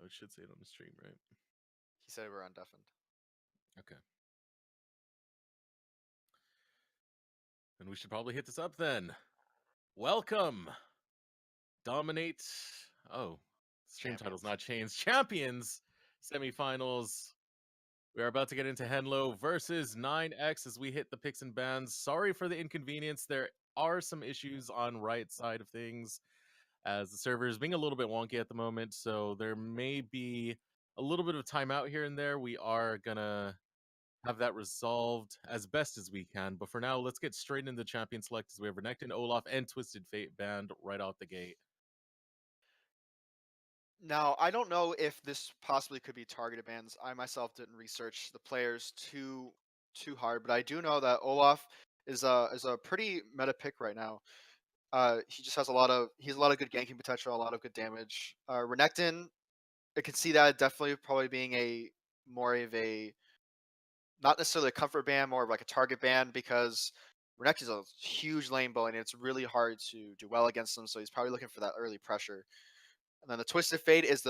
Oh, it should say it on the stream, right? He said we're undeafened. Okay. And we should probably hit this up then. Welcome. Dominate. Oh, stream title's not changed. Champions semifinals. We are about to get into Henlo versus 9X as we hit the picks and bans. Sorry for the inconvenience. There are some issues on right side of things as the server is being a little bit wonky at the moment. So there may be a little bit of timeout here and there. We are going to have that resolved as best as we can. But for now, let's get straight into the champion select as we have Renekton, Olaf, and Twisted Fate banned right out the gate. Now, I don't know if this possibly could be targeted bans. I myself didn't research the players too hard, but I do know that Olaf is a pretty meta pick right now. He just has a lot of good ganking potential, a lot of good damage. Renekton, I can see that definitely probably being a more of a not necessarily a comfort ban, more of like a target ban because Renekton's a huge lane bully and it's really hard to do well against him. So he's probably looking for that early pressure. And then the Twisted Fate is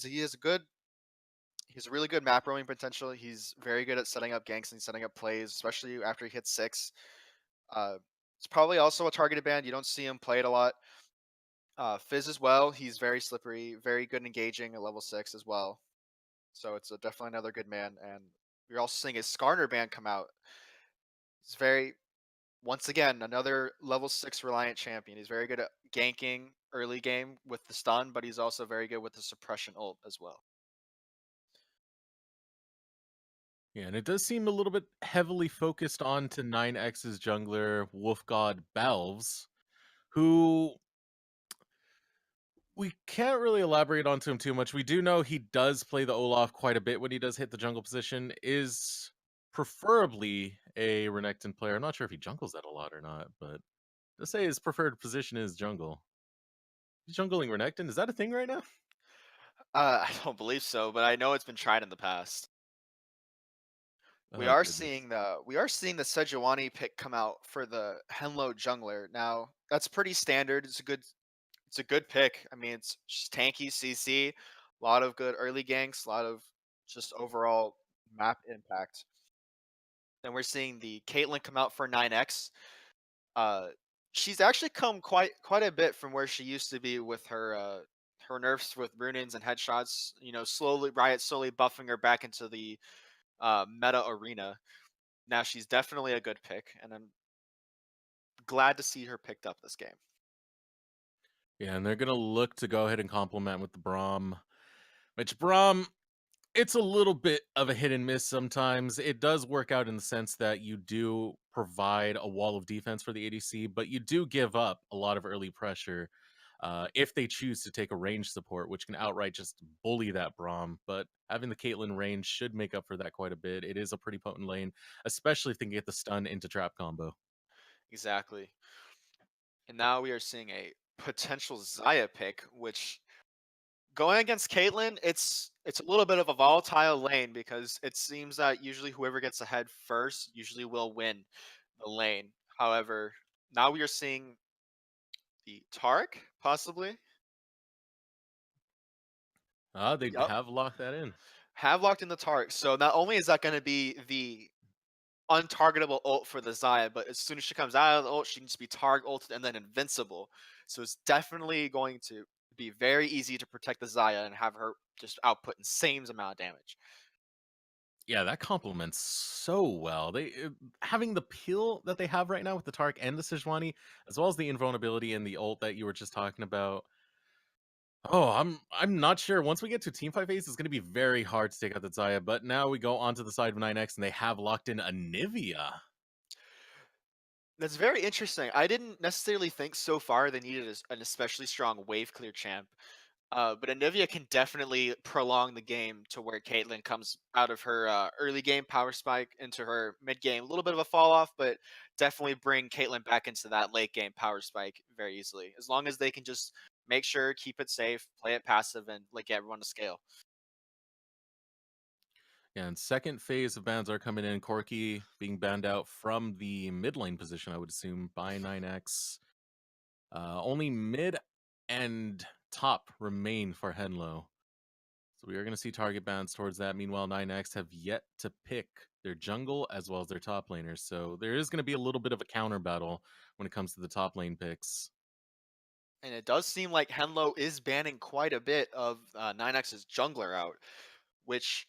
he has a really good map roaming potential. He's very good at setting up ganks and setting up plays, especially after he hits 6. It's probably also a targeted ban. You don't see him play it a lot. Fizz as well. He's very slippery, very good engaging at level 6 as well. So it's definitely another good man. And we're also seeing his Skarner ban come out. He's once again, another level 6 reliant champion. He's very good at ganking early game with the stun, but he's also very good with the suppression ult as well. Yeah, and it does seem a little bit heavily focused on to 9X's jungler, Wolf God Belves, who we can't really elaborate onto him too much. We do know he does play the Olaf quite a bit when he does hit the jungle position, is preferably a Renekton player. I'm not sure if he jungles that a lot or not, but Let's say his preferred position is jungle. He's jungling Renekton. Is that a thing right now? I don't believe so, but I know it's been tried in the past. We Oh are goodness. seeing the Sejuani pick come out for the Henlo jungler. Now, that's pretty standard. It's a good pick. I mean, it's just tanky CC, a lot of good early ganks, a lot of just overall map impact. Then we're seeing the Caitlyn come out for 9x. Uh, she's actually come quite a bit from where she used to be with her nerfs with runins and headshots. Slowly Riot slowly buffing her back into the meta arena. Now she's definitely a good pick, and I'm glad to see her picked up this game. Yeah, and they're gonna look to go ahead and complement with the Braum. Which Braum, it's a little bit of a hit and miss sometimes. It does work out in the sense that you do provide a wall of defense for the ADC, but you do give up a lot of early pressure if they choose to take a range support, which can outright just bully that Braum. But having the Caitlyn range should make up for that quite a bit. It is a pretty potent lane, especially if they can get the stun into trap combo. Exactly. And now we are seeing a potential Zaya pick, which going against Caitlyn, it's a little bit of a volatile lane because it seems that usually whoever gets ahead first usually will win the lane. However, now we are seeing the Tark possibly. They Yep. have locked that in. Have locked in the Tark. So not only is that going to be the untargetable ult for the Zaya, but as soon as she comes out of the ult, she can just be target ulted and then invincible. So it's definitely going to be very easy to protect the Zaya and have her just output insane amount of damage. Yeah, that complements so well. Having the peel that they have right now with the Tark and the Sejuani, as well as the invulnerability and the ult that you were just talking about. Oh, I'm not sure. Once we get to team fight phase, it's going to be very hard to take out the Zaya. But now we go onto the side of 9x, and they have locked in Anivia. That's very interesting. I didn't necessarily think so far they needed an especially strong wave clear champ. But Anivia can definitely prolong the game to where Caitlyn comes out of her early game power spike into her mid game. A little bit of a fall off, but definitely bring Caitlyn back into that late game power spike very easily. As long as they can just make sure, keep it safe, play it passive, and like get everyone to scale. Yeah, and second phase of bans are coming in. Corki being banned out from the mid lane position, I would assume, by 9x. Only mid and top remain for Henlo. So we are going to see target bans towards that. Meanwhile, 9x have yet to pick their jungle as well as their top laners. So there is going to be a little bit of a counter battle when it comes to the top lane picks. And it does seem like Henlo is banning quite a bit of 9x's jungler out, which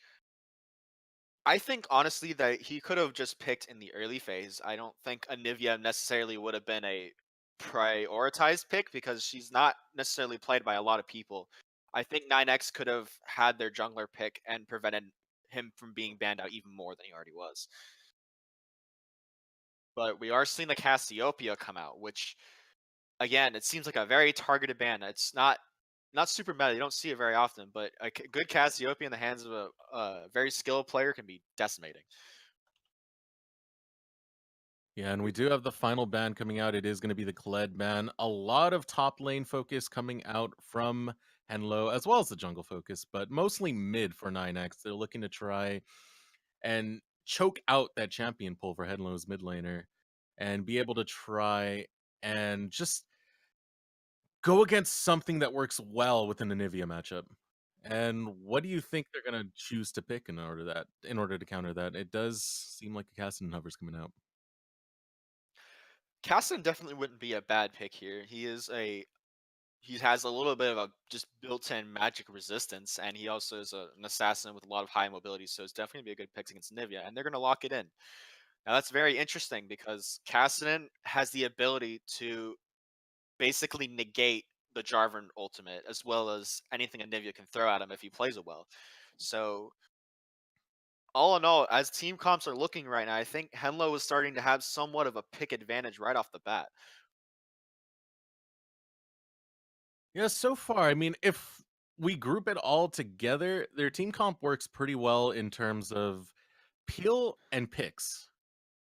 I think honestly that he could have just picked in the early phase. I don't think Anivia necessarily would have been a prioritized pick because she's not necessarily played by a lot of people. I think 9x could have had their jungler pick and prevented him from being banned out even more than he already was. But we are seeing the Cassiopeia come out, which again, it seems like a very targeted ban. It's not super meta. You don't see it very often, but a good Cassiopeia in the hands of a very skilled player can be decimating. Yeah, and we do have the final ban coming out. It is going to be the Kled ban. A lot of top lane focus coming out from Henlo, as well as the jungle focus, but mostly mid for 9x. They're looking to try and choke out that champion pull for Henlo's mid laner and be able to try and just go against something that works well with an Anivia matchup. And what do you think they're going to choose to pick in order to counter that? It does seem like a Caston Hover's coming out. Caston definitely wouldn't be a bad pick here. He has a little bit of a just built-in magic resistance, and he also is an assassin with a lot of high mobility, so it's definitely be a good pick against Nivea, and they're gonna lock it in. Now that's very interesting because Caston has the ability to basically negate the Jarvan ultimate as well as anything Anivia can throw at him if he plays it well. So all in all, as team comps are looking right now, I think Henlo is starting to have somewhat of a pick advantage right off the bat. Yeah, so far, I mean, if we group it all together, their team comp works pretty well in terms of peel and picks.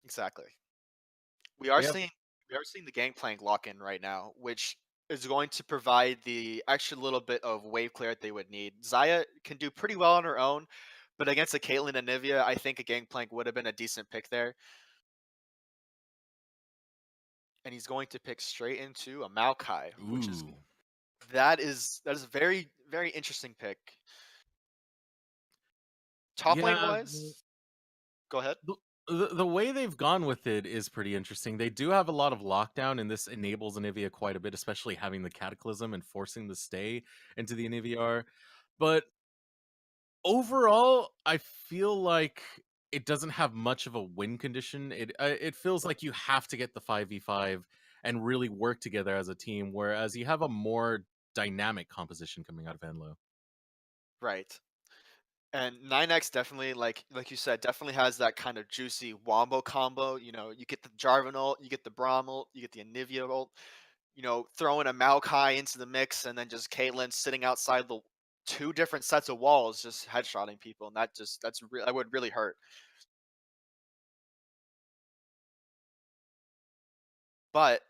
Exactly. We are They have seeing We are seeing the Gangplank lock in right now, which is going to provide the extra little bit of wave clear that they would need. Zaya can do pretty well on her own, but against a Caitlyn and Nivea, I think a Gangplank would have been a decent pick there. And he's going to pick straight into a Maokai, which is Ooh. that is a very very interesting pick. Top lane Yeah, wise, go ahead. the the way they've gone with it is pretty interesting. They do have a lot of lockdown, and this enables Anivia quite a bit, especially having the Cataclysm and forcing the stay into the Anivia. But overall, I feel like it doesn't have much of a win condition. It feels like you have to get the 5v5 and really work together as a team, whereas you have a more dynamic composition coming out of Enlo. Right. And 9x definitely, like you said, definitely has that kind of juicy wombo combo. You know, you get the Jarvan ult, you get the Braum ult, you get the Anivia ult. You know, throwing a Maokai into the mix, and then just Caitlyn sitting outside the two different sets of walls, just headshotting people, and that would really hurt. But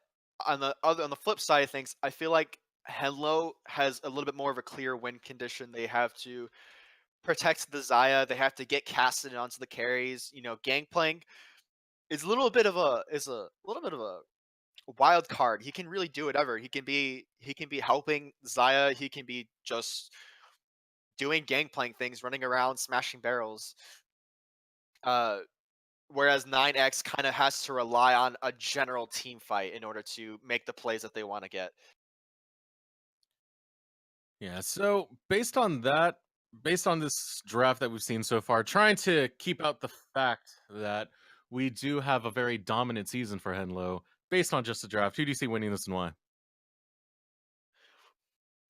on the flip side of things, I feel like Henlo has a little bit more of a clear win condition. They have to protect the Zaya. They have to get casted onto the carries. You know, Gangplank is a little bit of a wild card. He can really do whatever. He can be helping Zaya. He can be just doing Gangplank things, running around, smashing barrels. Uh, Whereas 9x kind of has to rely on a general team fight in order to make the plays that they want to get. Yeah, so based on this draft that we've seen so far, trying to keep out the fact that we do have a very dominant season for Henlo, based on just the draft, who do you see winning this and why?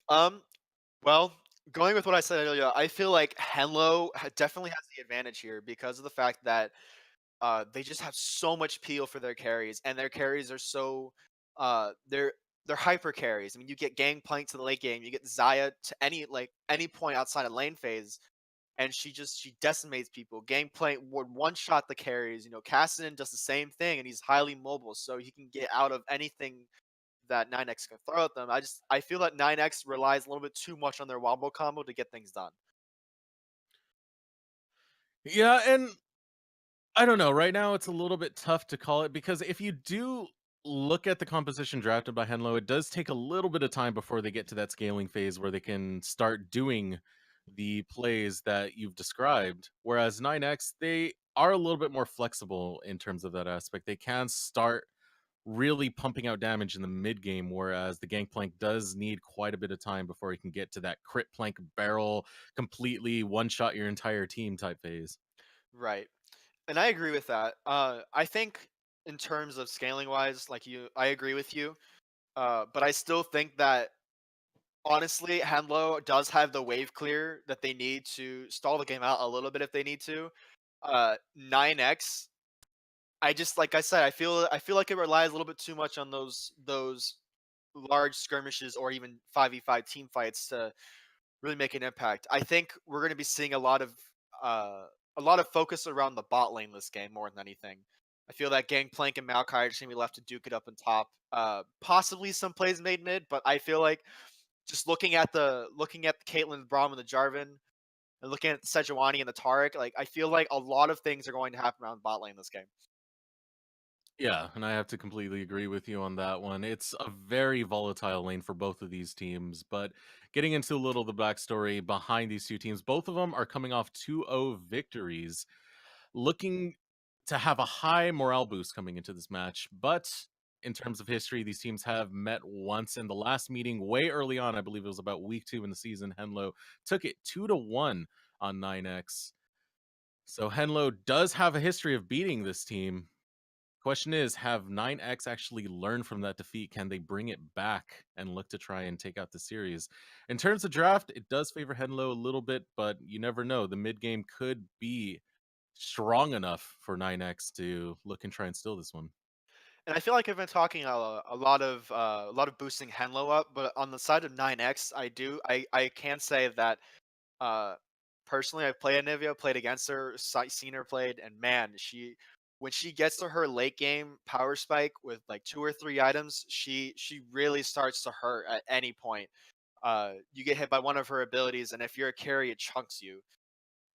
Um, well, going with what I said earlier, I feel like Henlo definitely has the advantage here because of the fact that they just have so much peel for their carries, and their carries are so they're hyper carries. I mean, you get Gangplank to the late game, you get Zaya to any point outside of lane phase, and she decimates people. Gangplank would one shot the carries. You know, Cassidy does the same thing, and he's highly mobile, so he can get out of anything that 9x can throw at them. I feel that 9x relies a little bit too much on their wombo combo to get things done. Yeah, and I don't know. Right now, it's a little bit tough to call it because if you do look at the composition drafted by Henlo, it does take a little bit of time before they get to that scaling phase where they can start doing the plays that you've described. Whereas 9x, they are a little bit more flexible in terms of that aspect. They can start really pumping out damage in the mid game, whereas the Gangplank does need quite a bit of time before he can get to that crit plank barrel, completely one shot your entire team type phase. Right. And I agree with that. I think in terms of scaling wise, I agree with you. But I still think that honestly, Hanlo does have the wave clear that they need to stall the game out a little bit if they need to. 9x, I just like I said, I feel like it relies a little bit too much on those large skirmishes or even 5v5 team fights to really make an impact. I think we're going to be seeing uh, a lot of focus around the bot lane this game more than anything. I feel that Gangplank and Maokai are just going to be left to duke it up on top. Possibly some plays made mid, but I feel like just looking at the Caitlyn, Braum, and the Jarvan, and looking at the Sejuani and the Taric, like I feel like a lot of things are going to happen around bot lane this game. Yeah, and I have to completely agree with you on that one. It's a very volatile lane for both of these teams, but getting into a little of the backstory behind these two teams, both of them are coming off 2-0 victories, looking to have a high morale boost coming into this match. But in terms of history, these teams have met once in the last meeting way early on. I believe it was about week 2 in the season. Henlo took it 2-1 on 9x. So Henlo does have a history of beating this team. Question is, have 9x actually learned from that defeat? Can they bring it back and look to try and take out the series? In terms of draft, it does favor Henlo a little bit, but you never know. The mid game could be strong enough for 9x to look and try and steal this one. And I feel like I've been talking a lot of boosting Henlo up, but on the side of 9x, I can say that uh personally I've played Anivia, played against her, seen her played, and man, when she gets to her late game power spike with like 2 or 3 items, she really starts to hurt at any point. You get hit by one of her abilities, and if you're a carry, it chunks you.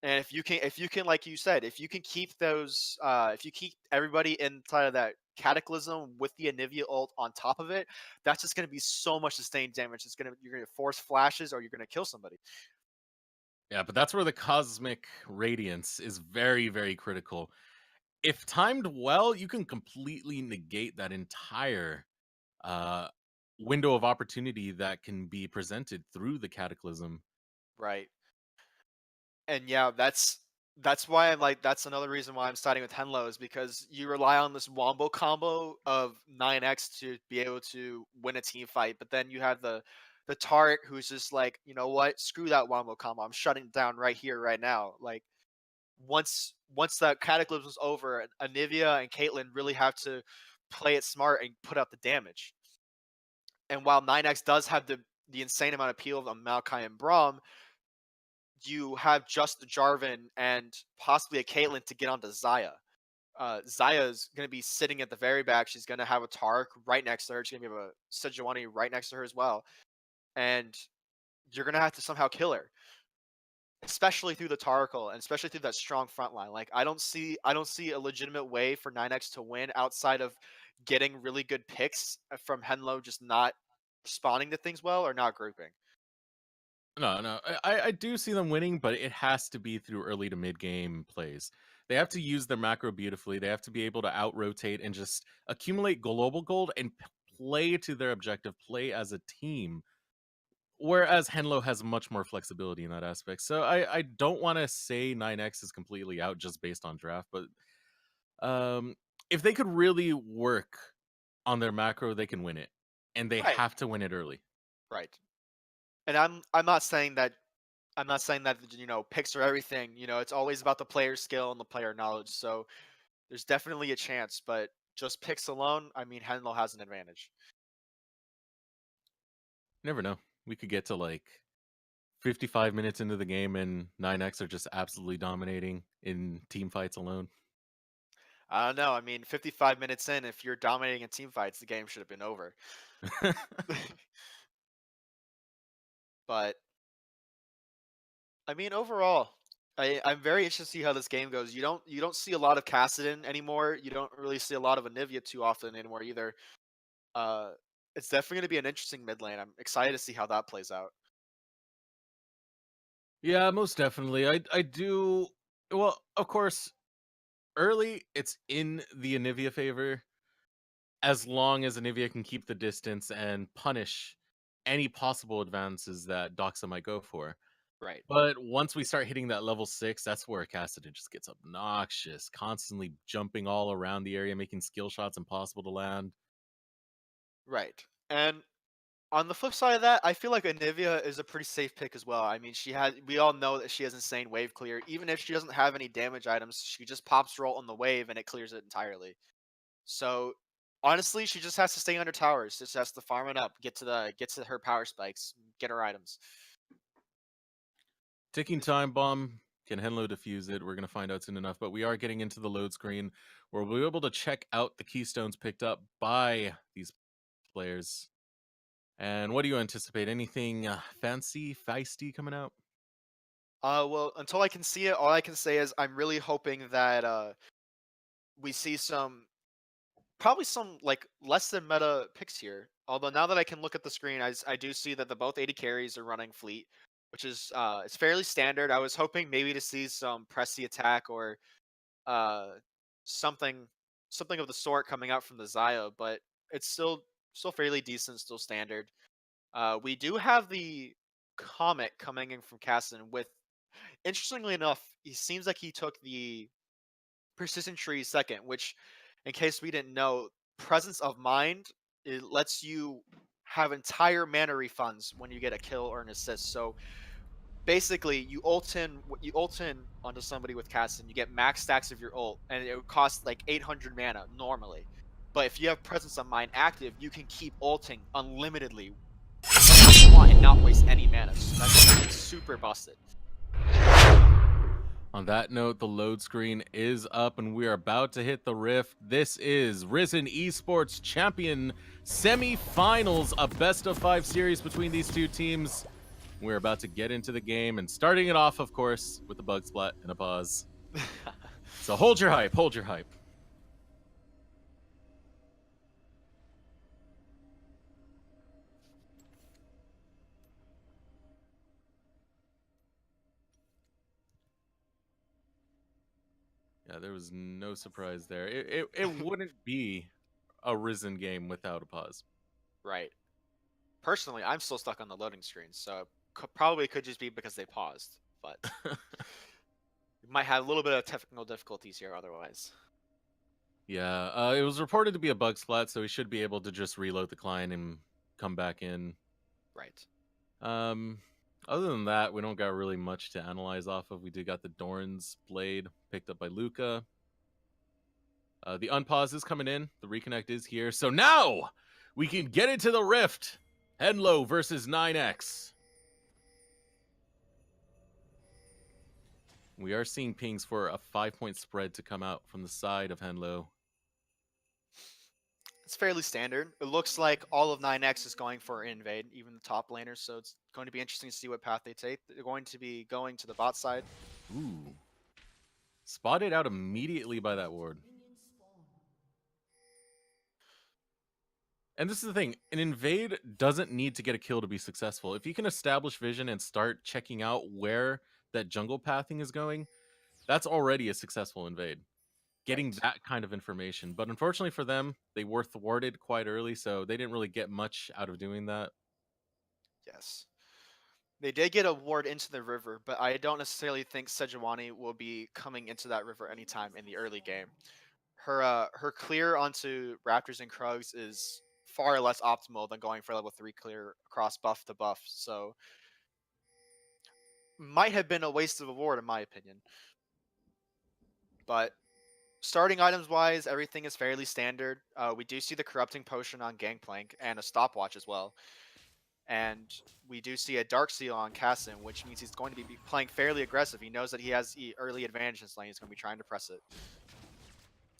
And if you can, like you said, if you can keep those, if you keep everybody inside of that cataclysm with the Anivia ult on top of it, that's just gonna be so much sustained damage. You're gonna force flashes or you're gonna kill somebody. Yeah, but that's where the cosmic radiance is very, very critical. If timed well, you can completely negate that entire uh, window of opportunity that can be presented through the cataclysm. Right. And yeah, that's why I'm like that's another reason why I'm starting with Henlo is because you rely on this wombo combo of 9x to be able to win a team fight, but then you have the Taric who's just like, you know what, screw that wombo combo. I'm shutting it down right here, right now. Like once that cataclysm is over, Anivia and Caitlyn really have to play it smart and put out the damage. And while 9x does have the insane amount of peel of Maokai and Braum, you have just the Jarvan and possibly a Caitlyn to get onto Xayah. Xayah is going to be sitting at the very back. She's going to have a Taric right next to her. She's going to have a Sejuani right next to her as well. And you're going to have to somehow kill her, especially through the Tarical and especially through that strong front line. Like I don't see a legitimate way for 9x to win outside of getting really good picks from Henlo just not responding to things well or not grouping. No, no, I do see them winning, but it has to be through early to mid game plays. They have to use their macro beautifully. They have to be able to out rotate and just accumulate global gold and play to their objective, play as a team. Whereas Henlo has much more flexibility in that aspect. So I don't want to say 9x is completely out just based on draft, but if they could really work on their macro, they can win it. And they Right. have to win it early. Right. And I'm not saying that picks are everything. It's always about the player skill and the player knowledge. So there's definitely a chance, but just picks alone, I mean, Henlo has an advantage. Never know. We could get to like 55 minutes into the game and 9x are just absolutely dominating in team fights alone. I don't know. I mean, 55 minutes in, if you're dominating in team fights, the game should have been over. But I mean, overall, I'm very interested to see how this game goes. You don't see a lot of Kassadin anymore. You don't really see a lot of Anivia too often anymore either. Uh, it's definitely going to be an interesting mid lane. I'm excited to see how that plays out. Yeah, most definitely. I do. Well, of course, early it's in the Anivia favor as long as Anivia can keep the distance and punish any possible advances that Doxa might go for. Right. But once we start hitting that level 6, that's where Kassadin just gets obnoxious, constantly jumping all around the area, making skill shots impossible to land. Right. And on the flip side of that, I feel like Anivia is a pretty safe pick as well. I mean, we all know that she has insane wave clear. Even if she doesn't have any damage items, she just pops roll on the wave and it clears it entirely. So honestly, she just has to stay under towers. Just has to farm it up, get to her power spikes, get her items. Ticking time bomb. Can Henlo defuse it? We're going to find out soon enough. But we are getting into the load screen where we'll be able to check out the keystones picked up by these players. And what do you anticipate? Anything fancy, feisty coming out? Well, until I can see it, all I can say is I'm really hoping that we see probably some like less than meta picks here. Although now that I can look at the screen, I do see that the both 80 carries are running fleet, which is it's fairly standard. I was hoping maybe to see some pressy attack or uh something something of the sort coming out from the Xayah, but it's still fairly decent, still standard. We do have the Comet coming in from Casson with, interestingly enough, he seems like he took the Persistent Tree second, which, in case we didn't know, Presence of Mind, it lets you have entire mana refunds when you get a kill or an assist. So basically, you ult in onto somebody with Casson, you get max stacks of your ult, and it would cost like 800 mana normally. But if you have Presence of Mind active, you can keep ulting unlimitedly as much as you want and not waste any mana. So that's super busted. On that note, the load screen is up and we are about to hit the rift. This is Risen Esports Champion semifinals, a best of 5 series between these two teams. We're about to get into the game and starting it off, of course, with a bug splat and a pause. So hold your hype, hold your hype. Yeah, there was no surprise there. It wouldn't be a Risen game without a pause. Right. Personally, I'm still stuck on the loading screen, so probably could just be because they paused, but we might have a little bit of technical difficulties here otherwise. Yeah, it was reported to be a bug splat, so we should be able to just reload the client and come back in. Right. Other than that, we don't got really much to analyze off of. We did got the Dorn's Blade picked up by Luca. The unpause is coming in. The reconnect is here. So now we can get into the rift. Henlo versus 9X. We are seeing pings for a 5-point spread to come out from the side of Henlo. It's fairly standard. It looks like all of 9X is going for invade, even the top laners, so it's going to be interesting to see what path they take. They're going to be going to the bot side. Ooh. Spotted out immediately by that ward. And this is the thing, an invade doesn't need to get a kill to be successful. If you can establish vision and start checking out where that jungle pathing is going, that's already a successful invade. Getting that kind of information. But unfortunately for them, they were thwarted quite early, so they didn't really get much out of doing that. Yes. They did get a ward into the river, but I don't necessarily think Sejuani will be coming into that river anytime in the early game. Her clear onto Raptors and Krugs is far less optimal than going for level 3 clear across buff to buff, so might have been a waste of a ward in my opinion. But starting items wise, everything is fairly standard. We do see the corrupting potion on Gangplank and a stopwatch as well. And we do see a Dark Seal on Cassin, which means he's going to be playing fairly aggressive. He knows that he has the early advantage in this lane. He's going to be trying to press it.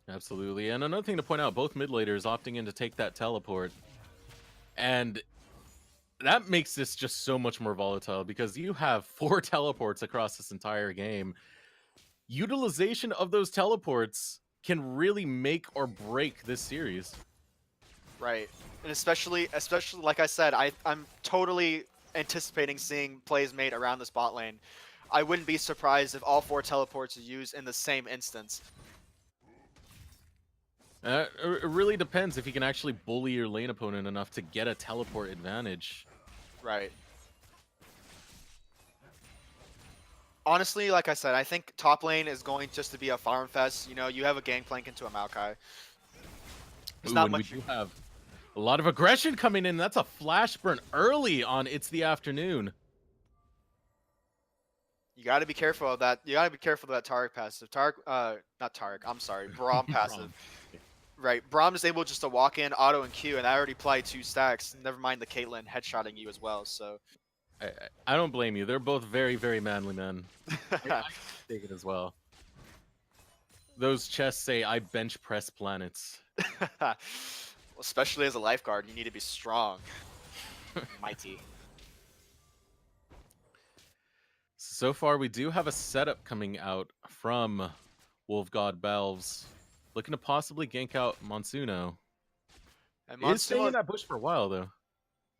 Absolutely. And another thing to point out, both mid laners opting in to take that teleport. And that makes this just so much more volatile because you have 4 teleports across this entire game. Utilization of those teleports can really make or break this series. Right. And especially like I said, I'm totally anticipating seeing plays made around this bot lane. I wouldn't be surprised if all 4 teleports are used in the same instance. It really depends if you can actually bully your lane opponent enough to get a teleport advantage. Right. Honestly, like I said, I think top lane is going just to be a farm fest. You know, you have a Gangplank into a Maokai. There's not much. We do have a lot of aggression coming in. That's a flash burn early on It's the Afternoon. You got to be careful of that. You got to be careful of that Taric passive. Not Taric. I'm sorry, Braum passive. Right, Braum is able just to walk in, auto and Q, and I already applied 2 stacks. Never mind the Caitlyn headshotting you as well. So I don't blame you. They're both very, very manly men. I take it as well. Those chests say, I bench press planets. Well, especially as a lifeguard, you need to be strong. Mighty. So far, we do have a setup coming out from Wolf God Belves. Looking to possibly gank out Monsuno. And Monsuno is staying in that bush for a while, though.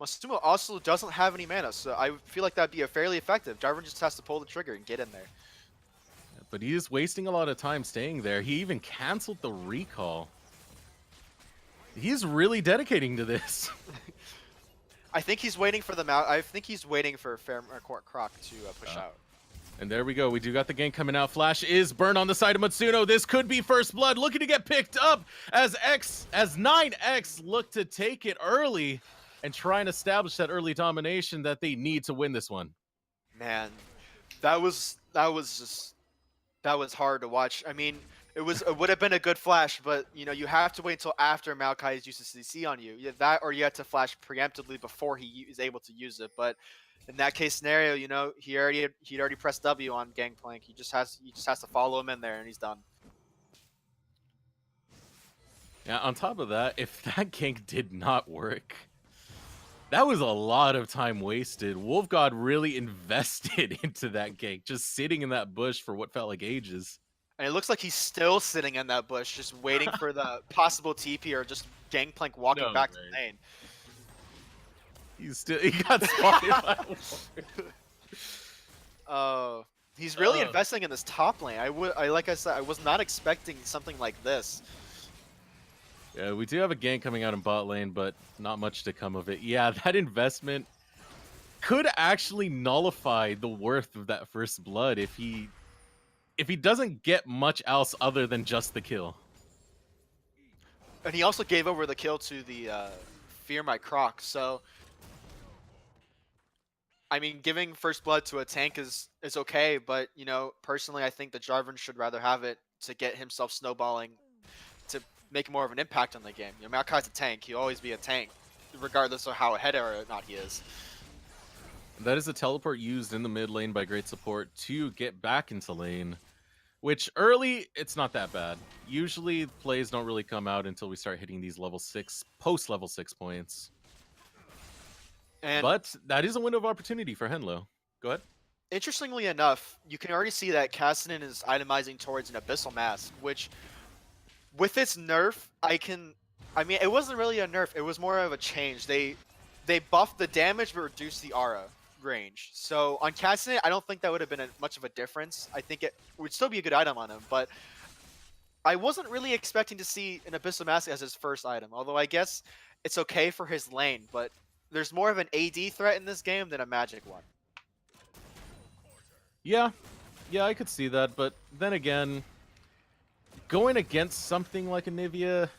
Monsuno also doesn't have any mana, so I feel like that'd be a fairly effective. Jarvan just has to pull the trigger and get in there. Yeah, but he is wasting a lot of time staying there. He even canceled the recall. He's really dedicating to this. I think he's waiting for the mount. I think he's waiting for Croc to push out. And there we go. We do got the gank coming out. Flash is burned on the side of Matsuno. This could be first blood. Looking to get picked up as 9X look to take it early and try and establish that early domination that they need to win this one. Man, that was hard to watch. I mean, it would have been a good flash, but you know, you have to wait until after Maokai uses CC on you. That or you have to flash preemptively before he is able to use it. But in that case scenario, you know, he'd already pressed W on Gangplank. He just has to follow him in there, and he's done. Yeah, on top of that, if that gank did not work, that was a lot of time wasted. Wolfgod really invested into that gank, just sitting in that bush for what felt like ages. And it looks like he's still sitting in that bush, just waiting for the possible TP or just Gangplank walking No back to way. lane. He got spotted by a ward. He's really Uh, investing in this top lane. Like I said, I was not expecting something like this. Yeah, we do have a gank coming out in bot lane, but not much to come of it. Yeah, that investment could actually nullify the worth of that first blood if he doesn't get much else other than just the kill. And he also gave over the kill to the Fear My Croc. So, I mean, giving first blood to a tank is okay, but you know, personally, I think the Jarvan should rather have it to get himself snowballing to make more of an impact on the game. You know, Maokai's a tank; he'll always be a tank, regardless of how ahead or not he is. That is a teleport used in the mid lane by great support to get back into lane, which early, it's not that bad. Usually plays don't really come out until we start hitting these level 6, post-level 6 points. And But that is a window of opportunity for Henlo. Go ahead. interestingly enough, you can already see that Cassidy is itemizing towards an Abyssal Mask, which, with its nerf, I mean, it wasn't really a nerf. It was more of a change. They buffed the damage but reduced the aura range. So on Cassidy, I don't think that would have been much of a difference. I think it would still be a good item on him, but I wasn't really expecting to see an Abyssal Mask as his first item. Although I guess it's okay for his lane, but there's more of an AD threat in this game than a magic one. Yeah, I could see that, but then again, going against something like a Nivea,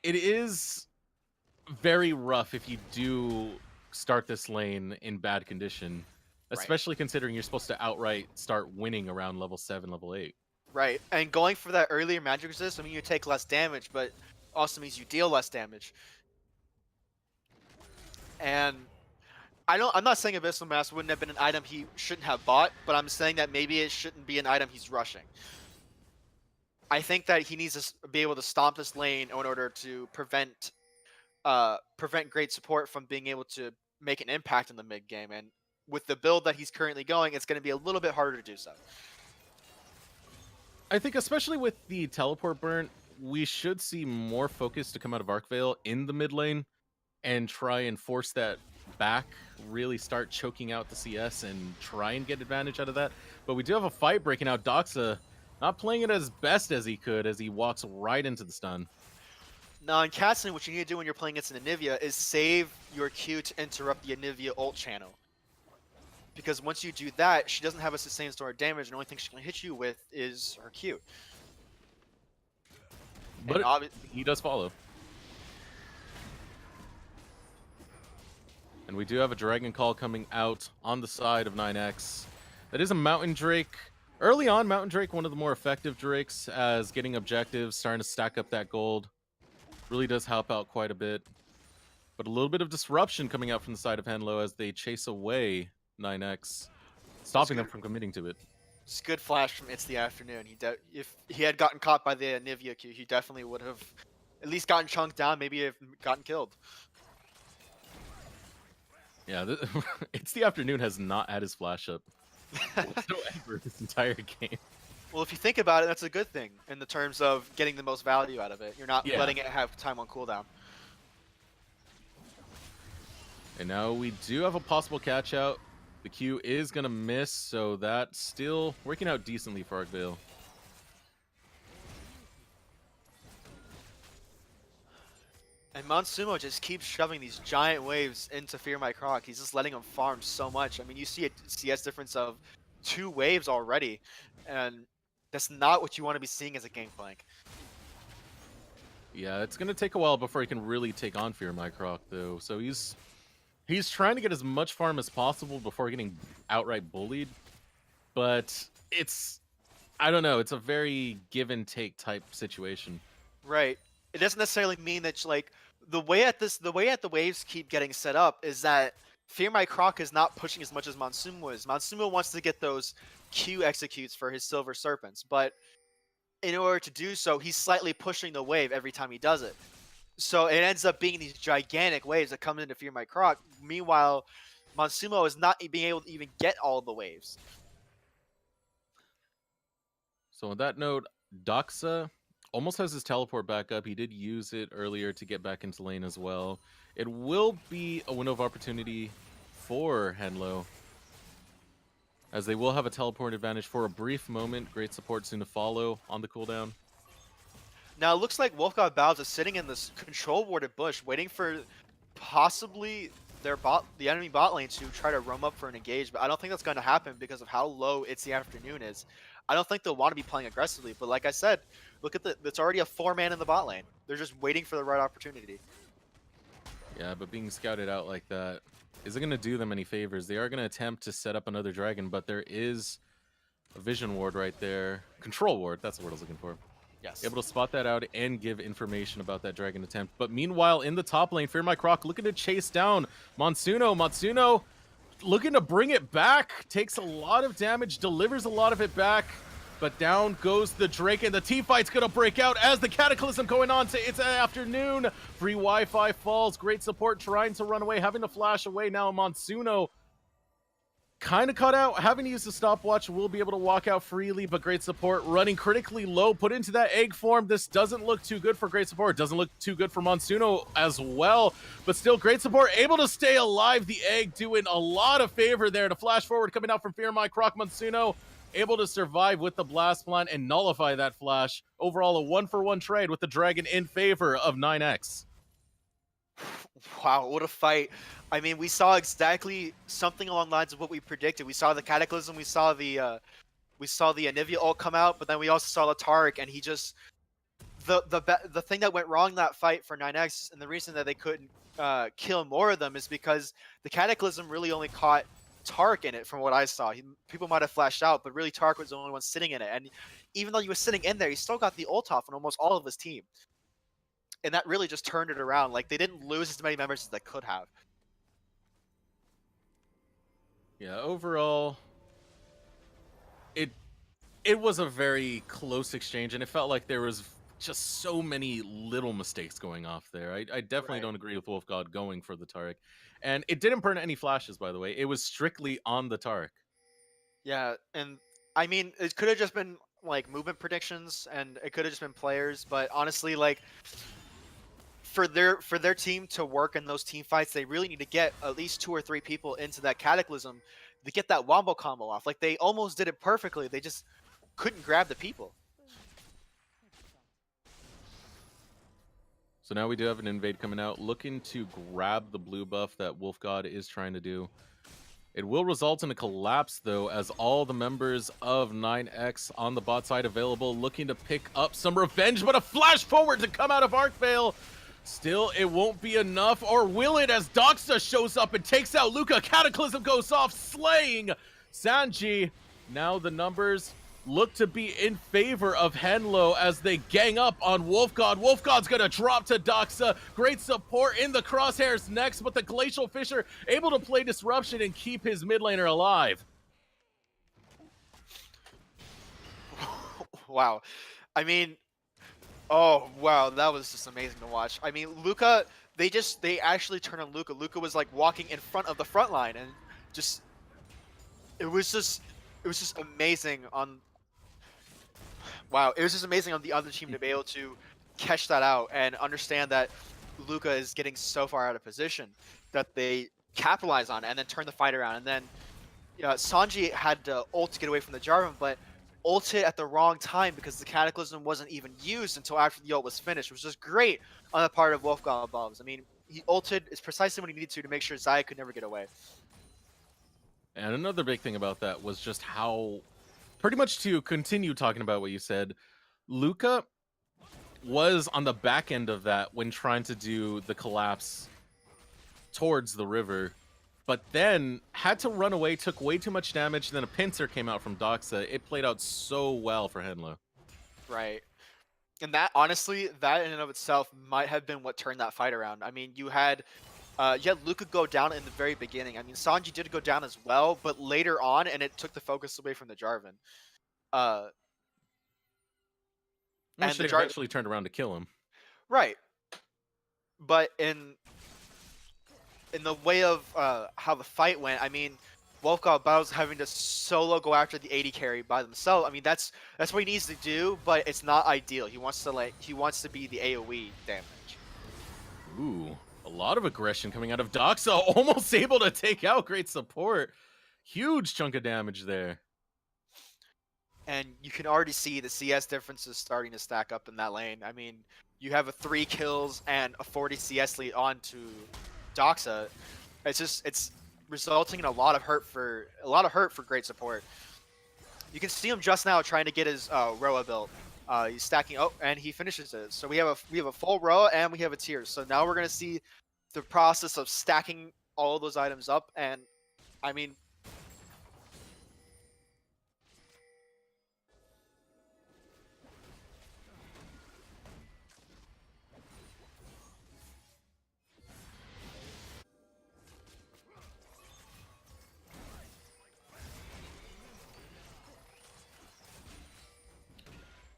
it is very rough if you do start this lane in bad condition, Right. especially considering you're supposed to outright start winning around level 7, level 8. Right, and going for that earlier magic resist, I mean, you take less damage, but also means you deal less damage. And I'm not saying Abyssal Mask wouldn't have been an item he shouldn't have bought, but I'm saying that maybe it shouldn't be an item he's rushing. I think that he needs to be able to stomp this lane in order to prevent great support from being able to make an impact in the mid game. And with the build that he's currently going, it's going to be a little bit harder to do so. I think especially with the teleport burn, we should see more focus to come out of Arcvale in the mid lane and try and force that back, really start choking out the CS and try and get advantage out of that. But we do have a fight breaking out. Doxa not playing it as best as he could as he walks right into the stun. Now in Cassidy, what you need to do when you're playing against an Anivia is save your Q to interrupt the Anivia ult channel. Because once you do that, she doesn't have a sustained store of damage, and the only thing she can hit you with is her Q. But he does follow. And we do have a Dragon Call coming out on the side of 9X. That is a Mountain Drake. Early on, Mountain Drake, one of the more effective Drakes, as getting objectives, starting to stack up that gold. Really does help out quite a bit. But a little bit of disruption coming out from the side of Henlo as they chase away 9X, stopping them from committing to it. It's a good flash from It's the Afternoon. If he had gotten caught by the Anivia Q, he definitely would have at least gotten chunked down, maybe have gotten killed. Yeah, It's the Afternoon has not had his flash up whatsoever this entire game. Well, if you think about it, that's a good thing in the terms of getting the most value out of it. You're not letting it have time on cooldown. And now we do have a possible catch out. The Q is going to miss, so that's still working out decently for Arcvale. And Monsumo just keeps shoving these giant waves into Fear My Croc. He's just letting him farm so much. I mean, you see a CS difference of 2 waves already, and that's not what you want to be seeing as a Gangplank. Yeah, it's going to take a while before he can really take on Fear My Croc, though. So he's trying to get as much farm as possible before getting outright bullied. But I don't know, it's a very give and take type situation. Right. It doesn't necessarily mean that like the way at the waves keep getting set up is that Fear My Croc is not pushing as much as Monsumo is. Monsumo wants to get those Q executes for his Silver Serpents, but in order to do so, he's slightly pushing the wave every time he does it. So it ends up being these gigantic waves that come into Fear My Croc. Meanwhile, Monsumo is not being able to even get all the waves. So on that note, Doxa almost has his teleport back up. He did use it earlier to get back into lane as well. It will be a window of opportunity for Henlo, as they will have a teleport advantage for a brief moment. Great support soon to follow on the cooldown. Now it looks like Wolfgod Battles is sitting in this control warded bush, waiting for possibly the enemy bot lane to try to roam up for an engage, but I don't think that's going to happen because of how low It's the Afternoon is. I don't think they'll want to be playing aggressively, but like I said, look at it's already a 4-man in the bot lane. They're just waiting for the right opportunity. Yeah, but being scouted out like that isn't going to do them any favors. They are going to attempt to set up another dragon, but there is a vision ward right there. Control ward, that's the word I was looking for. Yes. Able to spot that out and give information about that dragon attempt. But meanwhile, in the top lane, Fear My Croc looking to chase down Monsuno. Monsuno looking to bring it back. Takes a lot of damage, delivers a lot of it back. But down goes the Drake, and the teamfight's going to break out as the Cataclysm going on to It's Afternoon. Free Wi-Fi falls. Great support trying to run away, having to flash away now. Monsuno kind of cut out, having to use the stopwatch, will be able to walk out freely, but great support running critically low, put into that egg form. This doesn't look too good for great support. Doesn't look too good for Monsuno as well, but still great support, able to stay alive. The egg doing a lot of favor there to flash forward, coming out from Fear My Croc. Monsuno able to survive with the blast plant and nullify that flash. Overall, a 1-for-1 trade with the dragon in favor of 9X. Wow, what a fight. I mean, we saw exactly something along the lines of what we predicted. We saw the Cataclysm, we saw the Anivia ult come out, but then we also saw the Taric, and he just the thing that went wrong in that fight for 9X, and the reason that they couldn't kill more of them is because the Cataclysm really only caught Taric in it from what I saw. People might have flashed out, but really Taric was the only one sitting in it. And even though he was sitting in there, he still got the ult off on almost all of his team. And that really just turned it around. Like, they didn't lose as many members as they could have. Yeah, overall, it was a very close exchange, and it felt like there was just so many little mistakes going off there. I definitely don't agree with Wolfgod going for the Taric. And it didn't burn any flashes, by the way. It was strictly on the Taric. Yeah, and I mean, it could have just been like movement predictions, and it could have just been players, but honestly, like, for their team to work in those team fights, they really need to get at least 2 or 3 people into that Cataclysm to get that wombo combo off. Like, they almost did it perfectly. They just couldn't grab the people. So now we do have an invade coming out, looking to grab the blue buff that Wolfgod is trying to do. It will result in a collapse, though, as all the members of 9X on the bot side available, looking to pick up some revenge, but a flash forward to come out of Arcvale. Still, it won't be enough, or will it, as Doxa shows up and takes out Luca. Cataclysm goes off, slaying Sanji. Now the numbers look to be in favor of Henlo as they gang up on Wolfgod. Wolfgod's gonna drop to Doxa. Great support in the crosshairs next, but the Glacial Fisher able to play disruption and keep his mid laner alive. Wow. I mean, oh, wow, that was just amazing to watch. I mean, Luca, they actually turned on Luca. Luca was like walking in front of the front line, and just it was just amazing on wow, it was just amazing on the other team to be able to catch that out and understand that Luca is getting so far out of position that they capitalize on it and then turn the fight around. And then Sanji had to ult to get away from the Jarvan, but ulted at the wrong time because the Cataclysm wasn't even used until after the ult was finished, which was great on the part of Wolfgod Bobs. I mean, he ulted is precisely what he needed to make sure Xayah could never get away. And another big thing about that was just how, pretty much to continue talking about what you said, Luca was on the back end of that when trying to do the collapse towards the river, but then had to run away, took way too much damage, then a pincer came out from Doxa. It played out so well for Henlo. Right. And that, honestly, that in and of itself might have been what turned that fight around. I mean, you had You had Luca go down in the very beginning. I mean, Sanji did go down as well, but later on, and it took the focus away from the Jarvan. Uh, Which and the they eventually turned around to kill him. right, but in the way of how the fight went, I mean, Wolfgod Bao's having to solo go after the 80 carry by themselves. I mean, that's what he needs to do, but it's not ideal. He wants to be the AoE damage. Ooh, a lot of aggression coming out of Doxa, almost able to take out great support. Huge chunk of damage there. And you can already see the CS differences starting to stack up in that lane. I mean, you have a 3 kills and a 40 CS lead onto Doxa. It's resulting in a lot of hurt for great support. You can see him just now trying to get his Roa built. He's stacking. Oh, and he finishes it. So we have a full Roa and we have a tier. So now we're gonna see the process of stacking all those items up. And I mean,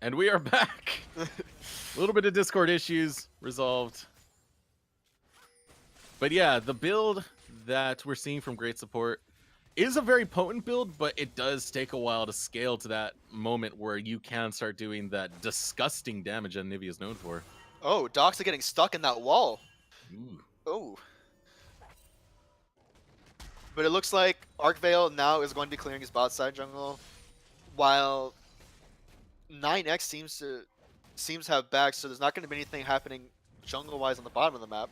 And we are back. A little bit of Discord issues resolved. But yeah, the build that we're seeing from Great Support is a very potent build, but it does take a while to scale to that moment where you can start doing that disgusting damage that Nivea is known for. oh, Doxa getting stuck in that wall. Ooh. Oh. But it looks like Arcvale now is going to be clearing his bot side jungle, while 9X seems to have back, so there's not going to be anything happening jungle-wise on the bottom of the map.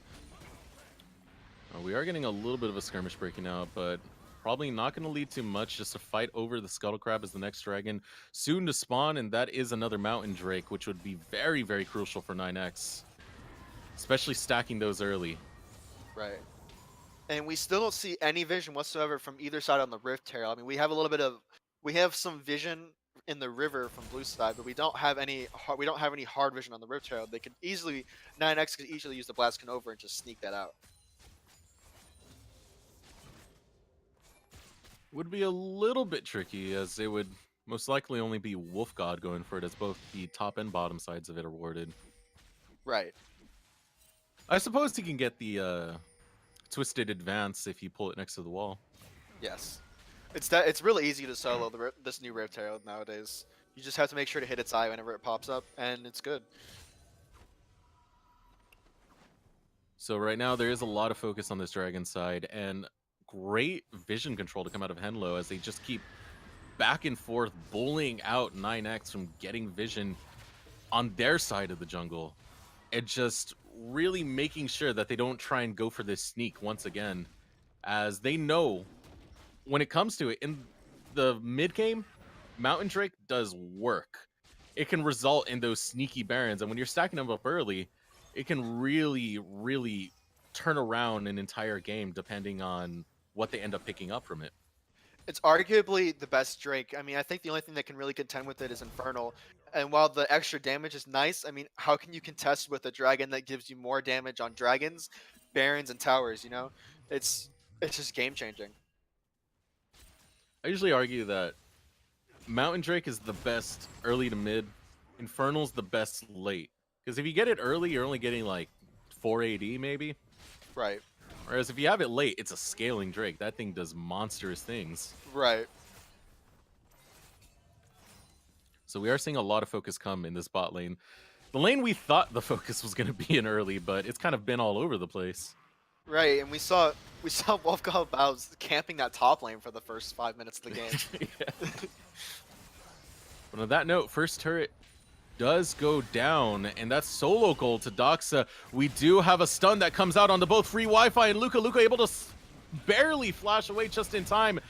We are getting a little bit of a skirmish breaking out, but probably not going to lead to much. Just a fight over the Scuttle Crab as the next dragon soon to spawn, and that is another Mountain Drake, which would be very, very crucial for 9X, especially stacking those early. Right. And we still don't see any vision whatsoever from either side on the Rift Trail. I mean, we have some vision in the river from blue side, but we don't have any hard vision on the Rift Trail. 9X could easily use the Blast Canova and just sneak that out. Would be a little bit tricky, as it would most likely only be Wolf God going for it, as both the top and bottom sides of it are warded. Right. I suppose he can get the Twisted Advance if you pull it next to the wall. Yes. It's really easy to solo this new Rift Trail nowadays. You just have to make sure to hit its eye whenever it pops up, and it's good. So right now there is a lot of focus on this dragon side, and great vision control to come out of Henlo as they just keep back and forth bullying out 9X from getting vision on their side of the jungle, and just really making sure that they don't try and go for this sneak once again, as they know when it comes to it in the mid game, Mountain Drake does work. It can result in those sneaky barons, and when you're stacking them up early, it can really, really turn around an entire game depending on what they end up picking up from it. It's arguably the best Drake. I mean, I think the only thing that can really contend with it is Infernal. And while the extra damage is nice, I mean, how can you contest with a dragon that gives you more damage on dragons, barons, and towers, you know? It's just game-changing. I usually argue that Mountain Drake is the best early to mid. Infernal's the best late. Because if you get it early, you're only getting like 4 AD maybe. Right. Whereas if you have it late, it's a scaling Drake. That thing does monstrous things. Right. So we are seeing a lot of focus come in this bot lane. The lane we thought the focus was going to be in early, but it's kind of been all over the place. Right, and we saw Wolfgod Bao's camping that top lane for the first 5 minutes of the game. But on that note, first turret does go down, and that's solo gold to Doxa. We do have a stun that comes out onto both free Wi-Fi and Luca. Luca able to barely flash away just in time.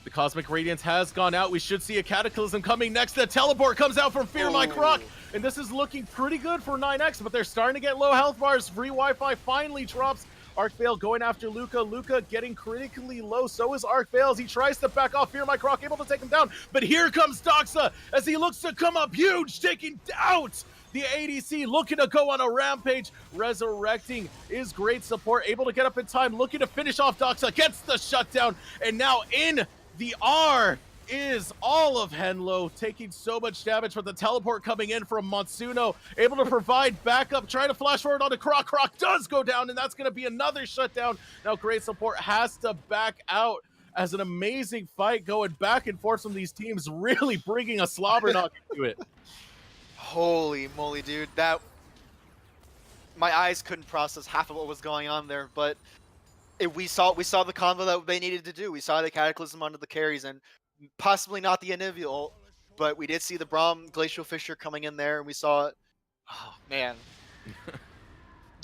The Cosmic Radiance has gone out. We should see a Cataclysm coming next. The teleport comes out from Fear My Croc, and this is looking pretty good for 9X, but they're starting to get low health bars. Free Wi-Fi finally drops. Arcvale going after Luca. Luca getting critically low. So is Arcvale as he tries to back off. Fear My Croc able to take him down. But here comes Doxa as he looks to come up huge, taking out The ADC looking to go on a rampage. Resurrecting is great support, able to get up in time, looking to finish off Doxa, gets the shutdown, and now in the R is all of Henlo, taking so much damage from the teleport coming in from Monsuno, able to provide backup, trying to flash forward onto Croc. Croc does go down, and that's going to be another shutdown. Now great support has to back out as an amazing fight going back and forth from these teams, really bringing a slobber knock into it. Holy moly, dude. That my eyes couldn't process half of what was going on there, but we saw the combo that they needed to do. We saw the Cataclysm onto the carries and possibly not the Anivia ult, but we did see the Braum Glacial Fissure coming in there, and we saw it. Oh man.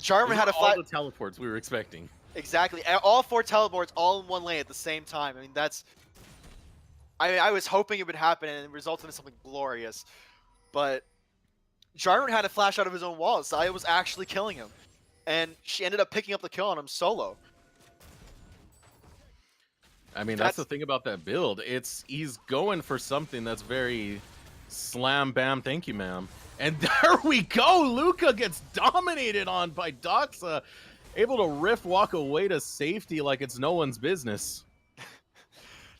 Jarvan had a all the teleports we were expecting. Exactly. All 4 teleports all in one lane at the same time. I mean, I was hoping it would happen and it resulted in something glorious. But Jarvan had to flash out of his own wall. Xayah was actually killing him. And she ended up picking up the kill on him solo. I mean, that's the thing about that build. He's going for something that's very slam, bam, thank you, ma'am. And there we go. Luca gets dominated on by Doxa. Able to riff walk away to safety like it's no one's business.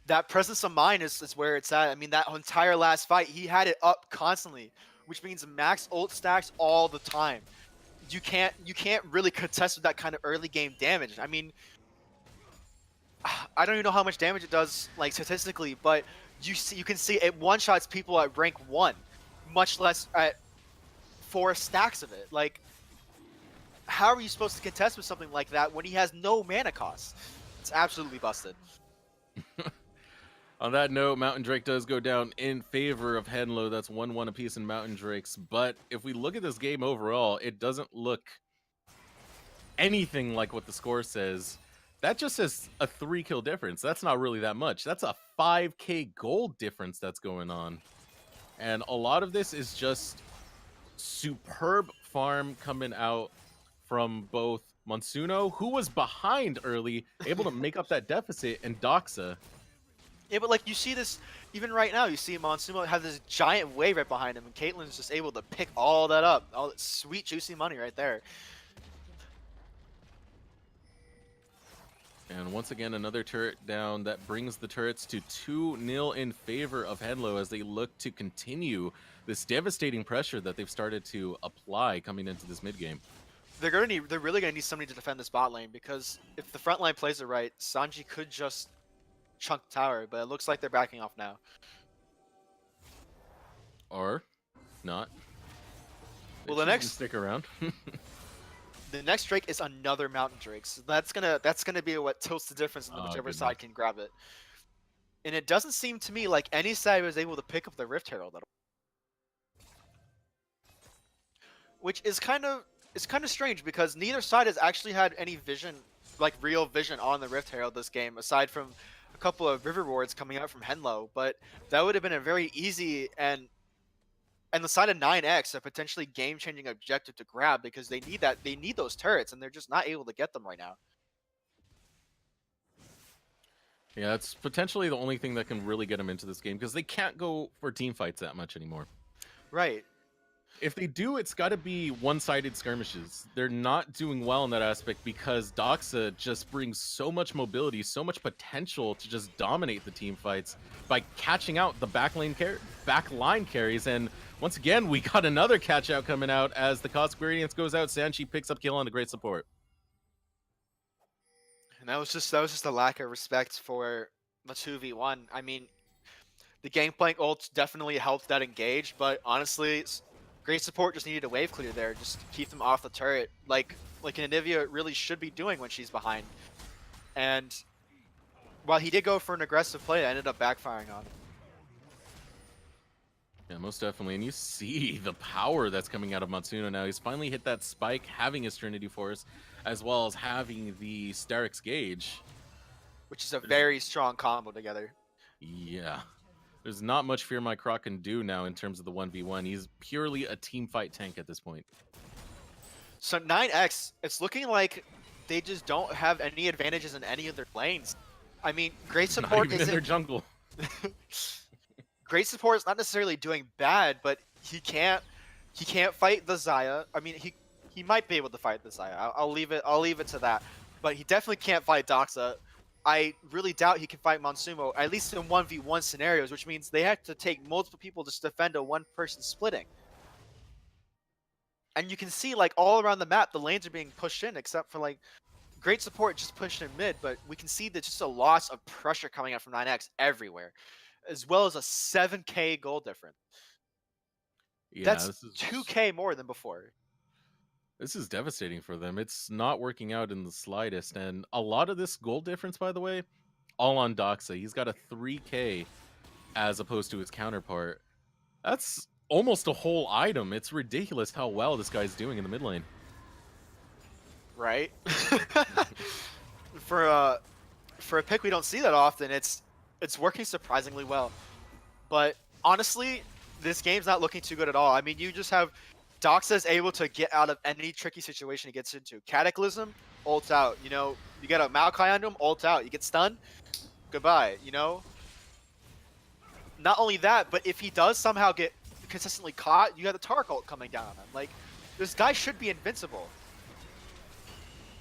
That presence of mind is where it's at. I mean, that entire last fight, he had it up constantly, which means max ult stacks all the time. You can't really contest with that kind of early game damage. I mean, I don't even know how much damage it does, like statistically, but you can see it one-shots people at rank 1, much less at 4 stacks of it. Like, how are you supposed to contest with something like that when he has no mana cost? It's absolutely busted. On that note, Mountain Drake does go down in favor of Henlo. That's 1-1 apiece in Mountain Drakes. But if we look at this game overall, it doesn't look anything like what the score says. That just says a 3-kill difference. That's not really that much. That's a 5k gold difference that's going on. And a lot of this is just superb farm coming out from both Monsuno, who was behind early, able to make up that deficit, and Doxa. Yeah, but like you see this even right now. You see Monsuno have this giant wave right behind him, and Caitlyn's just able to pick all that up. All that sweet, juicy money right there. And once again, another turret down. That brings the turrets to 2-0 in favor of Henlo as they look to continue this devastating pressure that they've started to apply coming into this mid game. They're really gonna need somebody to defend this bot lane, because if the front line plays it right, Sanji could just chunk the tower, but it looks like they're backing off now. Or not. Well, the next stick around. The next Drake is another Mountain Drake, so that's gonna be what tilts the difference in whichever side can grab it. And it doesn't seem to me like any side was able to pick up the Rift Herald at all, which is kind of strange, because neither side has actually had any vision, like real vision, on the Rift Herald this game, aside from a couple of river wards coming out from Henlo. But that would have been a very easy and the side of 9x, a potentially game-changing objective to grab, because they need those turrets, and they're just not able to get them right now. Yeah, it's potentially the only thing that can really get them into this game, because they can't go for team fights that much anymore. Right. If they do, it's got to be one-sided skirmishes. They're not doing well in that aspect, because Doxa just brings so much mobility, so much potential to just dominate the team fights by catching out the backline carries. And once again, we got another catch out coming out as the cost gradients goes out. Sanchi picks up kill on a great support. And that was just a lack of respect for the 2v1. I mean, the Gangplank ult definitely helped that engage, but honestly, great support just needed a wave clear there, just to keep them off the turret, like Anivia really should be doing when she's behind. And while he did go for an aggressive play, it ended up backfiring on him. Yeah, most definitely. And you see the power that's coming out of Matsuno now. He's finally hit that spike, having his Trinity Force, as well as having the Starix Gauge. Which is a very strong combo together. Yeah. There's not much Fear My Croc can do now in terms of the 1v1. He's purely a team fight tank at this point. So 9x, it's looking like they just don't have any advantages in any of their lanes. I mean, great support isn't in their jungle. Great support is not necessarily doing bad, but he can't He can't fight the Xayah. I mean, he might be able to fight the Xayah. I'll leave it to that. But he definitely can't fight Doxa. I really doubt he can fight Monsumo, at least in 1v1 scenarios, which means they have to take multiple people just to defend a one-person splitting. And you can see, like, all around the map, the lanes are being pushed in, except for, like, great support just pushing in mid, but we can see that just a loss of pressure coming out from 9X everywhere, as well as a 7k goal difference. Yeah, That's this is 2k more than before. this is devastating for them. It's not working out in the slightest, and a lot of this goal difference, by the way, all on Doxa. He's got a 3K as opposed to his counterpart. That's almost a whole item. It's ridiculous how well this guy's doing in the mid lane. Right? For a pick we don't see that often, it's working surprisingly well. But honestly, this game's not looking too good at all. I mean, you just have Doxa's able to get out of any tricky situation he gets into. Cataclysm, ult out. You know, you get a Maokai onto him, ult out. You get stunned, goodbye. You know. Not only that, but if he does somehow get consistently caught, you have the Tark ult coming down on him. Like, this guy should be invincible.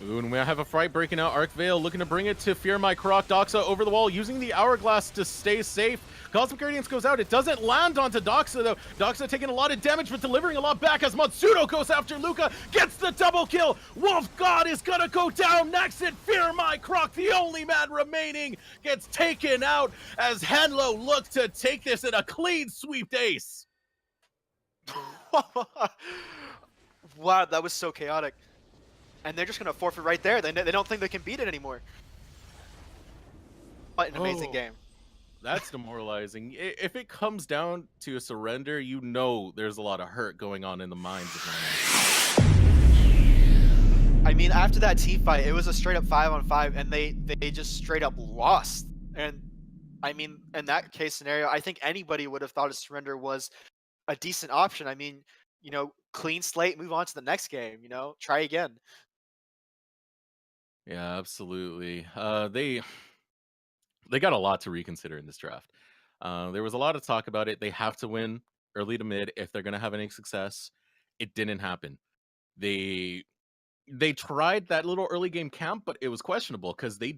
Ooh, and we have a fight breaking out. Arc Veil looking to bring it to Fear My Croc. Doxa over the wall, using the Hourglass to stay safe. Cosmic Radiance goes out. It doesn't land onto Doxa, though. Doxa taking a lot of damage, but delivering a lot back as Matsudo goes after Luca. Gets the double kill. Wolf God is going to go down next, and Fear My Croc, the only man remaining, gets taken out as Henlo looks to take this in a clean sweep ace. Wow, that was so chaotic. And they're just going to forfeit right there. They don't think they can beat it anymore. What an amazing game. That's demoralizing. If it comes down to a surrender, you know there's a lot of hurt going on in the minds of 9X. I mean, after that team fight, it was a straight up 5-on-5, and they just straight up lost. And I mean, in that case scenario, I think anybody would have thought a surrender was a decent option. I mean, you know, clean slate, move on to the next game, you know, try again. Yeah, absolutely. They got a lot to reconsider in this draft. There was a lot of talk about it. They have to win early to mid if they're going to have any success. It didn't happen. They tried that little early game camp, but it was questionable because they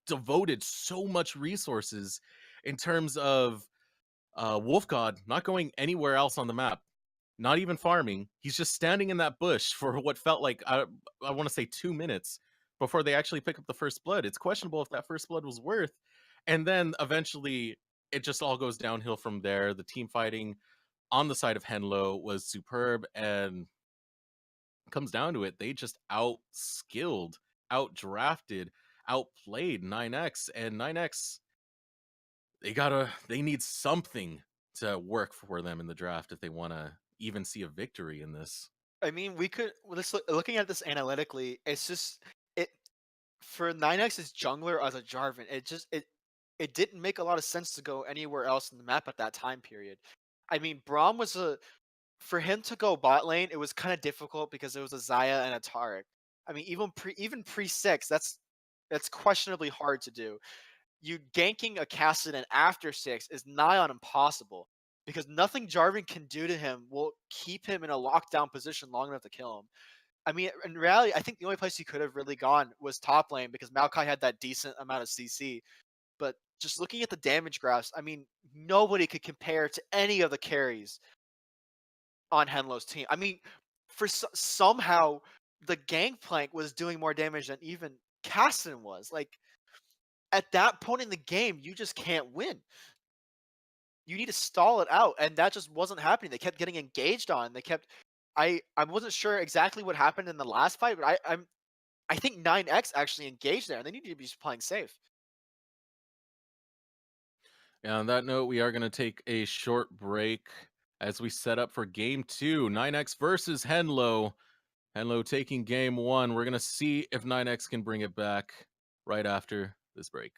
devoted so much resources in terms of Wolf God not going anywhere else on the map, not even farming. He's just standing in that bush for what felt like I want to say 2 minutes before they actually pick up the first blood. It's questionable if that first blood was worth. And then eventually it just all goes downhill from there. The team fighting on the side of Henlo was superb, and comes down to it, they just out-skilled, out-drafted, outplayed 9X, and 9X, they need something to work for them in the draft if they want to even see a victory in this. I mean, looking at this analytically, it's just it for 9X's jungler as a Jarvan, it didn't make a lot of sense to go anywhere else in the map at that time period. I mean, Braum was for him to go bot lane, it was kind of difficult because it was a Xayah and a Taric. I mean, even pre 6, that's questionably hard to do. You ganking a Kassadin after 6 is nigh on impossible because nothing Jarvan can do to him will keep him in a lockdown position long enough to kill him. I mean, in reality, I think the only place he could have really gone was top lane because Maokai had that decent amount of CC. But just looking at the damage graphs, I mean, nobody could compare to any of the carries on Henlo's team. I mean, somehow the Gangplank was doing more damage than even Kassadin was. Like, at that point in the game, you just can't win. You need to stall it out, and that just wasn't happening. They kept getting engaged on. They kept. I wasn't sure exactly what happened in the last fight, but I think 9X actually engaged there, and they need to be just playing safe. And on that note, we are going to take a short break as we set up for game 2, 9X versus Henlo. Henlo taking game 1. We're going to see if 9X can bring it back right after this break.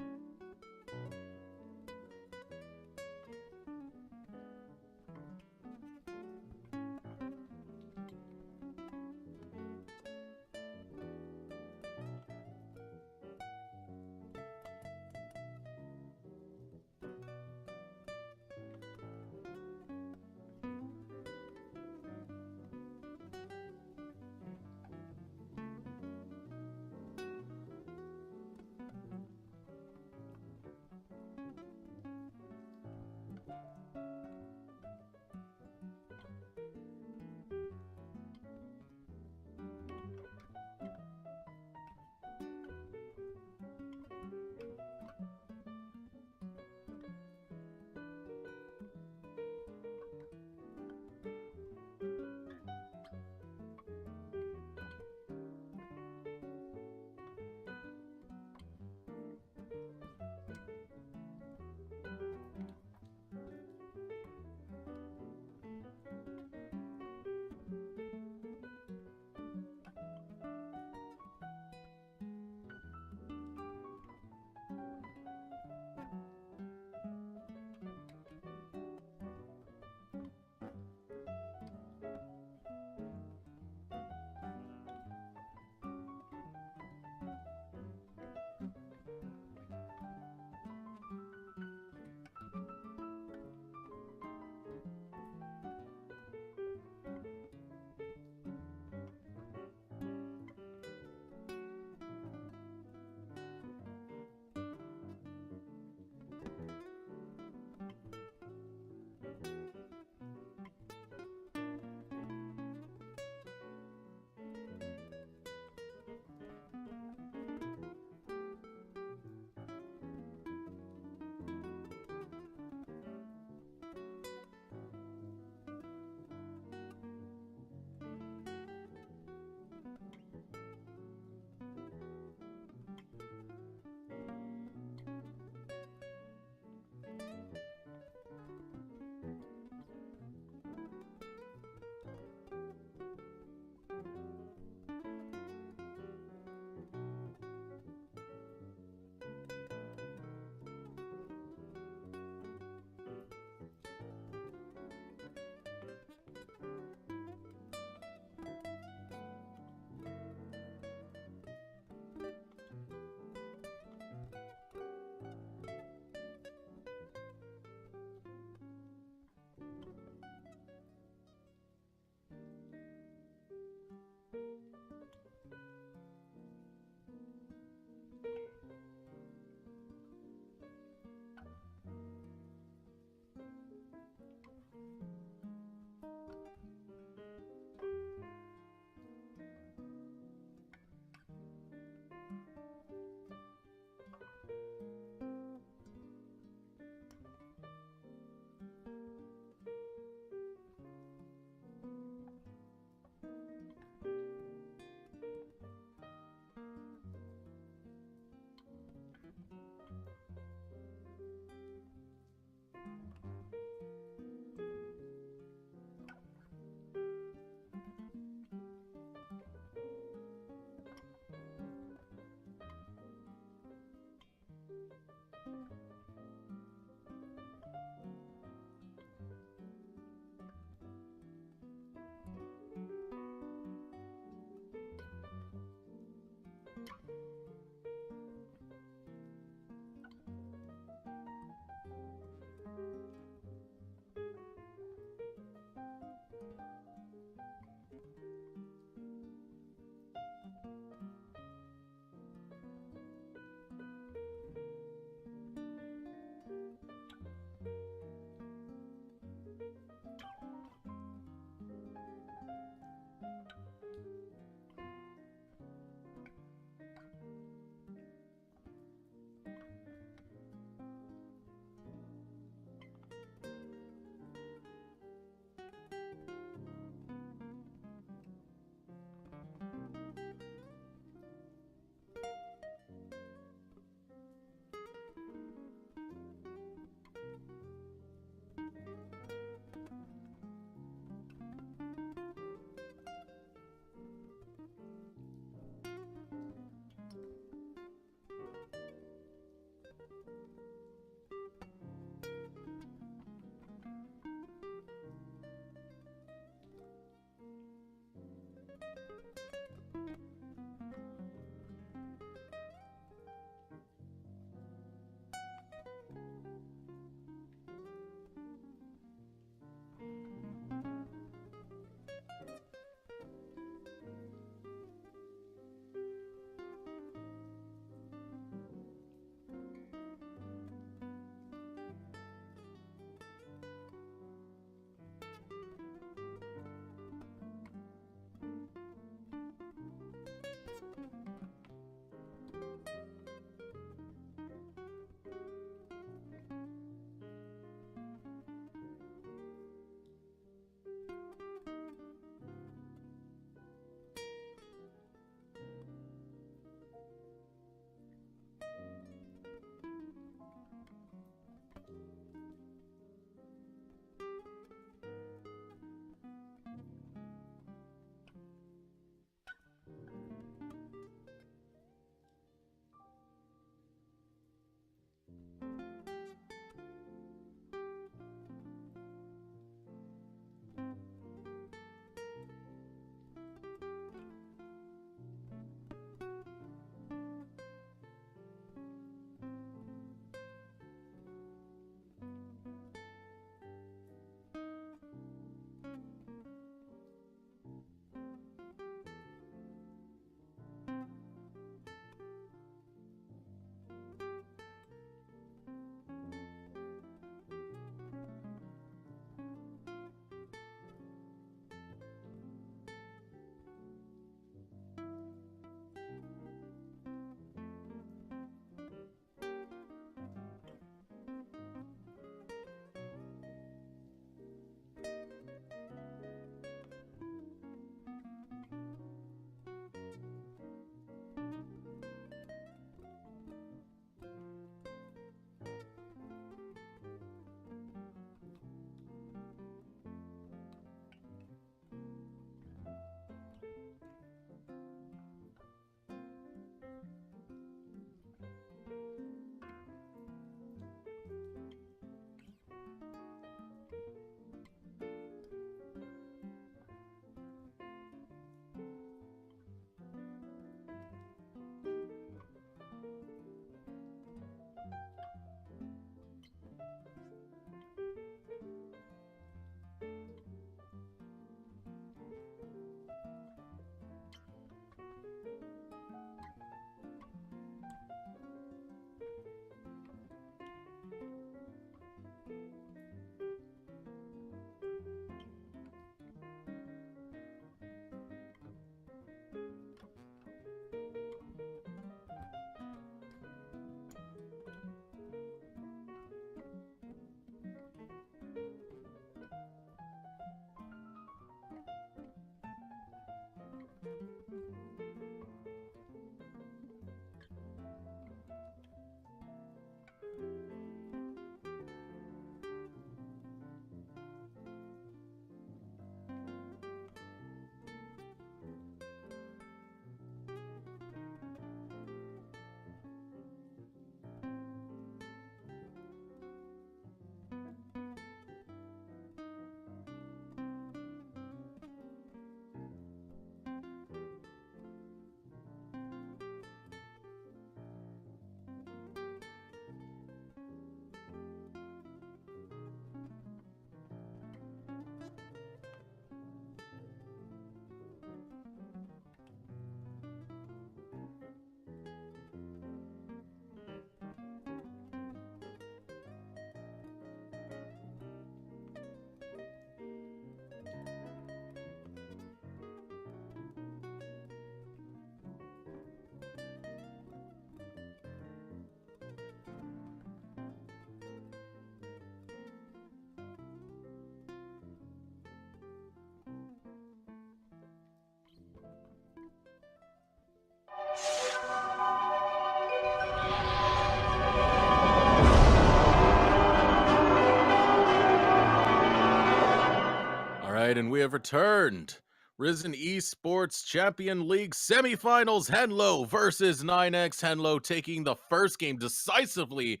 right, and we have returned. Risen Esports Champion League semifinals. Henlo versus 9X. Henlo taking the first game decisively.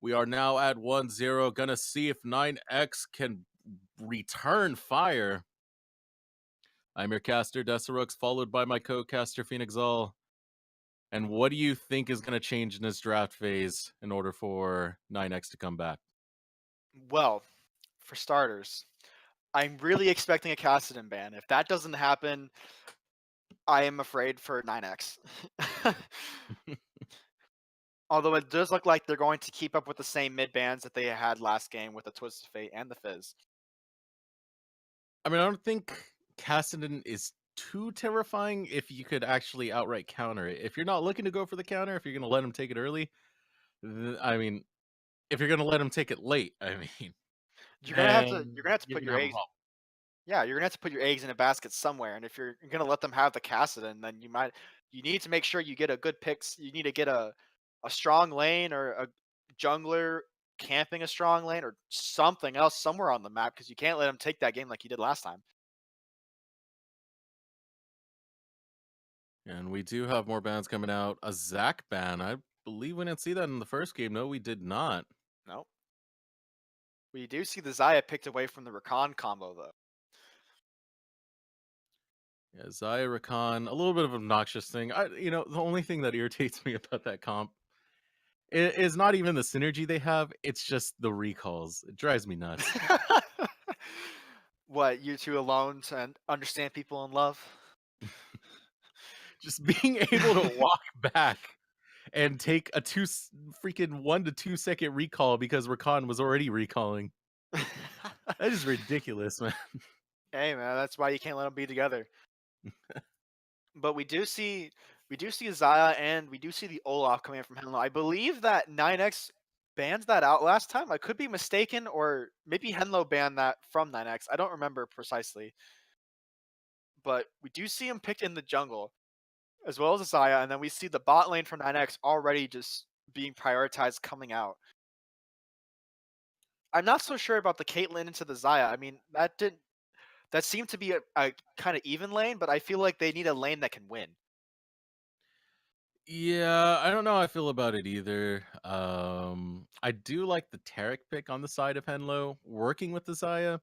We are now at 1-0. Gonna see if 9X can return fire. I'm your caster, Desirux, followed by my co-caster, Phoenix All. And what do you think is going to change in this draft phase in order for 9X to come back? Well, for starters, I'm really expecting a Kassadin ban. If that doesn't happen, I am afraid for 9X. Although it does look like they're going to keep up with the same mid bans that they had last game with the Twist of Fate and the Fizz. I mean, I don't think Cassidy is too terrifying if you could actually outright counter it. If you're not looking to go for the counter, if you're going to let him take it early, I mean, if you're going to let him take it late, I mean, You're gonna have to then you're gonna have to you're put going to your have a eggs. problem. Yeah, you're gonna have to put your eggs in a basket somewhere. And if you're gonna let them have the Kassadin, then you need to make sure you get a good picks. You need to get a strong lane or a jungler camping a strong lane or something else somewhere on the map because you can't let them take that game like you did last time. And we do have more bans coming out. A Zac ban. I believe we didn't see that in the first game. No, we did not. No. We do see the Zaya picked away from the Rakan combo though. Yeah, Zaya Rakan, a little bit of an obnoxious thing. The only thing that irritates me about that comp is not even the synergy they have. It's just the recalls. It drives me nuts. What, you two alone to understand people in love? Just being able to walk back and take a freaking 1 to 2 second recall because Rakan was already recalling. That is ridiculous, man. Hey man, that's why you can't let them be together. But we do see Zaya and we do see the Olaf coming in from Henlo. I believe that 9X bans that out last time. I could be mistaken, or maybe Henlo banned that from 9X. I don't remember precisely. But we do see him picked in the jungle, as well as Zaya, and then we see the bot lane from 9X already just being prioritized coming out. I'm not so sure about the Caitlyn into the Zaya. I mean, that seemed to be a kind of even lane, but I feel like they need a lane that can win. Yeah, I don't know how I feel about it either. I do like the Tarek pick on the side of Henlo, working with the Zaya.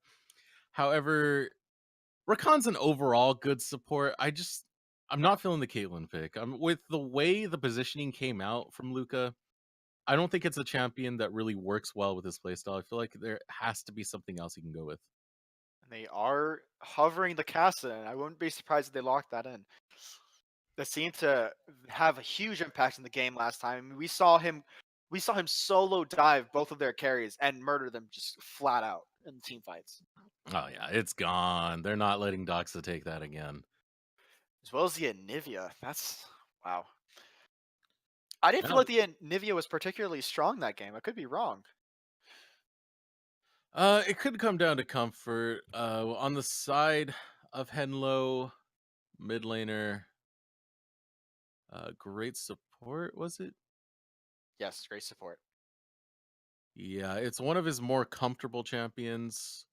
However, Rakan's an overall good support. I'm not feeling the Caitlyn pick. With the way the positioning came out from Luca, I don't think it's a champion that really works well with his playstyle. I feel like there has to be something else he can go with. And they are hovering the Casa, and I wouldn't be surprised if they locked that in. That seemed to have a huge impact in the game last time. I mean, we saw him solo dive both of their carries and murder them just flat out in team fights. Oh yeah, it's gone. They're not letting Doxa take that again. As well as the Anivia. That's wow. I didn't feel No, like the Anivia was particularly strong that game. I could be wrong. it could come down to comfort. On the side of Henlo, mid laner, great support, was it? Yes, great support. Yeah, it's one of his more comfortable champions.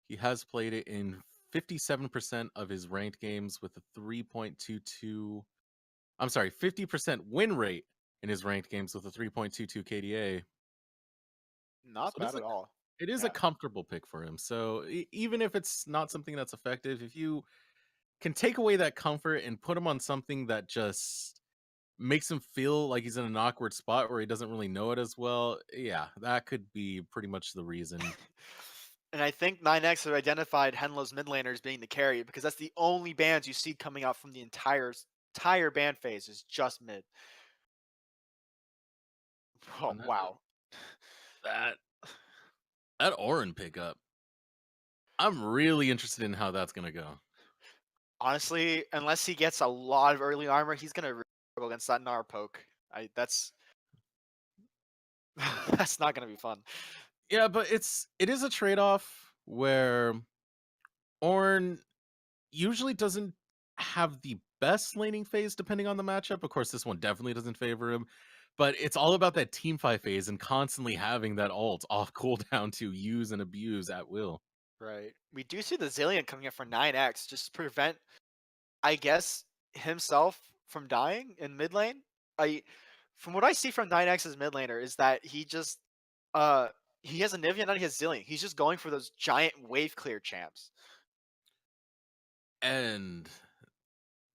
He has played it in 57% of his ranked games with a 3.22. I'm sorry, 50% win rate in his ranked games with a 3.22 KDA. Not So bad at all. it is a Yeah. comfortable pick for him. So even if it's not something that's effective, if you can take away that comfort and put him on something that just makes him feel like he's in an awkward spot where he doesn't really know it as well, yeah, that could be pretty much the reason. And I think 9X have identified Henlo's mid laner as being the carry because that's the only bans you see coming out from the entire ban phase is just mid. Oh, And wow. that that Orin pickup, I'm really interested in how that's gonna go. Honestly, unless he gets a lot of early armor, he's gonna really struggle against that Gnar poke. That's that's not gonna be fun. Yeah, but it is a trade-off where Ornn usually doesn't have the best laning phase depending on the matchup. Of course, this one definitely doesn't favor him, but it's all about that team fight phase and constantly having that ult off cooldown to use and abuse at will. Right. We do see the Zillion coming in for 9x just to prevent, I guess, himself from dying in mid lane. I From what I see from 9x's mid laner is that uh he has a Nivea and he has Zillion. He's just going for those giant wave clear champs. And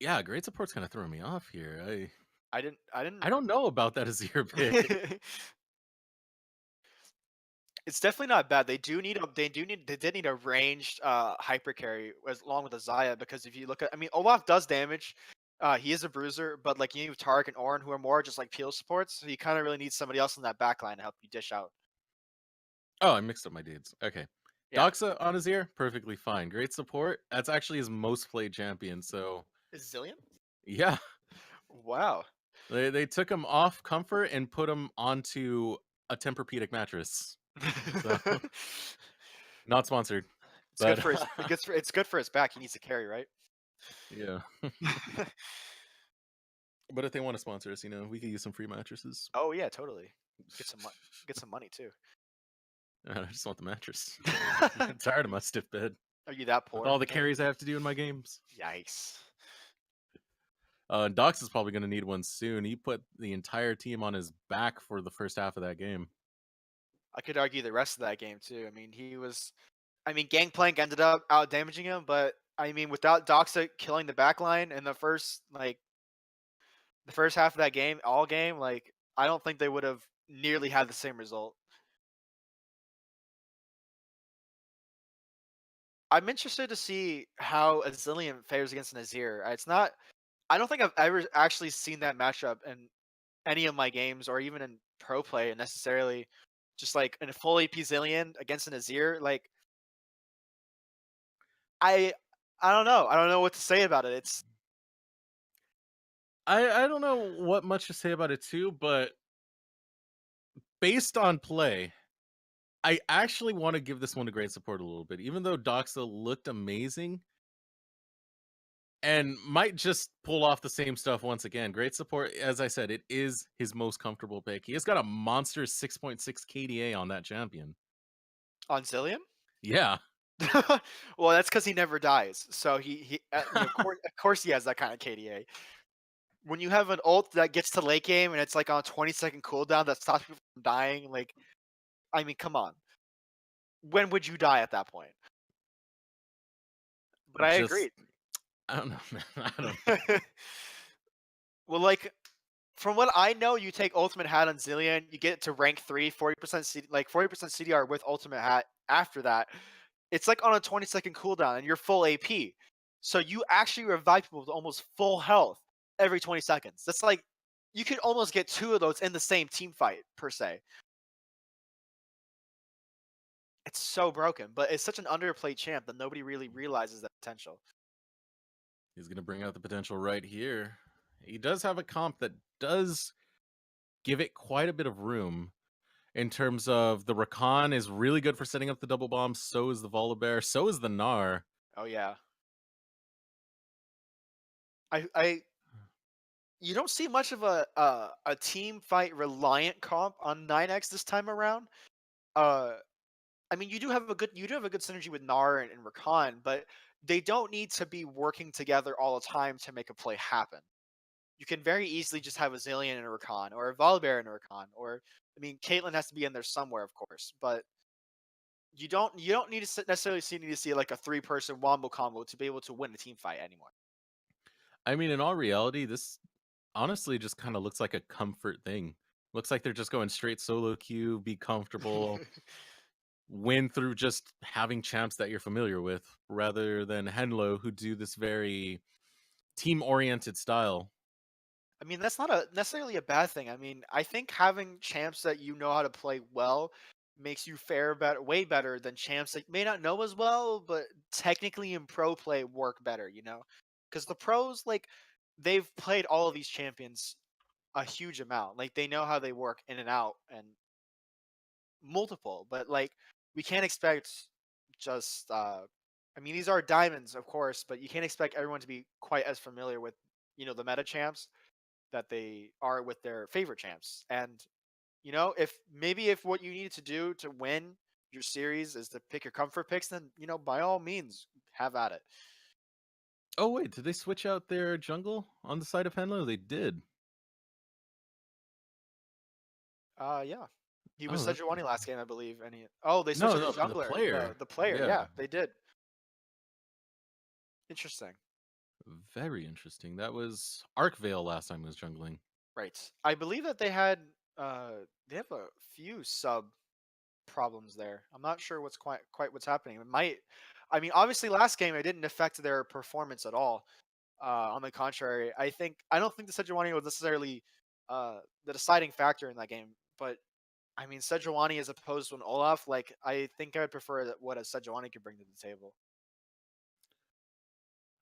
yeah, great support's kind of throwing me off here. I I didn't don't know about that Azir pick. It's definitely not bad. They did need a ranged hyper carry as along with a Zaya, because if you look at, I mean, Olaf does damage. He is a bruiser, but like you have Tarek and Orin who are more just like peel supports, so you kind of really need somebody else in that back line to help you dish out. Oh, I mixed up my dudes. Okay. Yeah. Doxa on Azir, perfectly fine. Great support. That's actually his most played champion. So Is Zillion? yeah, Wow. they took him off comfort and put him onto a Tempur-Pedic mattress. So not sponsored, It's good but for it's good for his back. He needs to carry, right? yeah. But if they want to sponsor us, we could use some free mattresses. Oh yeah, totally. Get some money too. I just want the mattress. I'm tired of my stiff bed Are you that with poor? all the carries I have to do in my games. Yikes. Dox is probably going to need one soon. He put the entire team on his back for the first half of that game. I could argue the rest of that game too. I mean, Gangplank ended up out damaging him, but I mean, without Doxa killing the backline in the first half of that game, all game, like I don't think they would have nearly had the same result. I'm interested to see how a Zillion fares against an Azir. It's not. I don't think I've ever actually seen that matchup in any of my games, or even in pro play necessarily. Just like in a full AP Zillion against an Azir, like I, I don't know. I don't know what to say about it. It's I don't know what much to say about it too, but based on play, I actually want to give this one a great support a little bit. Even though Doxa looked amazing and might just pull off the same stuff once again. Great support. As I said, it is his most comfortable pick. He has got a monster 6.6 KDA on that champion. on Zillion. Yeah. Well, that's because he never dies. So of course he has that kind of KDA. When you have an ult that gets to late game and it's like on a 20-second cooldown that stops people from dying, like I mean, come on. When would you die at that point? But I Just agreed. I don't know, man. I don't know. Well, like from what I know, you take Ultimate Hat on Zillion, you get to rank 3, 40% like 40% CDR with Ultimate Hat. After that, it's like on a 20-second cooldown and you're full AP. So you actually revive people with almost full health every 20 seconds. That's like you could almost get two of those in the same team fight per se. It's so broken, but it's such an underplayed champ that nobody really realizes that potential. He's going to bring out the potential right here. He does have a comp that does give it quite a bit of room in terms of the Rakan is really good for setting up the double bomb. So is the Volibear. So is the Gnar. Oh yeah. I You don't see much of a team fight reliant comp on 9x this time around. Uh I mean, you do have a good synergy with Gnar and Rakan, but they don't need to be working together all the time to make a play happen. You can very easily just have a Zillion and a Rakan, or a Volibear and a Rakan, or I mean, Caitlyn has to be in there somewhere, of course, but you don't need to necessarily need to see like a 3-person wombo combo to be able to win a team fight anymore. I mean, in all reality, this honestly just kind of looks like a comfort thing. Looks like they're just going straight solo queue, be comfortable, win through just having champs that you're familiar with, rather than Henlo, who do this very team-oriented style. I mean, that's not necessarily a bad thing. I mean, I think having champs that you know how to play well makes you fare better, way better than champs that you may not know as well, but technically in pro play work better. Because the pros, like, they've played all of these champions a huge amount. Like, they know how they work in and out and multiple. But like, we can't expect just. I mean, these are diamonds, of course, but you can't expect everyone to be quite as familiar with the meta champs that they are with their favorite champs. And if what you needed to do to win your series is to pick your comfort picks, then by all means have at it. Oh wait, did they switch out their jungle on the side of Henlo? They did. Yeah. He was Oh, that's Sejuani last game, I believe, and they switched no, to the no, for the jungler, player. the player. Yeah, Yeah, they did. Interesting. very interesting. That was Arcvale last time was jungling. Right. I believe that they have a few sub problems there. I'm not sure what's quite what's happening. It might I mean, obviously last game it didn't affect their performance at all. On the contrary, I don't think the Sejuani was necessarily the deciding factor in that game, but I mean Sejuani as opposed to an Olaf, like I think I would prefer what a Sejuani could bring to the table.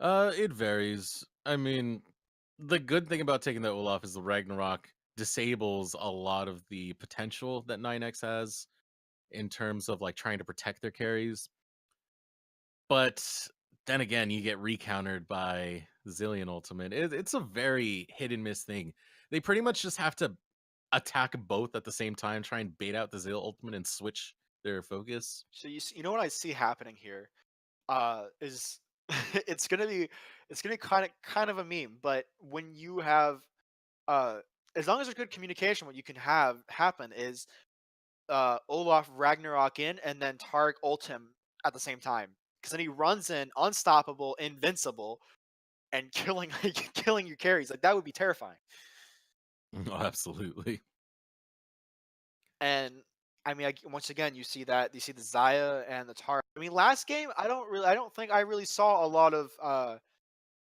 It varies. I mean, the good thing about taking the Olaf is the Ragnarok disables a lot of the potential that 9x has in terms of like trying to protect their carries. But then again, you get recountered by Zillion Ultimate. It's a very hit and miss thing. They pretty much just have to attack both at the same time, try and bait out the Zillion Ultimate and switch their focus. So you know what I see happening here is it's gonna be kind of a meme, but when you have uh as long as there's good communication, what you can have happen is Olaf Ragnarok in and then Targ ult him at the same time. Because then he runs in unstoppable, invincible, and killing killing your carries. Like that would be terrifying. Oh, absolutely. And I mean, once again, you see the Zaya and the Targ. I mean, last game, I don't think I really saw a lot of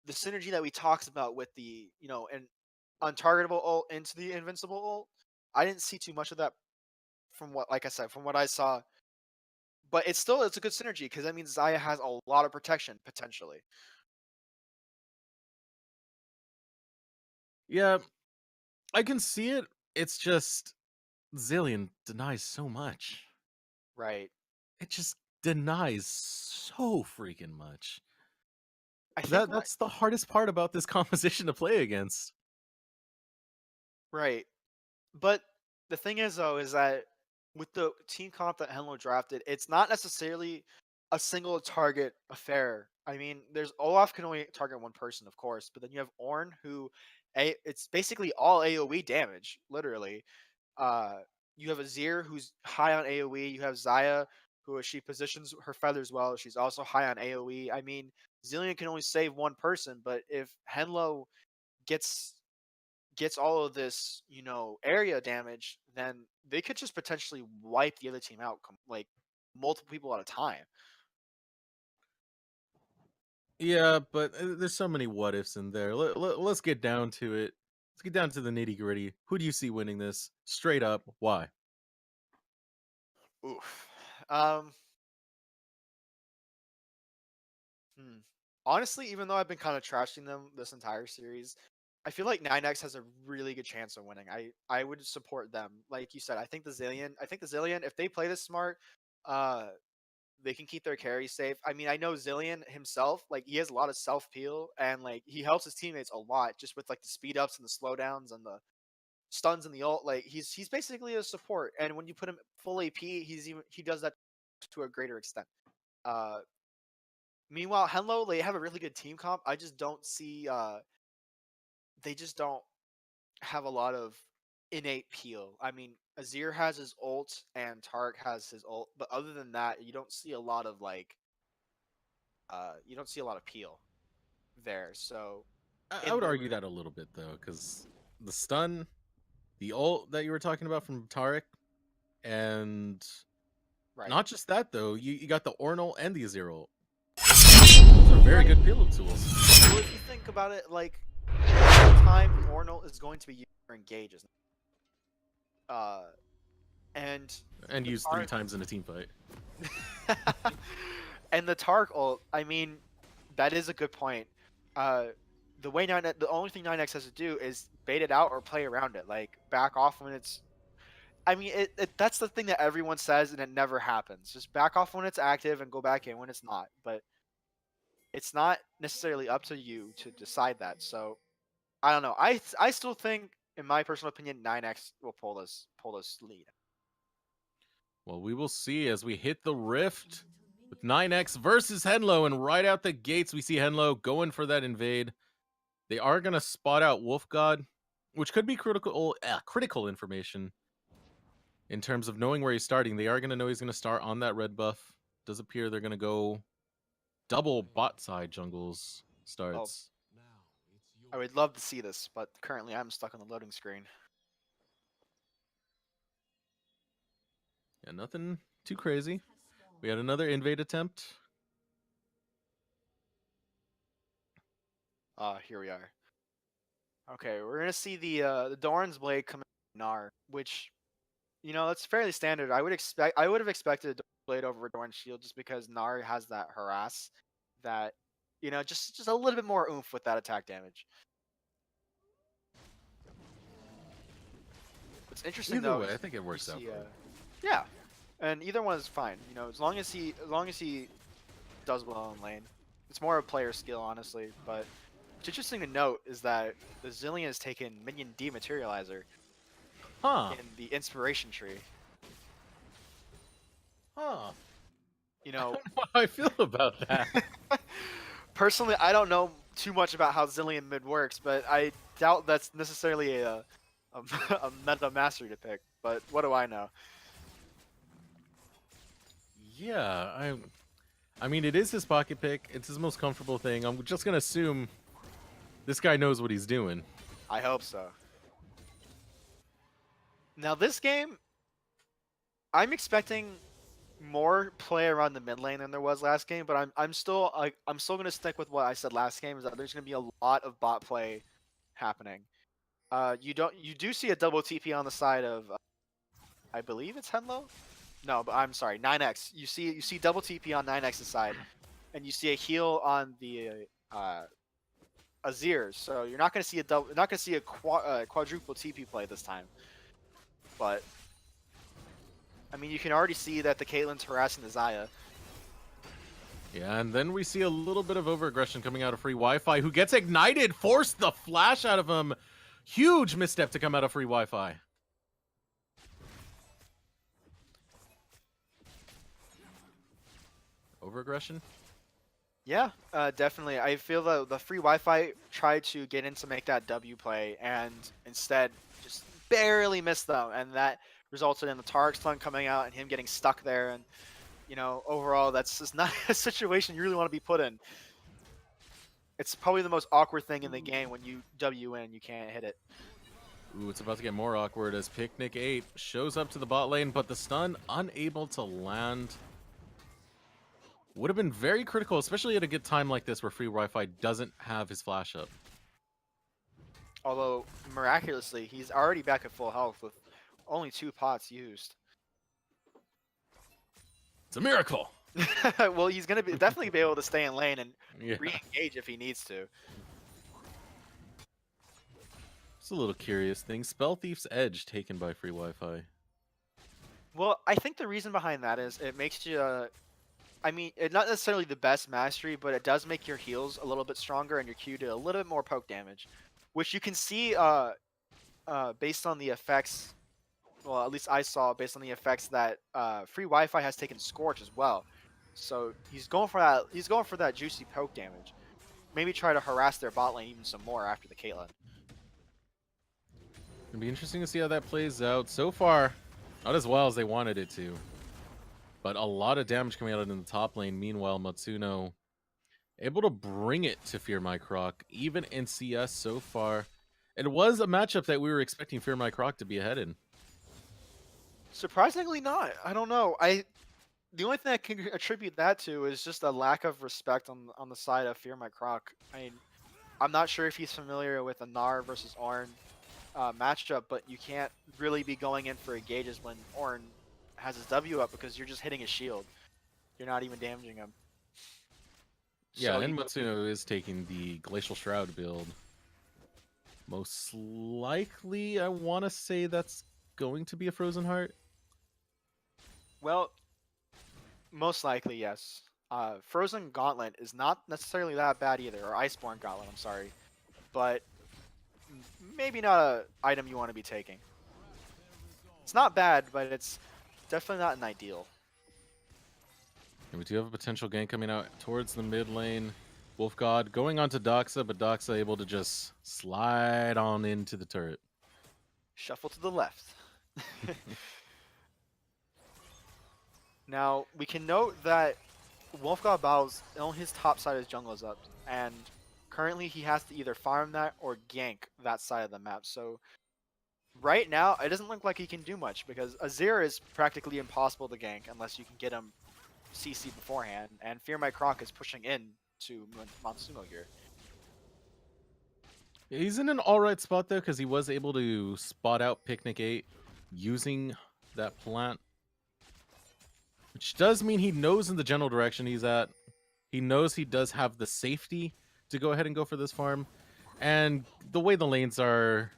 the synergy that we talked about with the and untargetable ult into the invincible ult. I didn't see too much of that from what, like I said, from what I saw. But it's a good synergy because that means Zaya has a lot of protection potentially. Yeah, I can see it. It's just Zillion denies so much. Right. It just denies so freaking much. I think my That's the hardest part about this composition to play against. right. But the thing is though is that with the team comp that Henlo drafted, it's not necessarily a single target affair. I mean, there's Olaf can only target one person, of course, but then you have Ornn who it's basically all AoE damage, literally. Uh, you have Azir who's high on AoE. You have Zaya who she positions her feathers well. She's also high on AoE. I mean, Zillion can only save one person, but if Henlo gets all of this, area damage, then they could just potentially wipe the other team out, like multiple people at a time. Yeah, but there's so many what ifs in there. Let's get down to it. Let's get down to the nitty gritty. Who do you see winning this? Straight up, why? Oof. Um. Hmm. Honestly, even though I've been kind of trashing them this entire series, I feel like 9x has a really good chance of winning. I would support them. Like you said, I think the Zillion, if they play this smart, uh, they can keep their carries safe. I mean, I know Zillion himself, like he has a lot of self peel and like he helps his teammates a lot just with like the speed ups and the slowdowns and the stuns and the ult. Like he's basically a support. And when you put him full AP, he does that to a greater extent. Uh, Meanwhile, Henlo, they have a really good team comp. I just don't see they just don't have a lot of innate peel. I mean, Azir has his ult and Tark has his ult, but other than that, you don't see a lot of you don't see a lot of peel there. So I in would the argue that a little bit though, because the stun, the ult that you were talking about from Tarek, and right, not just that though, you got the Ornal and the Azir ult. Those are very right. good payload tools. Well, if you think about it, like the time the Ornal is going to be used for engages, uh, and And the used three Tark times in a team fight. and the Tark ult, I mean, that is a good point. Uh, the only thing 9x has to do is bait it out or play around it, like back off when it's. I mean, that's the thing that everyone says, and it never happens. Just back off when it's active and go back in when it's not. But it's not necessarily up to you to decide that. So I don't know. I still think, in my personal opinion, 9x will pull this lead. Well, we will see as we hit the rift with 9X versus Henlo, and right out the gates, we see Henlo going for that invade. They are going to spot out Wolf God, which could be critical information in terms of knowing where he's starting. They are going to know he's going to start on that red buff. Does appear they're going to go double bot side jungles Oh, starts. I would love to see this, but currently I'm stuck on the loading screen. Yeah, nothing too crazy. We had another invade attempt. Here we are. Okay, we're gonna see the Doran's blade come in Gnar, which, you know, that's fairly standard. I would have expected a Doran's blade over a Doran's shield just because Gnar has that harass, that, you know, just a little bit more oomph with that attack damage. What's interesting Either though way, is I think it you works out see, for him. yeah, and either one is fine. You know, as long as he does well in lane, it's more a player skill, honestly. But what's interesting to note is that the Zillion has taken minion dematerializer Huh. in the inspiration tree. Huh. You I know, don't know how I feel about that. personally, I don't know too much about how Zillion mid works, but I doubt that's necessarily a meta mastery to pick. But what do I know? Yeah, I mean, it is his pocket pick. It's his most comfortable thing. I'm just gonna assume this guy knows what he's doing. I hope so. Now this game, I'm expecting more play around the mid lane than there was last game, but I'm still gonna stick with what I said last game, is that there's gonna be a lot of bot play happening. You do see a double TP on the side of I believe it's Henlo. No, but I'm sorry, 9X. You see double TP on 9X's side, and you see a heal on the Azir's. So you're not gonna see a quadruple TP play this time. But I mean, you can already see that the Caitlyn's harassing the Xayah. Yeah, and then we see a little bit of over-aggression coming out of free Wi-Fi, who gets ignited, forced the flash out of him. Huge misstep to come out of free Wi-Fi. Over-aggression? Yeah, definitely. I feel that the free Wi-Fi tried to get in to make that W play, and instead just barely missed them, and that resulted in the Tarek stun coming out and him getting stuck there. And you know, overall, that's just not a situation you really want to be put in. It's probably the most awkward thing in the game when you W in and you can't hit it. Ooh, it's about to get more awkward as Picnic 8 shows up to the bot lane, but the stun unable to land. Would have been very critical, especially at a good time like this where free Wi-Fi doesn't have his flash up. Although, miraculously, he's already back at full health with only 2 pots used. It's a miracle! Well, he's going to definitely be able to stay in lane and Yeah. re-engage if he needs to. It's a little curious thing. Spell Thief's Edge taken by free Wi-Fi. Well, I think the reason behind that is it makes you... I mean, it's not necessarily the best mastery, but it does make your heals a little bit stronger and your Q do a little bit more poke damage. Which you can see based on the effects... Well, at least I saw based on the effects that free Wi-Fi has taken Scorch as well. So he's going for that. He's going for that juicy poke damage. Maybe try to harass their bot lane even some more after the Caitlyn. It'll be interesting to see how that plays out. So far, not as well as they wanted it to. But a lot of damage coming out in the top lane. Meanwhile, Matsuno able to bring it to Fear My Croc, even in CS so far. It was a matchup that we were expecting Fear My Croc to be ahead in. Surprisingly not. I don't know. The only thing I can attribute that to is just a lack of respect on the side of Fear My Croc. I mean, I'm not sure if he's familiar with a Gnar versus Ornn matchup, but you can't really be going in for engages when Ornn has his W up because you're just hitting his shield. You're not even damaging him. Yeah, So and Matsuno is taking the Glacial Shroud build. Most likely, I want to say that's going to be a Frozen Heart. Well, most likely, yes. Frozen Gauntlet is not necessarily that bad either, or Iceborne Gauntlet, I'm sorry. But maybe not an item you want to be taking. It's not bad, but it's definitely not an ideal. And we do have a potential gank coming out towards the mid lane. Wolf God going on to Doxa, but Doxa able to just slide on into the turret. Shuffle to the left. Now, we can note that Wolfgod Battles, on his top side of his jungle is up, and currently he has to either farm that or gank that side of the map. So right now, it doesn't look like he can do much because Azir is practically impossible to gank unless you can get him CC beforehand, and Fear My Croc is pushing in to Monsuno here. He's in an alright spot though, because he was able to spot out Picnic 8 using that plant. Which does mean he knows in the general direction he's at. He knows he does have the safety to go ahead and go for this farm. And the way the lanes are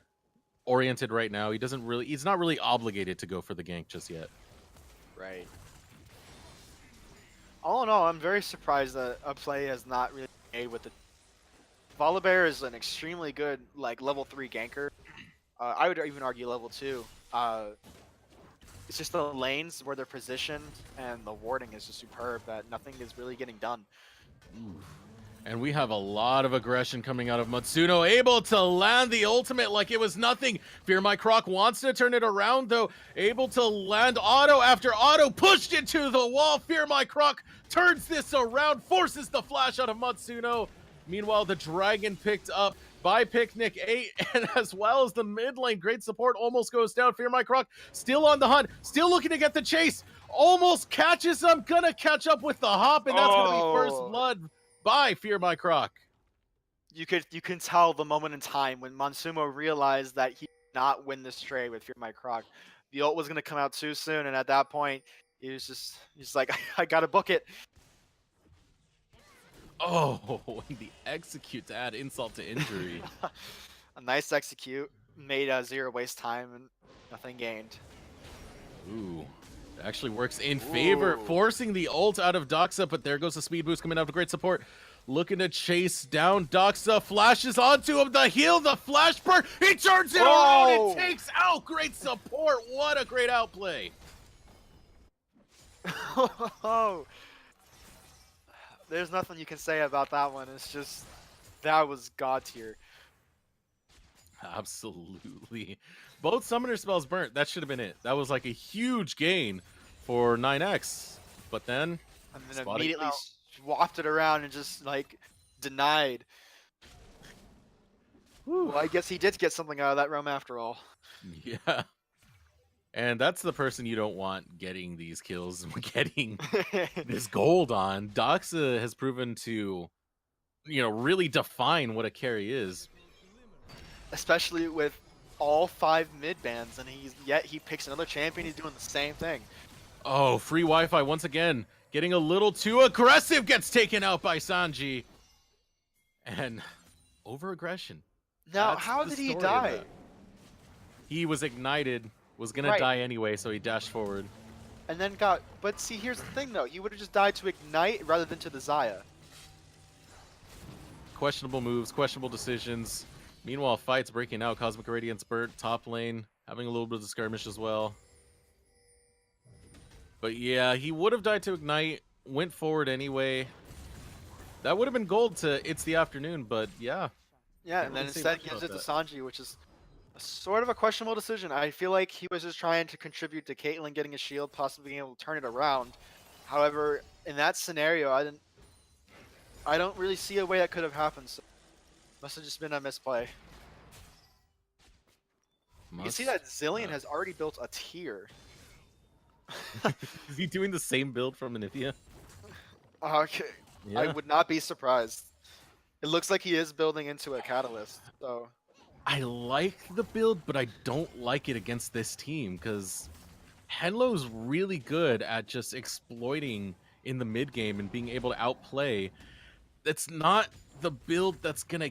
oriented right now, he's not really obligated to go for the gank just yet. Right. All in all, I'm very surprised that a play has not really made with the Volibear is an extremely good level 3 ganker. I would even argue level 2. It's just the lanes where they're positioned and the warding is just superb that nothing is really getting done. Oof. And we have a lot of aggression coming out of Matsuno, able to land the ultimate like it was nothing. Fear My Croc wants to turn it around, though. Able to land auto after auto, pushed into the wall. Fear My Croc turns this around, forces the flash out of Matsuno. Meanwhile, the dragon picked up by Picnic 8, and as well as the mid lane, great support almost goes down. Fear My Croc still on the hunt, still looking to get the chase. Almost catches him, gonna catch up with the hop, and that's gonna be first blood by Fear My Croc. You can tell the moment in time when Monsuno realized that he did not win this trade with Fear My Croc. The ult was gonna come out too soon, and at that point, he's like, I gotta book it. Oh, the execute to add insult to injury. A nice execute, made 0 waste time and nothing gained. Ooh. Actually works in favor, forcing the ult out of Doxa, but there goes the speed boost coming out of great support. Looking to chase down Doxa, flashes onto him, the heal, the flash burn, he turns it around and takes out great support. What a great outplay. There's nothing you can say about that one. It's just, that was god tier. Absolutely. Both summoner spells burnt. That should have been it. That was like a huge gain for 9X. But then... And then immediately swapped it around and just, denied. Whew. Well, I guess he did get something out of that roam after all. Yeah. And that's the person you don't want getting these kills, getting this gold on. Doxa has proven to, really define what a carry is. Especially with all 5 mid bans, and yet he picks another champion. He's doing the same thing. Oh, free Wi-Fi once again, getting a little too aggressive, gets taken out by Sanji, and over aggression. Now, how did he die? He was ignited, was gonna die anyway, so he dashed forward. And then but see, here's the thing though, he would have just died to ignite rather than to the Xayah. Questionable moves, questionable decisions. Meanwhile, fights breaking out. Cosmic Radiance burnt, top lane, having a little bit of skirmish as well. But yeah, he would have died to ignite, went forward anyway. That would have been gold to It's the Afternoon, but yeah. Yeah, and then instead gives it to Sanji, which is sort of a questionable decision. I feel like he was just trying to contribute to Caitlyn getting a shield, possibly being able to turn it around. However, in that scenario, I don't really see a way that could have happened. So must have just been a misplay. You can see that Zillion has already built a tier. Is he doing the same build from Anithia? Okay. Yeah. I would not be surprised. It looks like he is building into a catalyst, so. I like the build, but I don't like it against this team, because Henlo's really good at just exploiting in the mid game and being able to outplay. That's not the build that's gonna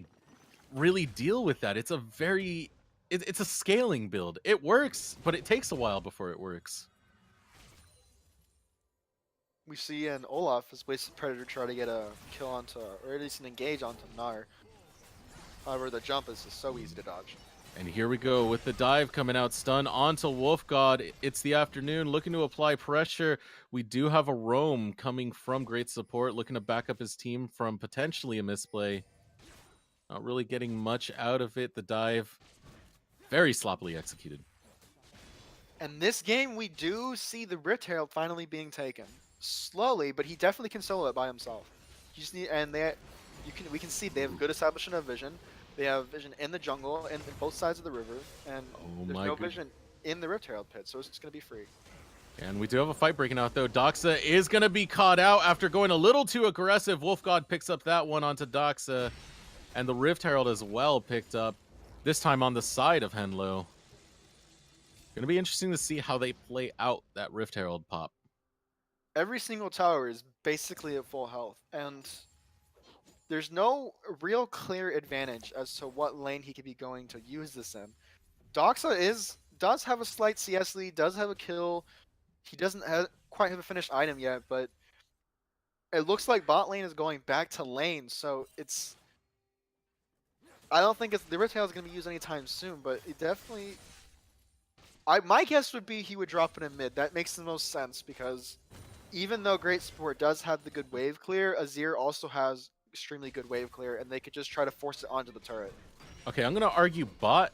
really deal with that. It's a it's a scaling build. It works, but it takes a while before it works. We see an Olaf as Wasted Predator try to get a kill onto, or at least an engage onto Gnar. However, the jump is just so easy to dodge. And here we go with the dive coming out, stun onto Wolf God. It's the afternoon, looking to apply pressure. We do have a roam coming from great support, looking to back up his team from potentially a misplay. Not really getting much out of it. The dive, very sloppily executed. And this game, we do see the Rift Herald finally being taken slowly, but he definitely can solo it by himself. You just need, and we can see they have good establishment of vision. They have vision in the jungle and in both sides of the river, and Oh there's my no goodness. vision in the Rift Herald pit, so it's just gonna be free. And we do have a fight breaking out, though. Doxa is going to be caught out after going a little too aggressive. Wolf God picks up that one onto Doxa. And the Rift Herald as well picked up, this time on the side of Henlo. Going to be interesting to see how they play out that Rift Herald pop. Every single tower is basically at full health, and there's no real clear advantage as to what lane he could be going to use this in. Doxa does have a slight CS lead, does have a kill. He doesn't quite have a finished item yet, but it looks like bot lane is going back to lane, so it's... I don't think the Rift Herald is going to be used anytime soon, but it definitely... my guess would be he would drop it in mid. That makes the most sense, because even though Great Support does have the good wave clear, Azir also has extremely good wave clear, and they could just try to force it onto the turret. Okay, I'm going to argue bot.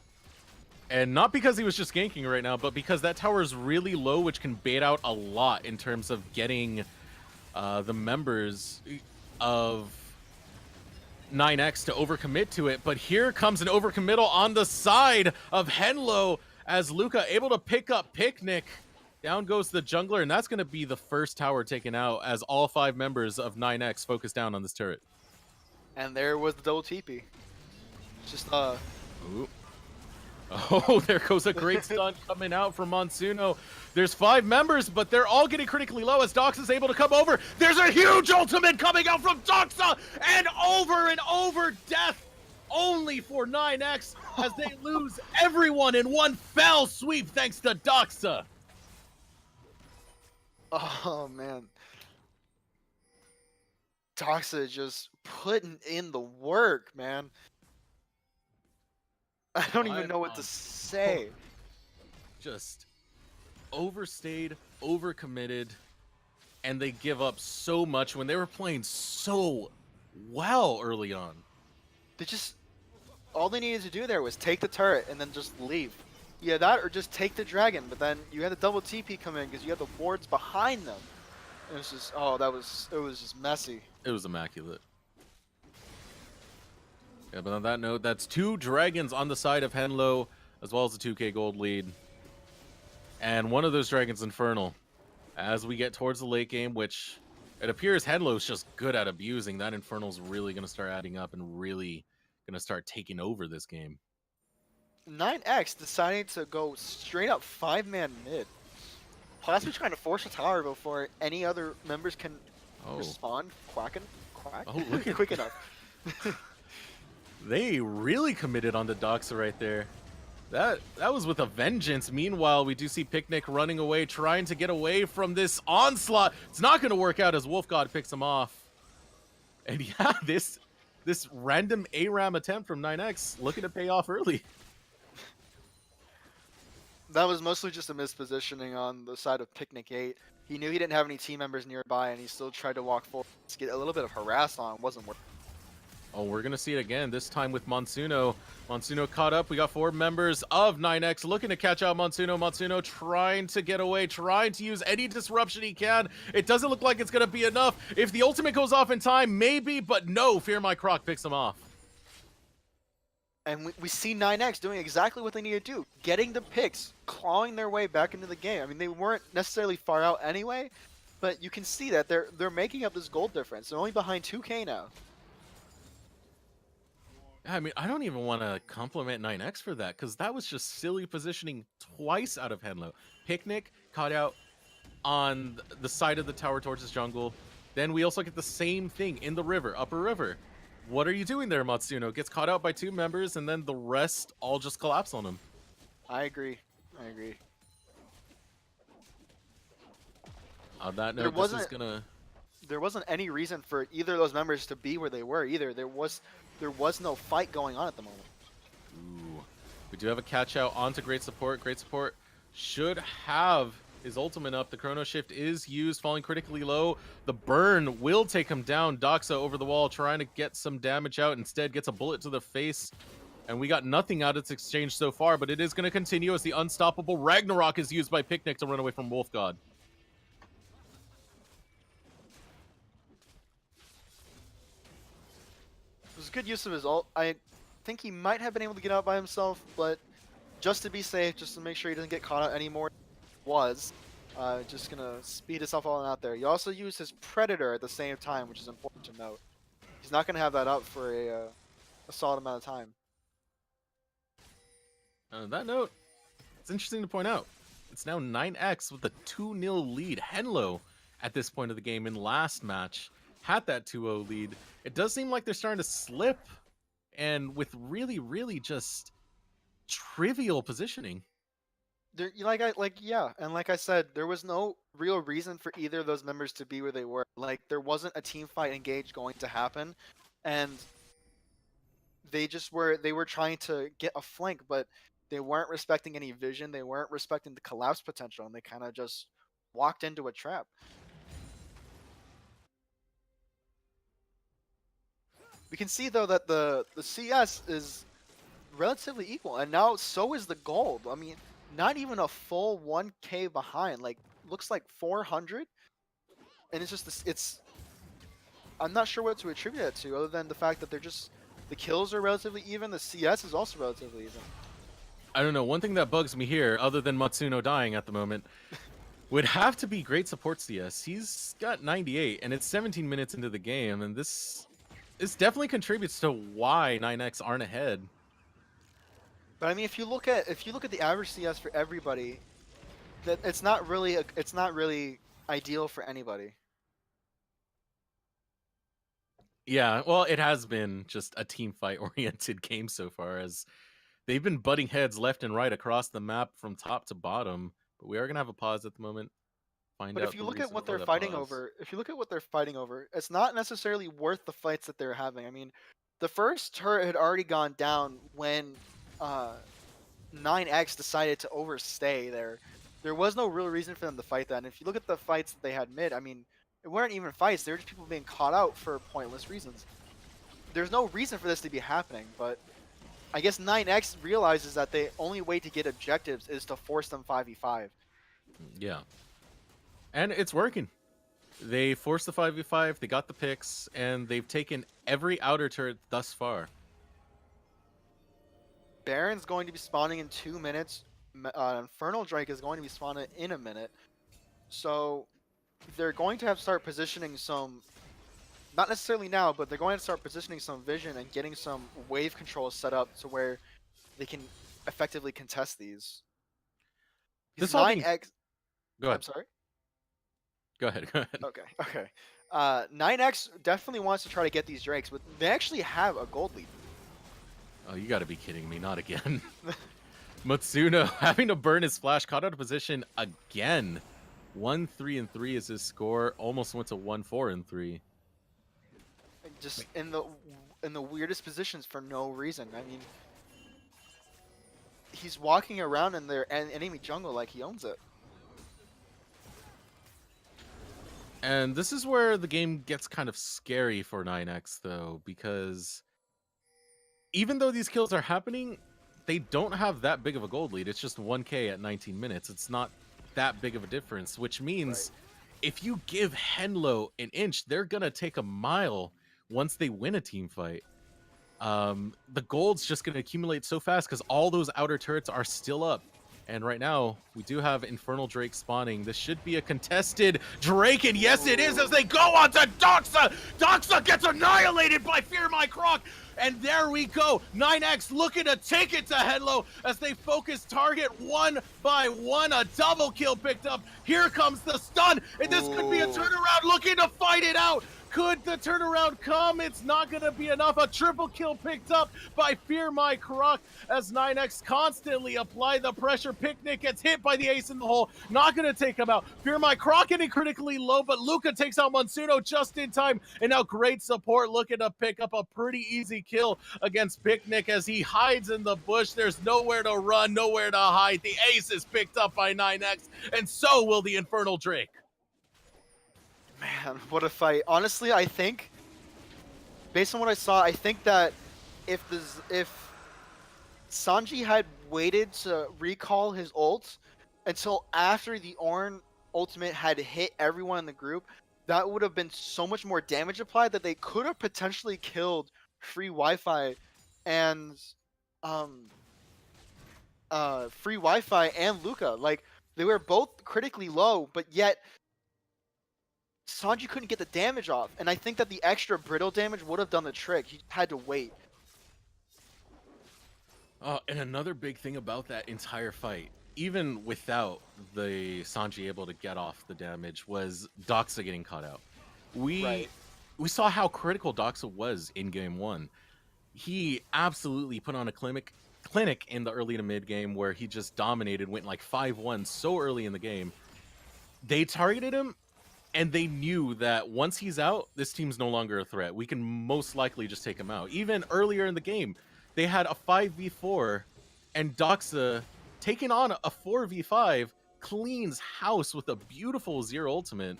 And not because he was just ganking right now, but because that tower is really low, which can bait out a lot in terms of getting the members of 9X to overcommit to it. But here comes an overcommittal on the side of Henlo as Luca able to pick up Picnic. Down goes the jungler, and that's going to be the first tower taken out as all 5 members of 9X focus down on this turret. And there was the double TP. Just Ooh. Oh, there goes a great stun coming out from Monsuno. There's 5 members, but they're all getting critically low as Doxa is able to come over. There's a huge ultimate coming out from Doxa, and over death only for 9X as they lose everyone in one fell sweep thanks to Doxa. Oh, man. Doxa just putting in the work, man. I don't even know what to say. Just overstayed, overcommitted, and they give up so much when they were playing so well early on. They just... all they needed to do there was take the turret and then just leave. Yeah, that or just take the dragon, but then you had the double TP come in because you had the wards behind them. And it's just, oh, it was just messy. It was immaculate. Yeah, but on that note, that's 2 dragons on the side of Henlo, as well as a 2k gold lead. And one of those dragons Infernal. As we get towards the late game, which it appears Henlo's just good at abusing, that Infernal's really going to start adding up and really going to start taking over this game. 9X deciding to go straight up 5-man mid. Possibly trying to force a tower before any other members can respond. Quack? Oh, look at quick enough. They really committed on the Doxa right there. That was with a vengeance. Meanwhile, we do see Picnic running away, trying to get away from this onslaught. It's not going to work out as Wolf God picks him off. And yeah, this random ARAM attempt from 9X looking to pay off early. That was mostly just a mispositioning on the side of Picnic 8. He knew he didn't have any team members nearby, and he still tried to walk forward to get a little bit of harass on. It wasn't working. Oh, we're going to see it again, this time with Monsuno. Monsuno caught up. We got 4 members of 9X looking to catch out Monsuno. Monsuno trying to get away, trying to use any disruption he can. It doesn't look like it's going to be enough. If the ultimate goes off in time, maybe, but no, Fear My Croc picks him off. And we see 9X doing exactly what they need to do. Getting the picks, clawing their way back into the game. I mean, they weren't necessarily far out anyway, but you can see that they're making up this gold difference. They're only behind 2k now. I mean, I don't even want to compliment 9X for that, because that was just silly positioning twice out of Henlo. Picnic caught out on the side of the tower towards his jungle. Then we also get the same thing in the river, upper river. What are you doing there, Matsuno? Gets caught out by 2 members, and then the rest all just collapse on him. I agree. On that note, this is gonna... There wasn't any reason for either of those members to be where they were either. There was no fight going on at the moment. Ooh. We do have a catch out onto Great Support. Great Support should have his ultimate up. The Chrono Shift is used, falling critically low. The burn will take him down. Doxa over the wall, trying to get some damage out. Instead, gets a bullet to the face. And we got nothing out of this exchange so far, but it is going to continue as the unstoppable Ragnarok is used by Picnic to run away from Wolf God. It was a good use of his ult. I think he might have been able to get out by himself, but just to be safe, just to make sure he doesn't get caught out anymore, just gonna speed himself all out there. He also used his Predator at the same time, which is important to note. He's not gonna have that up for a solid amount of time. On that note, it's interesting to point out, it's now 9x with a 2-0 lead. Henlo, at this point of the game in last match, had that 2-0 lead. It does seem like they're starting to slip, and with really, really just trivial positioning. Like I said, there was no real reason for either of those members to be where they were. Like, there wasn't a team fight engage going to happen, and they were trying to get a flank, but they weren't respecting any vision. They weren't respecting the collapse potential, and they kind of just walked into a trap. We can see though that the CS is relatively equal, and now so is the gold. I mean, not even a full 1K behind. Like, looks like 400, and it's just I'm not sure what to attribute it to, other than the fact that the kills are relatively even. The CS is also relatively even. I don't know. One thing that bugs me here, other than Matsuno dying at the moment, would have to be Great Support CS. He's got 98, and it's 17 minutes into the game, and this definitely contributes to why 9x aren't ahead. But I mean, if you look at the average CS for everybody, that it's not really ideal for anybody. Yeah, well, it has been just a team fight oriented game so far, as they've been butting heads left and right across the map from top to bottom. But we are gonna have a pause at the moment. But if you look at what they're fighting over, it's not necessarily worth the fights that they're having. I mean, the first turret had already gone down when 9x decided to overstay there. There was no real reason for them to fight that. And if you look at the fights that they had mid, I mean, it weren't even fights. They were just people being caught out for pointless reasons. There's no reason for this to be happening, but I guess 9x realizes that the only way to get objectives is to force them 5v5. Yeah. And it's working. They forced the 5v5, they got the picks, and they've taken every outer turret thus far. Baron's going to be spawning in 2 minutes. Infernal Drake is going to be spawning in a minute. So they're going to have to start positioning some, not necessarily now, but they're going to start positioning some vision and getting some wave control set up to where they can effectively contest these. This 9x. Go ahead. I'm sorry. Go ahead. Okay. 9x definitely wants to try to get these Drakes, but they actually have a gold lead. Oh, you gotta be kidding me. Not again. Matsuno having to burn his flash, caught out of position again. 1-3-3 is his score. Almost went to 1-4-3. Just in the weirdest positions for no reason. I mean, he's walking around in their enemy jungle like he owns it. And this is where the game gets kind of scary for 9x, though, because even though these kills are happening, they don't have that big of a gold lead. It's just 1K at 19 minutes. It's not that big of a difference, which means if you give Henlo an inch, they're going to take a mile once they win a team fight. The gold's just going to accumulate so fast because all those outer turrets are still up. And right now, we do have Infernal Drake spawning. This should be a contested Drake, and yes, it is as they go on to Doxa. Doxa gets annihilated by Fear My Croc, and there we go. 9x looking to take it to Henlo as they focus target one by one. A double kill picked up. Here comes the stun, and this could be a turnaround looking to fight it out. Could the turnaround come? It's not going to be enough. A triple kill picked up by Fear My Croc as 9X constantly apply the pressure. Picnic gets hit by the ace in the hole. Not going to take him out. Fear My Croc getting critically low, but Luca takes out Monsuno just in time. And now great support looking to pick up a pretty easy kill against Picnic as he hides in the bush. There's nowhere to run, nowhere to hide. The ace is picked up by 9X, and so will the Infernal Drake. Man, what a fight. Honestly, I think, based on what I saw, I think that if Sanji had waited to recall his ult until after the Ornn ultimate had hit everyone in the group, that would have been so much more damage applied that they could have potentially killed Free Wi-Fi and Free Wi-Fi and Luca. Like, they were both critically low, but yet Sanji couldn't get the damage off, and I think that the extra brittle damage would have done the trick. He had to wait. And another big thing about that entire fight, even without the Sanji able to get off the damage, was Doxa getting caught out. We saw how critical Doxa was in game 1. He absolutely put on a clinic in the early to mid game where he just dominated, went like 5-1 so early in the game. They targeted him, and they knew that once he's out, this team's no longer a threat. We can most likely just take him out. Even earlier in the game, they had a 5v4, and Doxa, taking on a 4v5, cleans house with a beautiful Zero ultimate.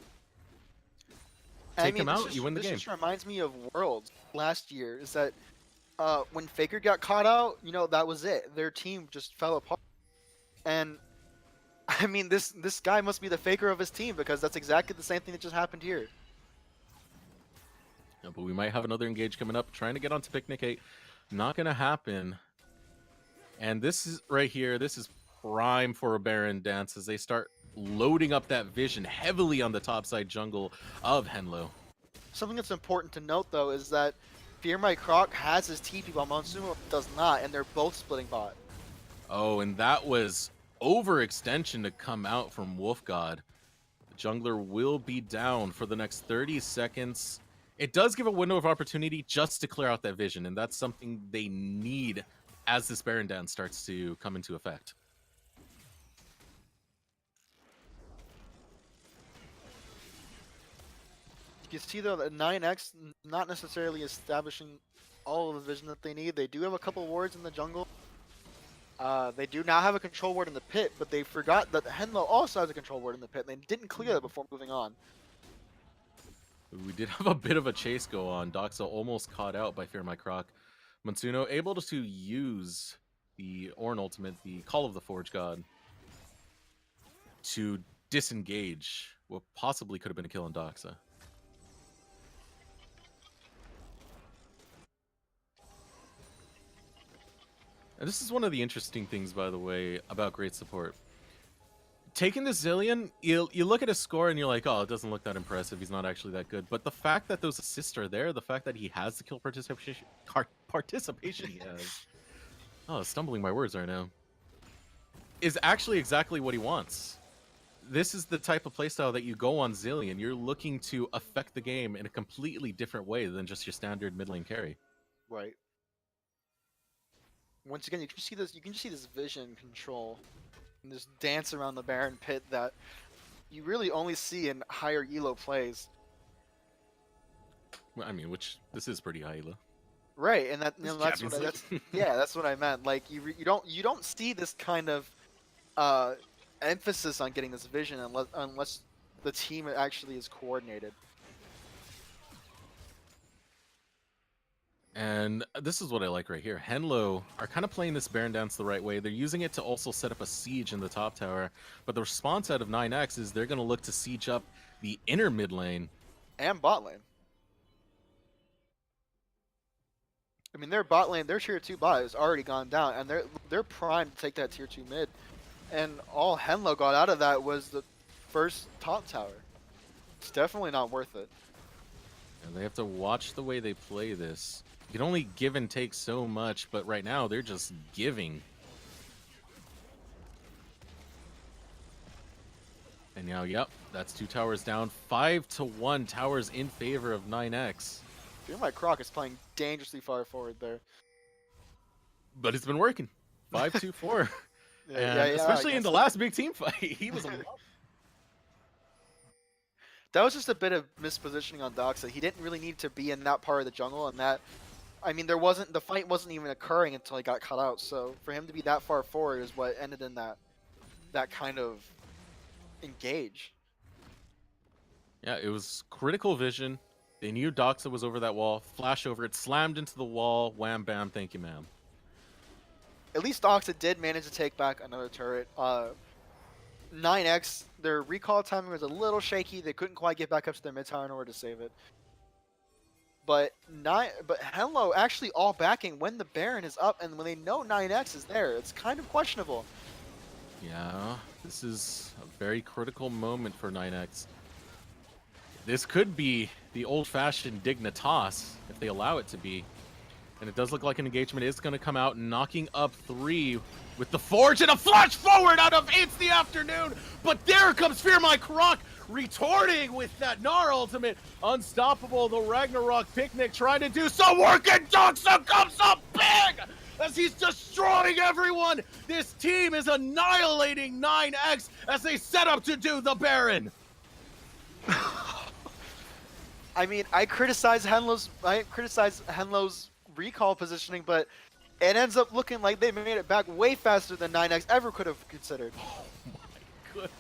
Take him out, you win the game. This just reminds me of Worlds last year, is that when Faker got caught out, you know, that was it. Their team just fell apart. And I mean, this guy must be the Faker of his team, because that's exactly the same thing that just happened here. Yeah, but we might have another engage coming up, trying to get onto Picnic 8. Not going to happen. And this is right here, this is prime for a Baron dance as they start loading up that vision heavily on the topside jungle of Henlo. Something that's important to note, though, is that Fear My Croc has his TP while Monsuno does not, and they're both splitting bot. Oh, and that was overextension to come out from Wolf God. The jungler will be down for the next 30 seconds. It does give a window of opportunity just to clear out that vision, and that's something they need as this Baron dance starts to come into effect. You can see, though, that 9X not necessarily establishing all of the vision that they need. They do have a couple wards in the jungle. They do now have a control ward in the pit, but they forgot that Henlo also has a control ward in the pit, and they didn't clear that before moving on. We did have a bit of a chase go on. Doxa almost caught out by Fear My Croc. Monsuno able to use the Ornn ultimate, the Call of the Forge God, to disengage what possibly could have been a kill on Doxa. And this is one of the interesting things, by the way, about great support. Taking the Zilean, you look at his score and you're like, oh, it doesn't look that impressive. He's not actually that good. But the fact that those assists are there, the fact that he has the kill participation he has, oh, stumbling my words right now, is actually exactly what he wants. This is the type of playstyle that you go on Zilean. You're looking to affect the game in a completely different way than just your standard mid lane carry. Right. Once again, you can see this. You can just see this vision control and this dance around the Baron pit that you really only see in higher elo plays. Well, I mean, which this is pretty high elo. Right, and that, you know, that's what that's what I meant. Like you don't see this kind of emphasis on getting this vision unless the team actually is coordinated. And this is what I like right here. Henlo are kind of playing this Baron dance the right way. They're using it to also set up a siege in the top tower. But the response out of 9X is they're going to look to siege up the inner mid lane. And bot lane. I mean, their bot lane, their tier 2 bot has already gone down, and they're primed to take that tier 2 mid. And all Henlo got out of that was the first top tower. It's definitely not worth it. And they have to watch the way they play this. You can only give and take so much, but right now they're just giving. And now, yep, that's 2 towers down. 5-1 towers in favor of 9X. Fear My Croc is playing dangerously far forward there. But it's been working. 5-2-4. Yeah, And yeah. especially in the last big team fight, he was a That was just a bit of mispositioning on Doxa. He didn't really need to be in that part of the jungle, and that, I mean, the fight wasn't even occurring until he got cut out. So for him to be that far forward is what ended in that kind of engage. Yeah, it was critical vision. They knew Doxa was over that wall. Flash over it, slammed into the wall. Wham, bam, thank you, ma'am. At least Doxa did manage to take back another turret. 9X, their recall timing was a little shaky. They couldn't quite get back up to their mid tower in order to save it. But Henlo actually all backing when the Baron is up and when they know 9X is there. It's kind of questionable. Yeah, this is a very critical moment for 9X. This could be the old-fashioned Dignitas, if they allow it to be. And it does look like an engagement is going to come out, knocking up 3 with the Forge and a flash forward out of It's the Afternoon. But there comes Fear My Croc, retorting with that Gnar ultimate. Unstoppable, the Ragnarok Picnic trying to do some work, and Doxa comes up big as he's destroying everyone. This team is annihilating 9X as they set up to do the Baron. I mean, I criticize Henlo's recall positioning, but it ends up looking like they made it back way faster than 9X ever could have considered. Oh my goodness.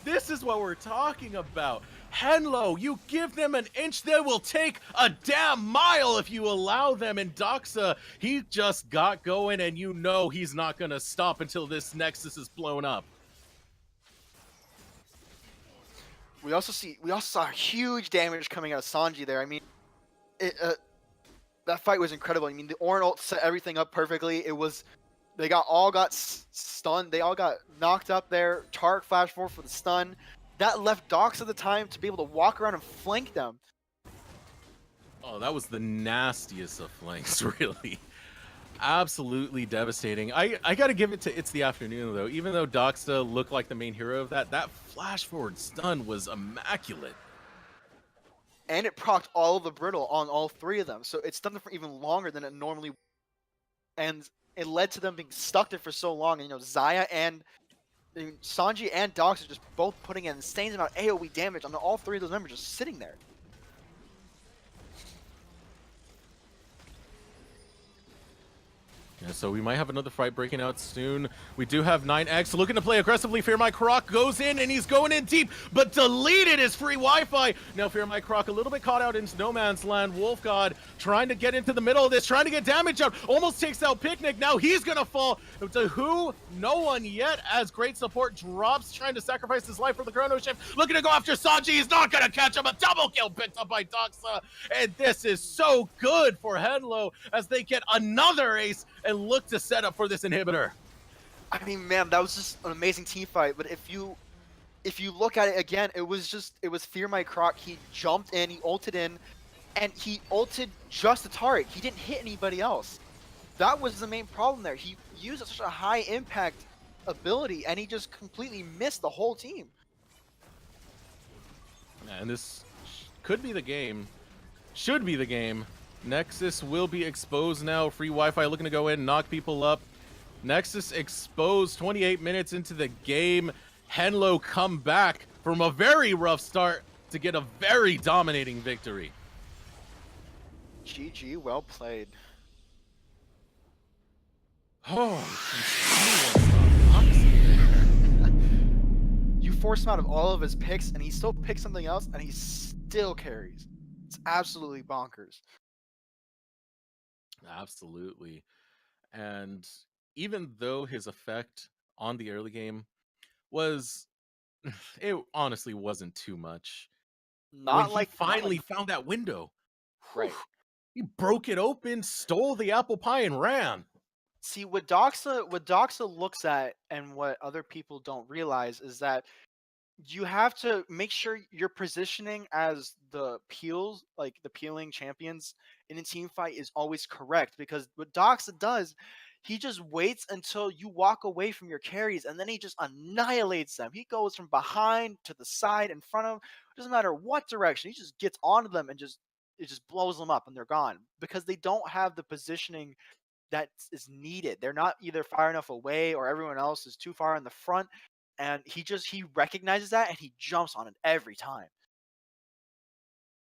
This is what we're talking about. Henlo, you give them an inch, they will take a damn mile if you allow them. And Doxa, he just got going, and you know he's not going to stop until this Nexus is blown up. We also saw huge damage coming out of Sanji there. I mean, that fight was incredible. I mean, the Ornn ult set everything up perfectly. They all got stunned. They all got knocked up there. Tark flash forward for the stun. That left Doxa the time to be able to walk around and flank them. Oh, that was the nastiest of flanks, really. Absolutely devastating. I gotta give it to It's the Afternoon, though. Even though Doxa looked like the main hero of that flash forward stun was immaculate. And it procced all of the brittle on all 3 of them, so it stunned them for even longer than it normally. And it led to them being stuck there for so long. And Xayah and Sanji and Doxa just both putting an insane amount of AoE damage on all 3 of those members just sitting there. Yeah, so we might have another fight breaking out soon. We do have 9X looking to play aggressively. Fear My Croc goes in, and he's going in deep, but deleted his free Wi-Fi. Now Fear My Croc a little bit caught out into no man's land. Wolf God trying to get into the middle of this, trying to get damage out. Almost takes out Picnic. Now he's going to fall. To who? No one yet, as great support drops, trying to sacrifice his life for the Chrono Shift. Looking to go after Sanji. He's not going to catch him. A double kill picked up by Doxa. And this is so good for Henlo as they get another ace and look to set up for this inhibitor. I mean, man, that was just an amazing team fight. But if you look at it again, it was Fear My Croc. He jumped in, he ulted in, and he ulted just the turret. He didn't hit anybody else. That was the main problem there. He used such a high impact ability, and he just completely missed the whole team. And this could be the game. Should be the game. Nexus will be exposed now. Free Wi-Fi looking to go in, knock people up. Nexus exposed 28 minutes into the game. Henlo come back from a very rough start to get a very dominating victory. GG, well played. Oh, you force him out of all of his picks, and he still picks something else, and he still carries. It's absolutely bonkers. Absolutely. And even though his effect on the early game was, it honestly wasn't too much. Not When like he finally found that window, right. he broke it open, stole the apple pie, and ran. See, what Doxa looks at, and what other people don't realize, is that you have to make sure your positioning as the peels, like the peeling champions in a team fight, is always correct. Because what Doxa does, he just waits until you walk away from your carries, and then he just annihilates them. He goes from behind to the side, in front of him. It doesn't matter what direction. He just gets onto them and just it just blows them up, and they're gone because they don't have the positioning that is needed. They're not either far enough away or everyone else is too far in the front. And he recognizes that and he jumps on it every time.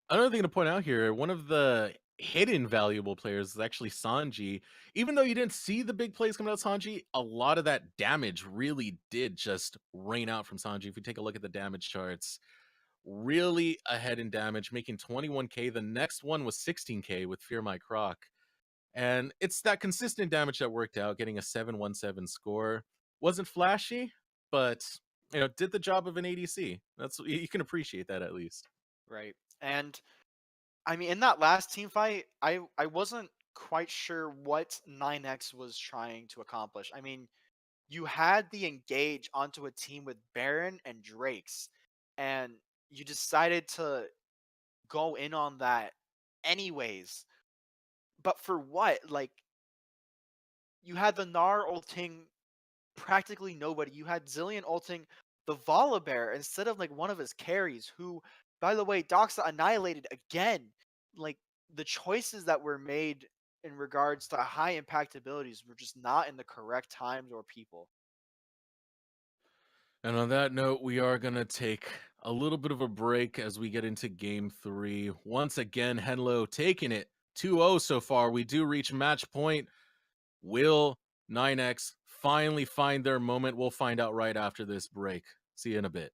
Another thing to point out here, one of the hidden valuable players is actually Sanji. Even though you didn't see the big plays coming out of Sanji, a lot of that damage really did just rain out from Sanji. If you take a look at the damage charts, really ahead in damage, making 21k. The next one was 16k with Fear My Croc. And it's that consistent damage that worked out, getting a 717 score. Wasn't flashy, but did the job of an ADC. That's you can appreciate that at least. Right. And I mean, in that last team fight, I wasn't quite sure what 9X was trying to accomplish. I mean, you had the engage onto a team with Baron and Drakes, and you decided to go in on that anyways. But for what? Like, you had the Gnar ulting practically nobody. You had Zillion ulting the Volibear instead of like one of his carries, who, by the way, Doxa annihilated again. Like, the choices that were made in regards to high impact abilities were just not in the correct times or people. And on that note, we are going to take a little bit of a break as we get into game 3. Once again, Henlo taking it 2-0 so far. We do reach match point. Will 9X finally find their moment? We'll find out right after this break. See you in a bit.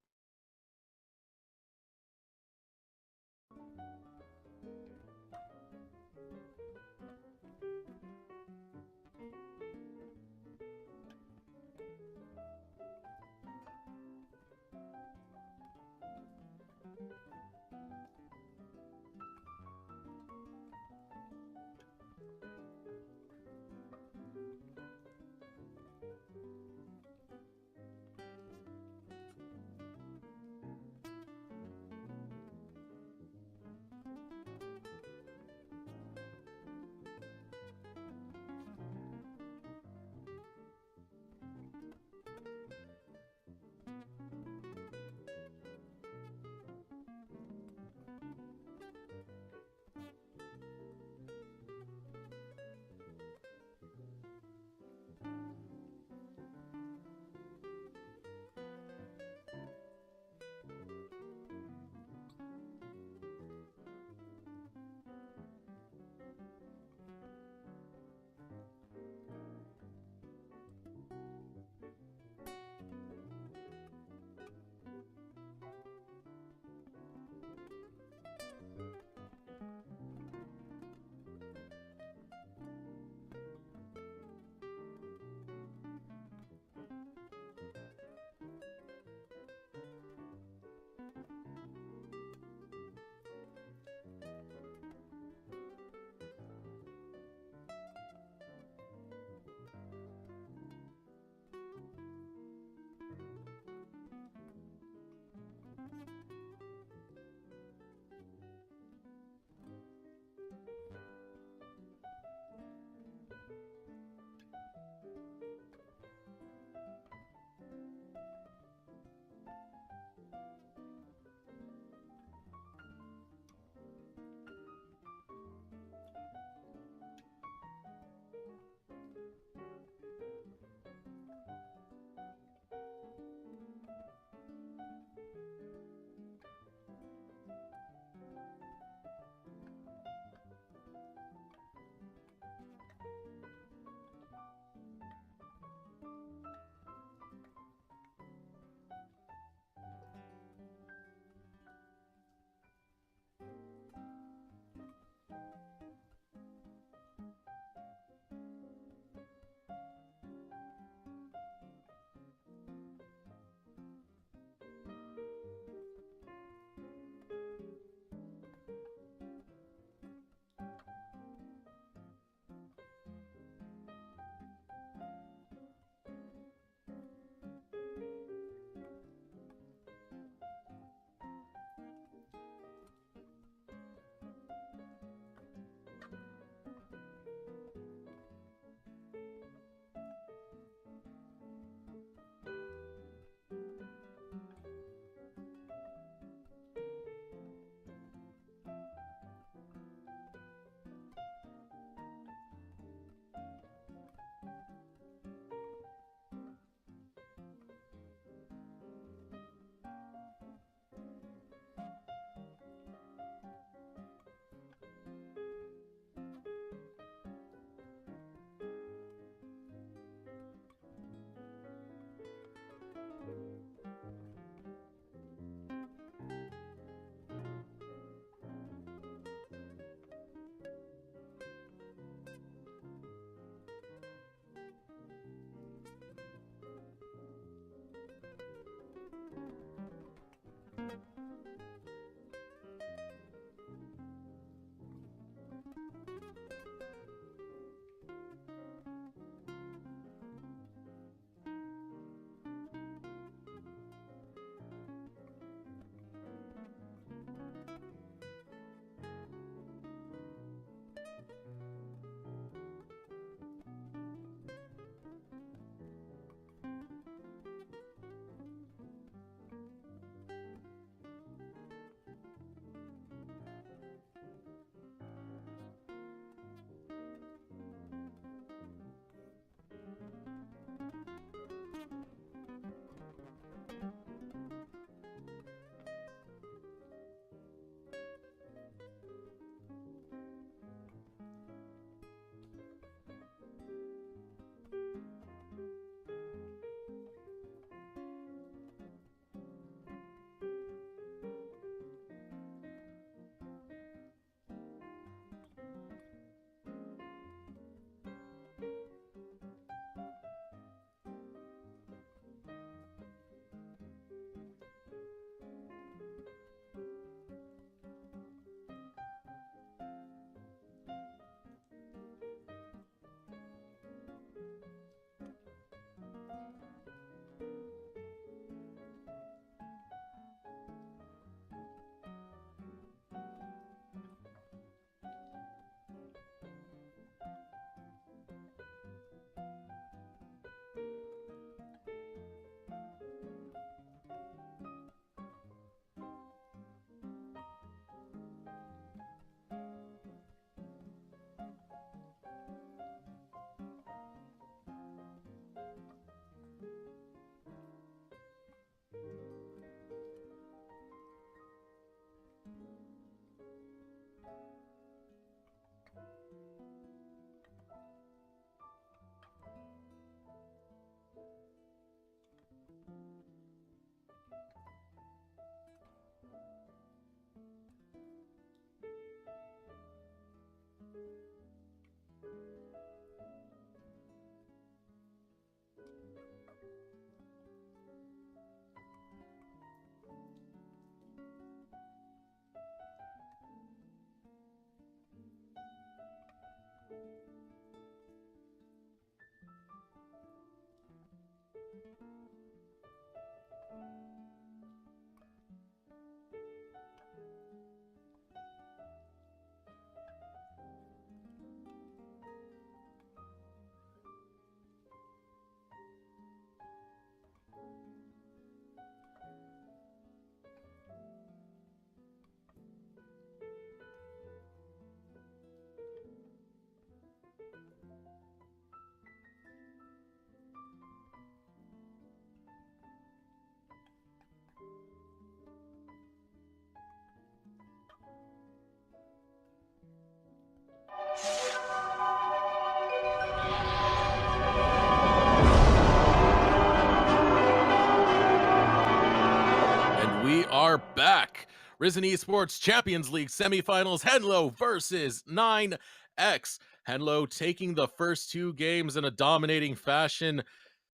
And we are back. Risen Esports Champions League semifinals. Henlo versus 9X. Henlo taking the first two games in a dominating fashion.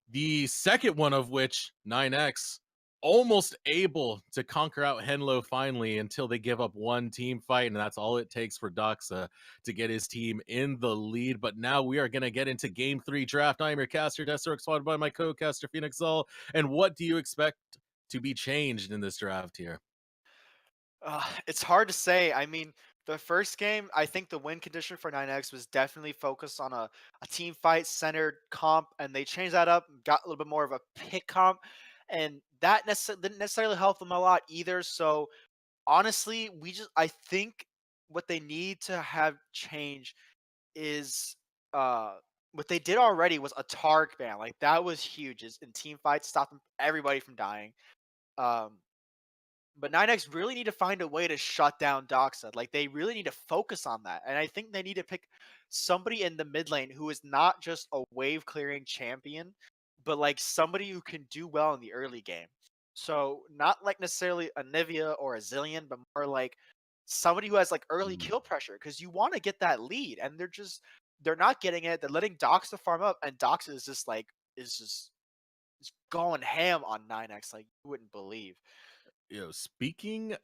The second one of which, 9X, almost able to conquer out Henlo finally until they give up one team fight, and that's all it takes for Doxa to get his team in the lead. But now we are going to get into Game 3 draft. I am your caster, Desterx, followed by my co-caster, Phoenix Zal. And what do you expect to be changed in this draft here? It's hard to say. I mean, the first game, I think the win condition for 9X was definitely focused on a team fight centered comp, and they changed that up, got a little bit more of a pick comp, and that didn't necessarily help them a lot either. So honestly, I think what they need to have change is what they did already was a Tark ban. Like that was huge. Is in team fights, stopping everybody from dying. Um, but 9X really need to find a way to shut down Doxa. Like they really need to focus on that. And I think they need to pick somebody in the mid lane who is not just a wave clearing champion, but like somebody who can do well in the early game. So not like necessarily a Nivea or a Zillion, but more like somebody who has like early Mm, kill pressure because you want to get that lead and they're not getting it. They're letting Doxa farm up and Doxa is just like is going ham on 9X like you wouldn't believe. speaking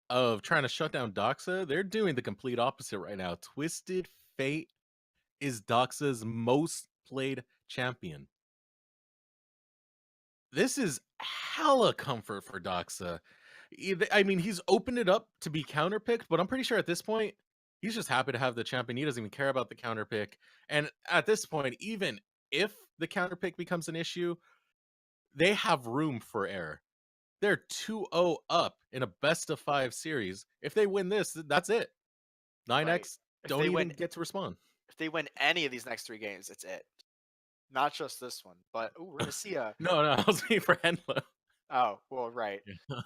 of trying to shut down Doxa, they're doing the complete opposite right now. Twisted Fate is Doxa's most played champion. This is hella comfort for Doxa. I mean, he's opened it up to be counterpicked, but I'm pretty sure at this point, he's just happy to have the champion. He doesn't even care about the counterpick. And at this point, even if the counterpick becomes an issue, they have room for error. They're 2-0 up in a best of 5 series. If they win this, that's it. Right. 9X If don't they win even get to respond. if they win any of these next 3 games, it's it. Not just this one, but ooh, we're gonna see a No, I was waiting for Henlo. oh, well, right. Yeah.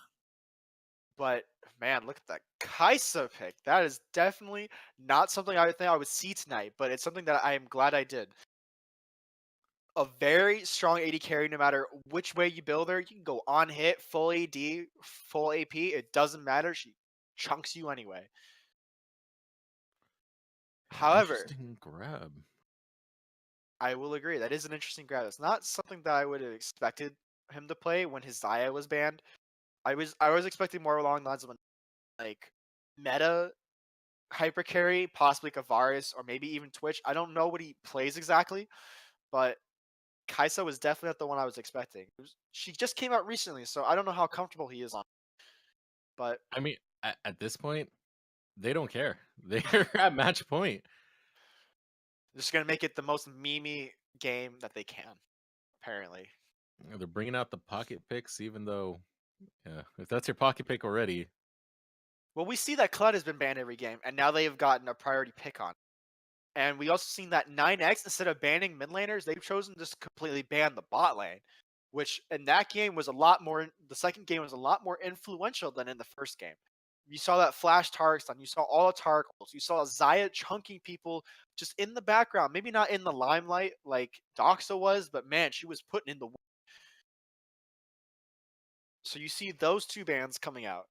But man, look at that Kaisa pick. That is definitely not something I would think I would see tonight, but it's something that I am glad I did. A very strong AD carry no matter which way you build her. You can go on hit, full AD, full AP, it doesn't matter. She chunks you anyway. However, Interesting grab. I will agree. That is an interesting grab. It's not something that I would have expected him to play when his Zaya was banned. I was expecting more along the lines of like meta hyper carry, possibly Kavaris or maybe even Twitch. I don't know what he plays exactly, but Kaisa was definitely not the one I was expecting. She just came out recently, so I don't know how comfortable he is on. But I mean, at this point, they don't care. They're at match point. just gonna make it the most memey game that they can. Apparently. They're bringing out the pocket picks, even though, yeah, if that's your pocket pick already, Well, we see that Kled has been banned every game, and now they have gotten a priority pick on. And we also seen that 9X, instead of banning mid laners, they've chosen to just completely ban the bot lane, which in that game was a lot more. The second game was a lot more influential than in the first game. You saw that flash Tark stun. You saw all the Tarkles. You saw Zaya chunking people just in the background. Maybe not in the limelight like Doxa was, but man, she was putting in the. So you see those two bans coming out.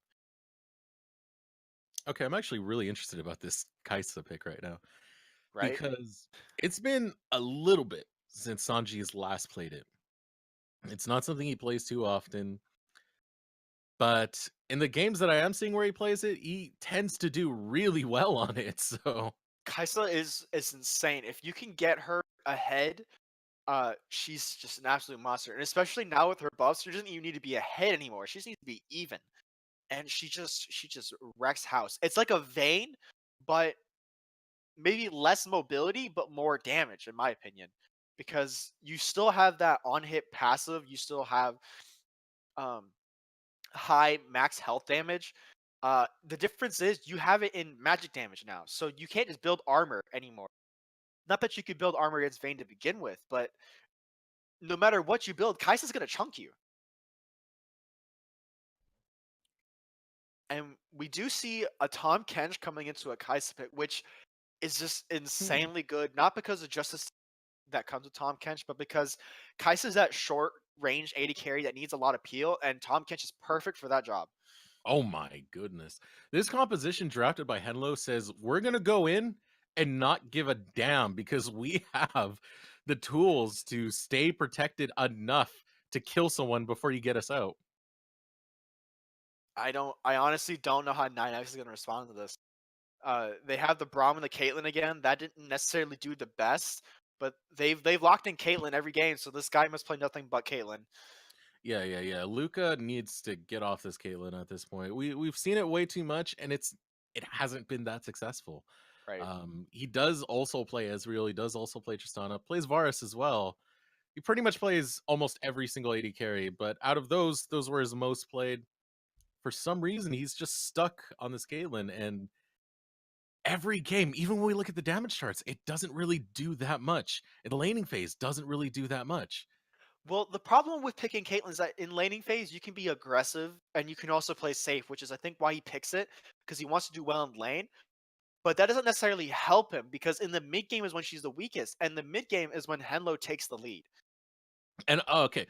Okay, I'm actually really interested about this Kaisa pick right now right? because it's been a little bit since Sanji has last played it. It's not something he plays too often, but in the games that I am seeing where he plays it, he tends to do really well on it. So Kaisa is insane. If you can get her ahead, she's just an absolute monster. And especially now with her buffs, she doesn't even need to be ahead anymore. She just needs to be even. And she just wrecks house. It's like a Vayne, but maybe less mobility, but more damage, in my opinion. Because you still have that on hit passive, you still have um high max health damage. The difference is you have it in magic damage now, so you can't just build armor anymore. Not that you could build armor against Vayne to begin with, but no matter what you build, Kai'Sa's gonna chunk you. And we do see a Tom Kench coming into a Kai'Sa pick, which is just hmm. insanely good. Not because of justice that comes with Tom Kench, but because Kai'Sa's that short range 80 carry that needs a lot of peel, and Tom Kench is perfect for that job. Oh my goodness. This composition drafted by Henlo says we're going to go in and not give a damn because we have the tools to stay protected enough to kill someone before you get us out. I honestly don't know how 9X is gonna respond to this. They have the Braum and the Caitlyn again. That didn't necessarily do the best, but they've locked in Caitlyn every game, so this guy must play nothing but Caitlyn. Yeah. Luca needs to get off this Caitlyn at this point. We've seen it way too much and it hasn't been that successful. Right. He does also play Ezreal, he does also play Tristana, plays Varus as well. He pretty much plays almost every single AD carry, but out of those were his most played. For some reason, he's just stuck on this Caitlyn, and every game, even when we look at the damage charts, it doesn't really do that much. The laning phase doesn't really do that much. Well, the problem with picking Caitlyn is that in laning phase you can be aggressive and you can also play safe, which is I think why he picks it because he wants to do well in lane. But that doesn't necessarily help him because in the mid game is when she's the weakest, and the mid game is when Henlo takes the lead. And oh, okay,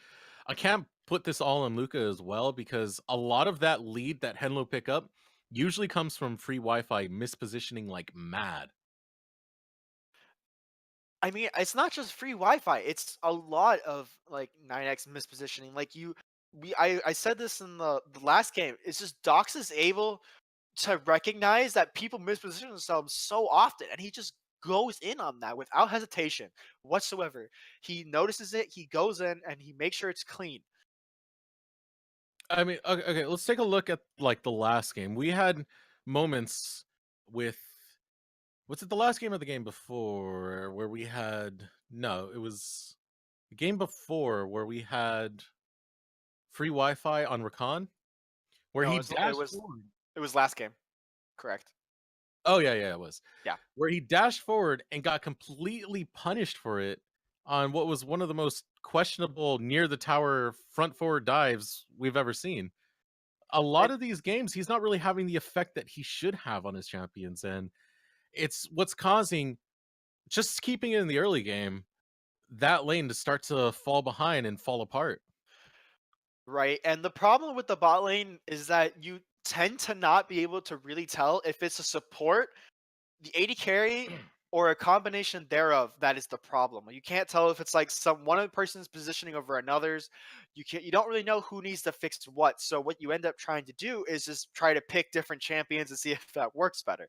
I can't put this all on Luca as well because a lot of that lead that Henlo pick up usually comes from free Wi-Fi mispositioning like mad. I mean, it's not just free Wi-Fi. It's a lot of like 9x mispositioning. Like I said this in the last game. It's just Dox is able to recognize that people misposition themselves so often, and he just goes in on that without hesitation whatsoever. He notices it, he goes in, and he makes sure it's clean. I mean, okay, let's take a look at like the last game. We had moments with was it the last game or the game before where we had no, it was the game before where we had free Wi-Fi on Rakan where No, he it was it dashed was forward. it was last game. Correct. Oh yeah, it was. Yeah. Where he dashed forward and got completely punished for it on what was one of the most questionable near the tower front forward dives we've ever seen. A lot And of these games he's not really having the effect that he should have on his champions, and it's what's causing just keeping it in the early game that lane to start to fall behind and fall apart. right, and the problem with the bot lane is that you tend to not be able to really tell if it's a support, the AD carry, or a combination thereof that is the problem. You can't tell if it's like some one of the person's positioning over another's. You don't really know who needs to fix what. So what you end up trying to do is just try to pick different champions and see if that works better.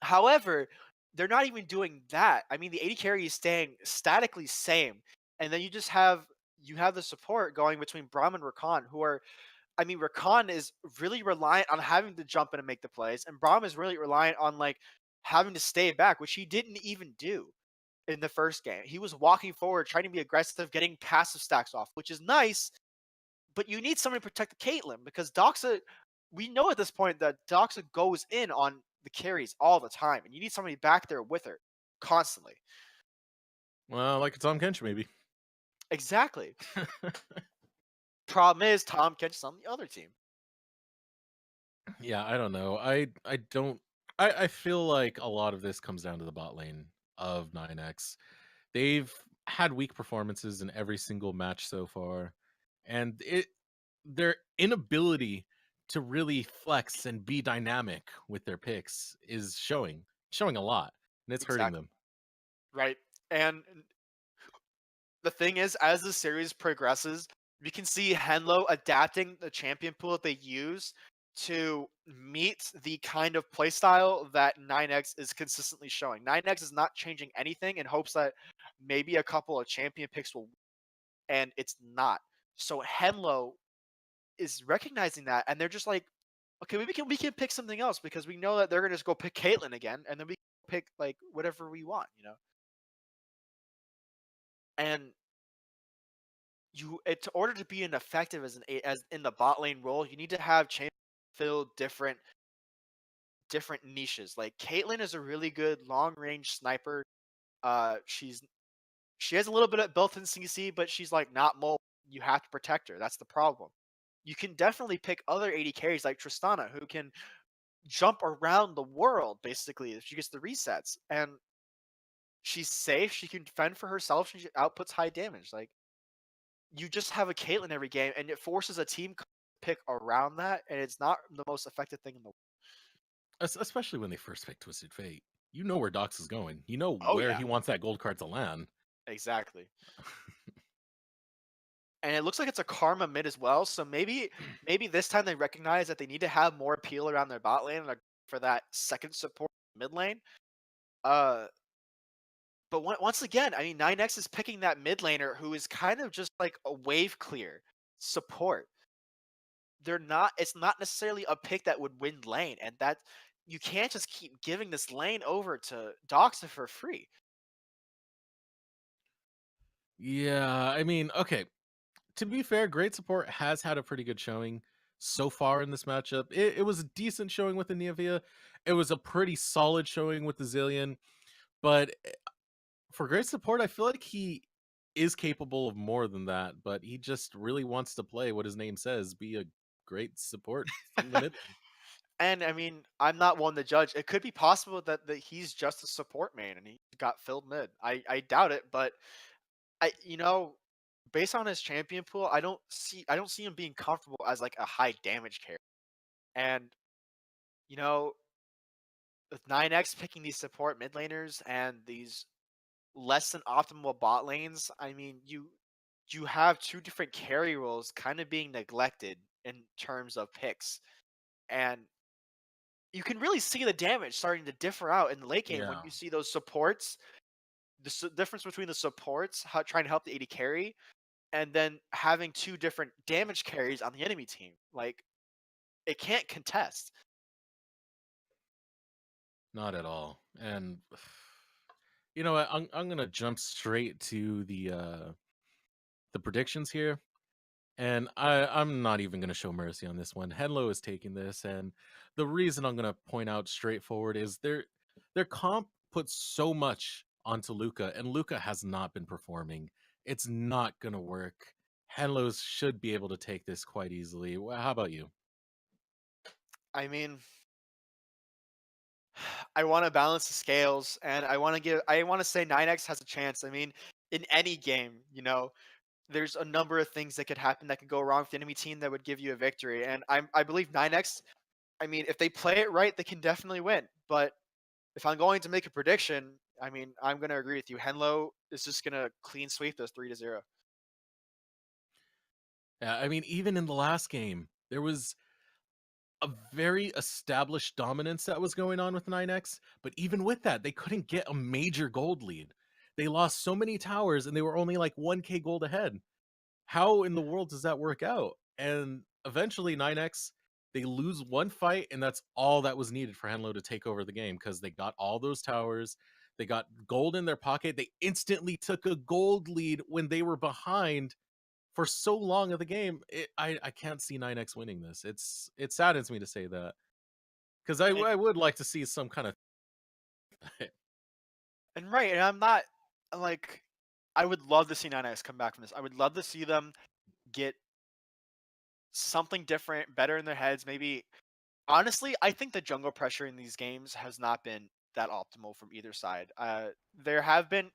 However, they're not even doing that. I mean, the AD carry is staying statically same, and then you have the support going between Braum and Rakan, who are I mean, Rakan is really reliant on having to jump in and make the plays, and Braum is really reliant on like having to stay back, which he didn't even do in the first game. He was walking forward, trying to be aggressive, getting passive stacks off, which is nice, but you need somebody to protect the Caitlyn because Doxa. We know at this point that Doxa goes in on the carries all the time, and you need somebody back there with her constantly. Well, like a Tom Kench maybe. Exactly. Problem is, Tom catches on the other team. Yeah, I don't know. I don't I feel like a lot of this comes down to the bot lane of 9X. They've had weak performances in every single match so far, and their inability to really flex and be dynamic with their picks is showing a lot, and it's hurting Exactly. them. Right. And the thing is, as the series progresses, we can see Henlo adapting the champion pool that they use to meet the kind of playstyle that 9X is consistently showing. 9X is not changing anything in hopes that maybe a couple of champion picks will, and it's not. So Henlo is recognizing that, and they're just like, okay, we can pick something else because we know that they're gonna just go pick Caitlyn again, and then we pick like whatever we want, you know. And you to order to be an effective as as in the bot lane role, you need to have champions fill different niches. Like Caitlyn is a really good long range sniper. She has a little bit of built-in CC, but she's like not mobile. You have to protect her. That's the problem. You can definitely pick other AD carries like Tristana, who can jump around the world basically if she gets the resets, and she's safe. She can fend for herself. She outputs high damage. Like you just have a Caitlyn every game, and it forces a team pick around that, and it's not the most effective thing in the world. Especially when they first picked Twisted Fate. You know where Dox is going. You know Oh where yeah, he wants that gold card to land. exactly. And it looks like it's a karma mid as well. So maybe this time they recognize that they need to have more appeal around their bot lane for that second support mid lane. Uh, but once again, I mean, 9X is picking that mid laner who is kind of just like a wave clear support. They're not. It's not necessarily a pick that would win lane, and that you can't just keep giving this lane over to Doxa for free. Yeah, I mean, okay. To be fair, great support has had a pretty good showing so far in this matchup. It was a decent showing with the Neovia. It was a pretty solid showing with the Zillion. But for great support, I feel like he is capable of more than that. But he just really wants to play what his name says, be a great support from the mid lane. And I mean, I'm not one to judge. It could be possible that he's just a support main and he got filled mid. I doubt it, but based on his champion pool, I don't see him being comfortable as like a high damage carry. And you know, with 9X picking these support mid laners and these less than optimal bot lanes, I mean, you have two different carry roles kind of being neglected in terms of picks. And you can really see the damage starting to differ out in the late game when Yeah. you see those supports. Difference between the supports trying to help the AD carry, and then having two different damage carries on the enemy team. Like it can't contest. Not at all. And you know what? I'm gonna jump straight to the predictions here. And I'm not even going to show mercy on this one. Henlo is taking this, and the reason I'm going to point out straightforward is their comp puts so much onto Luca, and Luca has not been performing. It's not going to work. Henlo's should be able to take this quite easily. How about you? I mean, I want to balance the scales, and I want to say 9X has a chance. I mean, in any game, there's a number of things that could happen that could go wrong with the enemy team that would give you a victory. And I believe 9X. I mean, if they play it right, they can definitely win. But if I'm going to make a prediction, I mean, I'm going to agree with you. Henlo is just going to clean sweep those 3-0. Yeah, I mean, even in the last game, there was a very established dominance that was going on with 9X, but even with that, they couldn't get a major gold lead. They lost so many towers and they were only like 1k gold ahead. How in the world does that work out? And eventually 9X, they lose one fight, and that's all that was needed for Henlo to take over the game because they got all those towers. They got gold in their pocket. They instantly took a gold lead when they were behind for so long of the game. I can't see 9X winning this. It saddens me to say that because And, I would like to see some kind of and right, and I'm not like I would love to see 9X come back from this. I would love to see them get something different, better in their heads. Maybe honestly, I think the jungle pressure in these games has not been that optimal from either side. There have been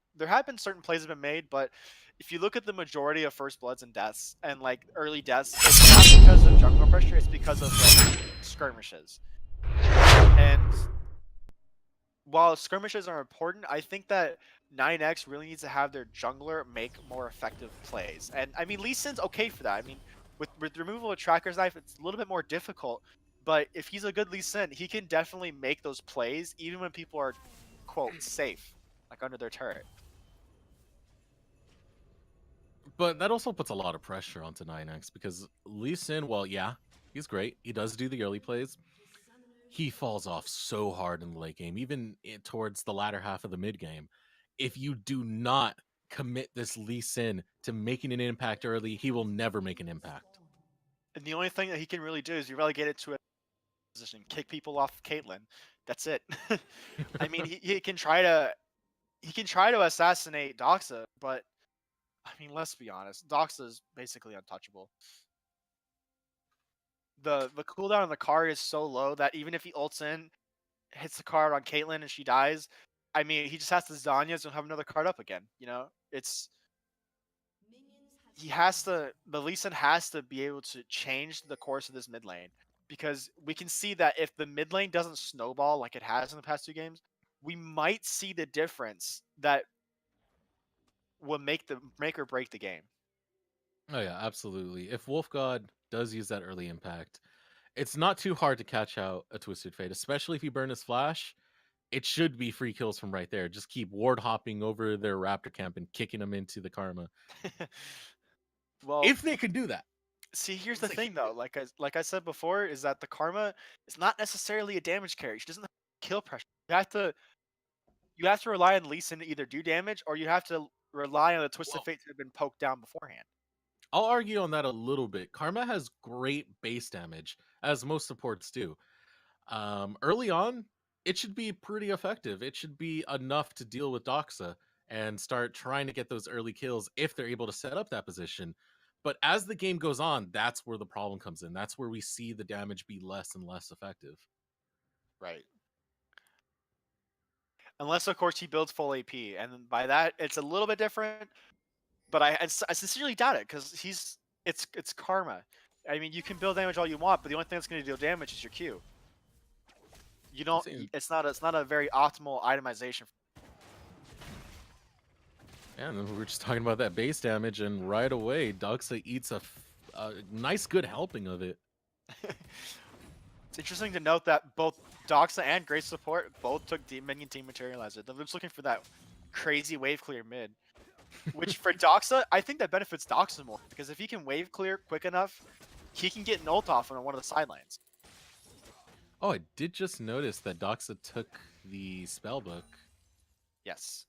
certain plays that have been made, but if you look at the majority of first bloods and deaths and like early deaths, it's not because of jungle pressure, it's because of like skirmishes. And while skirmishes are important, I think that 9X really needs to have their jungler make more effective plays. And I mean, Lee Sin's okay for that. I mean, with removal of Tracker's Knife, it's a little bit more difficult. But if he's a good Lee Sin, he can definitely make those plays even when people are, quote, safe, like under their turret. But that also puts a lot of pressure onto 9X because Lee Sin, well, yeah, he's great. He does do the early plays. He falls off so hard in the late game, even towards the latter half of the mid game. If you do not commit this Lee Sin to making an impact early, he will never make an impact. And the only thing that he can really do is you relegate it to a position, kick people off Caitlyn. That's it. I mean, he can try to assassinate Doxa, but I mean, let's be honest. Doxa is basically untouchable. The cooldown on the card is so low that even if he ults in, hits the card on Caitlyn and she dies, I mean, he just has to Zanya's and have another card up again. You know, the Lee Sin has to be able to change the course of this mid lane because we can see that if the mid lane doesn't snowball like it has in the past 2 games, we might see the difference that will make or break the game. Oh yeah, absolutely. If Wolf God does use that early impact, it's not too hard to catch out a Twisted Fate, especially if you burn his flash. It should be free kills from right there. Just keep ward hopping over their Raptor camp and kicking them into the Karma. Well, If they could do that. see, here's the thing though. Like I said before, is that the Karma is not necessarily a damage carry. She doesn't have kill pressure. You have to rely on Lee Sin to either do damage or you have to rely on the Twisted Well, Fate to have been poked down beforehand. I'll argue on that a little bit. Karma has great base damage, as most supports do. Early on, it should be pretty effective. It should be enough to deal with Doxa and start trying to get those early kills if they're able to set up that position. But as the game goes on, that's where the problem comes in. That's where we see the damage be less and less effective. Right. Unless of course he builds full AP, and by that it's a little bit different. But I sincerely doubt it because it's Karma. I mean, you can build damage all you want, but the only thing that's going to deal damage is your Q. You don't. It's not a very optimal itemization. Yeah, and then we were just talking about that base damage, and right away, Doxa eats a nice, good helping of it. It's interesting to note that both Doxa and Great Support both took minion team materializer. They're just looking for that crazy wave clear mid. Which for Doxa, I think that benefits Doxa more because if he can wave clear quick enough, he can get an ult off on one of the sidelines. Oh, I did just notice that Doxa took the spellbook. Yes.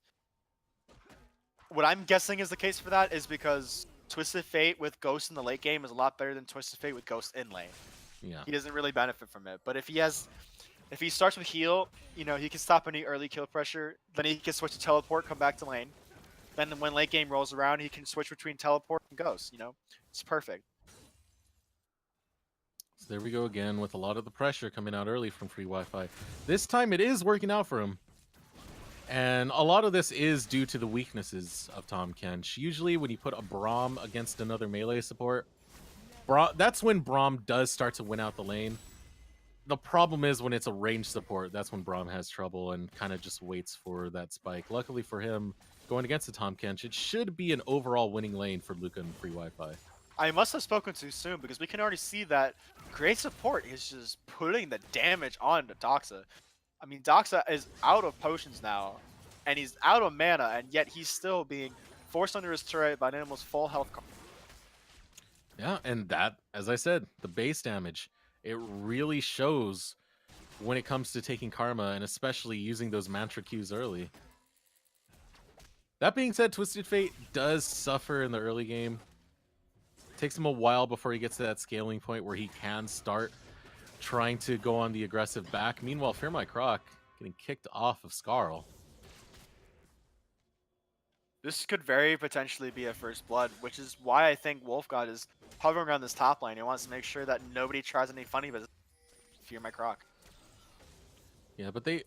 What I'm guessing is the case for that is because Twisted Fate with Ghost in the late game is a lot better than Twisted Fate with Ghost in lane. Yeah. He doesn't really benefit from it. But if he starts with heal, he can stop any early kill pressure. Then he can switch to teleport, come back to lane. Then when late game rolls around, he can switch between teleport and Ghost. It's perfect. So there we go again with a lot of the pressure coming out early from free Wi-Fi. This time it is working out for him. And a lot of this is due to the weaknesses of Tahm Kench. Usually when you put a Braum against another melee support, that's when Braum does start to win out the lane. The problem is when it's a ranged support, that's when Braum has trouble and kind of just waits for that spike. Luckily for him, going against the Tahm Kench, it should be an overall winning lane for Luca and free Wi-Fi. I must have spoken too soon because we can already see that Great Support is just putting the damage on Doxa. I mean, Doxa is out of potions now, and he's out of mana, and yet he's still being forced under his turret by an almost full health. Yeah, and that, as I said, the base damage, it really shows when it comes to taking Karma, and especially using those mantra Qs early. That being said, Twisted Fate does suffer in the early game. Takes him a while before he gets to that scaling point where he can start trying to go on the aggressive back. Meanwhile, Fear My Croc getting kicked off of Skarl. This could very potentially be a first blood, which is why I think Wolfgod is hovering around this top lane. He wants to make sure that nobody tries any funny business. Fear My Croc. Yeah, but they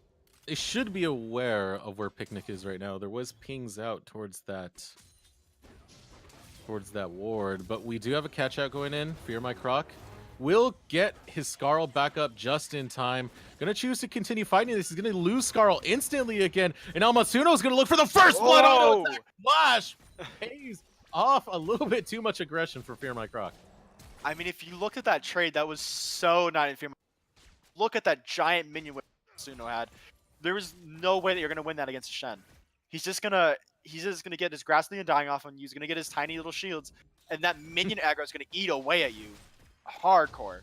They should be aware of where Picnic is right now. There was pings out towards that ward, but we do have a catch out going in. Fear My Croc will get his Scarl back up just in time. Gonna choose to continue fighting this. He's gonna lose Scarl instantly again, and El Matsuno's gonna look for the first blood auto attack. Flash pays off a little bit too much aggression for Fear My Croc. I mean, if you look at that trade, that was so not in Fear My Croc. Look at that giant minion whip Matsuno had. There was no way that you're gonna win that against Shen. He's just gonna get his Grass Legion dying off on you. He's gonna get his tiny little shields, and that minion aggro is gonna eat away at you, hardcore.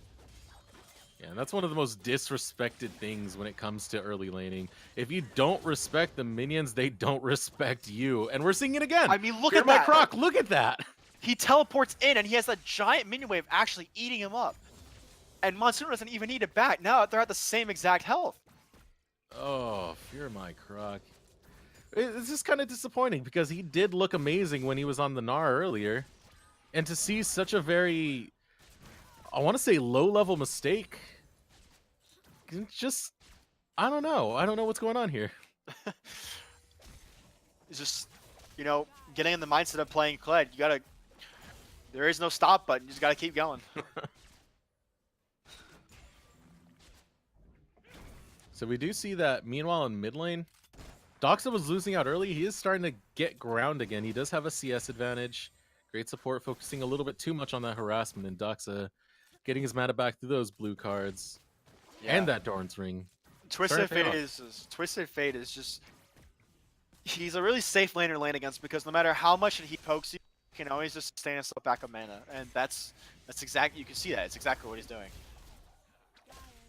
Yeah, and that's one of the most disrespected things when it comes to early laning. If you don't respect the minions, they don't respect you, and we're seeing it again. I mean, look Fear at My that. Croc, look at that. He teleports in, and he has that giant minion wave actually eating him up, and Matsuno doesn't even need it back. Now they're at the same exact health. Oh, Fear My Croc. It's just kind of disappointing because he did look amazing when he was on the Gnar earlier. And to see such a very, I want to say low-level mistake, just, I don't know. I don't know what's going on here. It's just, you know, getting in the mindset of playing Kled. There is no stop button. You just gotta keep going. So we do see that, meanwhile, in mid lane, Doxa was losing out early. He is starting to get ground again. He does have a CS advantage. Great support, focusing a little bit too much on that harassment, and Doxa getting his mana back through those blue cards. Yeah. And that Dorn's Ring. Twisted Fate is just... He's a really safe laner lane against because no matter how much he pokes you, you can always just sustain himself back of mana. And that's exactly... You can see that. It's exactly what he's doing.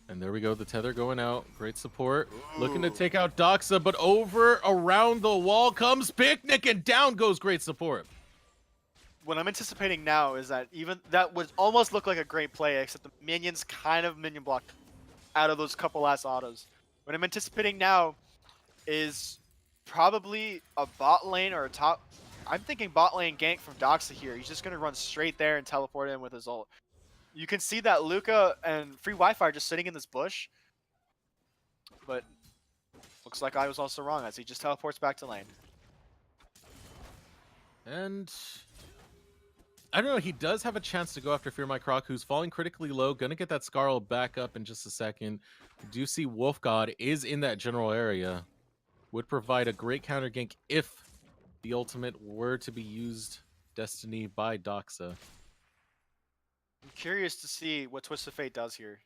And there we go, the tether going out. Great support. Ooh. Looking to take out Doxa, but over around the wall comes Picnic, and down goes great support. What I'm anticipating now is that that would almost look like a great play, except the minions kind of minion blocked out of those couple last autos. What I'm anticipating now is probably a bot lane or a top... I'm thinking bot lane gank from Doxa here. He's just going to run straight there and teleport in with his ult. You can see that Luca and Free Wi-Fi are just sitting in this bush. But looks like I was also wrong as he just teleports back to lane. And I don't know, he does have a chance to go after Fear My Croc, who's falling critically low. Gonna get that Scarl back up in just a second. We do see Wolf God is in that general area. Would provide a great counter gank if the ultimate were to be used Destiny by Doxa. I'm curious to see what Twist of Fate does here.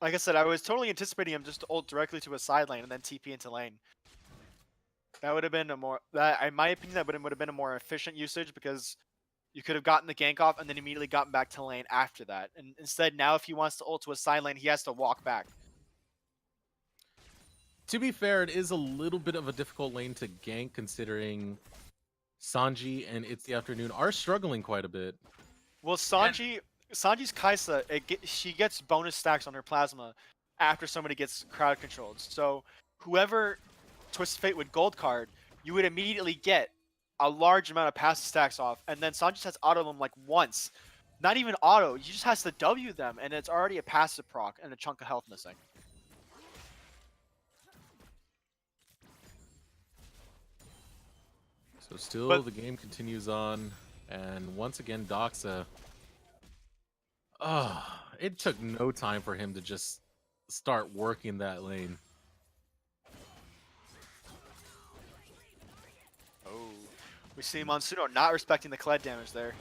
Like I said, I was totally anticipating him just to ult directly to a side lane and then TP into lane. That would have been a more, in my opinion, that would have been a more efficient usage because you could have gotten the gank off and then immediately gotten back to lane after that. And instead, now if he wants to ult to a side lane, he has to walk back. To be fair, it is a little bit of a difficult lane to gank considering Sanji and It's the Afternoon are struggling quite a bit. Well, Sanji's Kaisa, she gets bonus stacks on her plasma after somebody gets crowd controlled. So whoever Twisted Fate would gold card, you would immediately get a large amount of passive stacks off, and then Sanji has auto them like once. Not even auto, you just has to W them, and it's already a passive proc and a chunk of health missing. So still the game continues on, and once again Doxa. It took no time for him to just start working that lane. Oh, we see Monsuno not respecting the Kled damage there.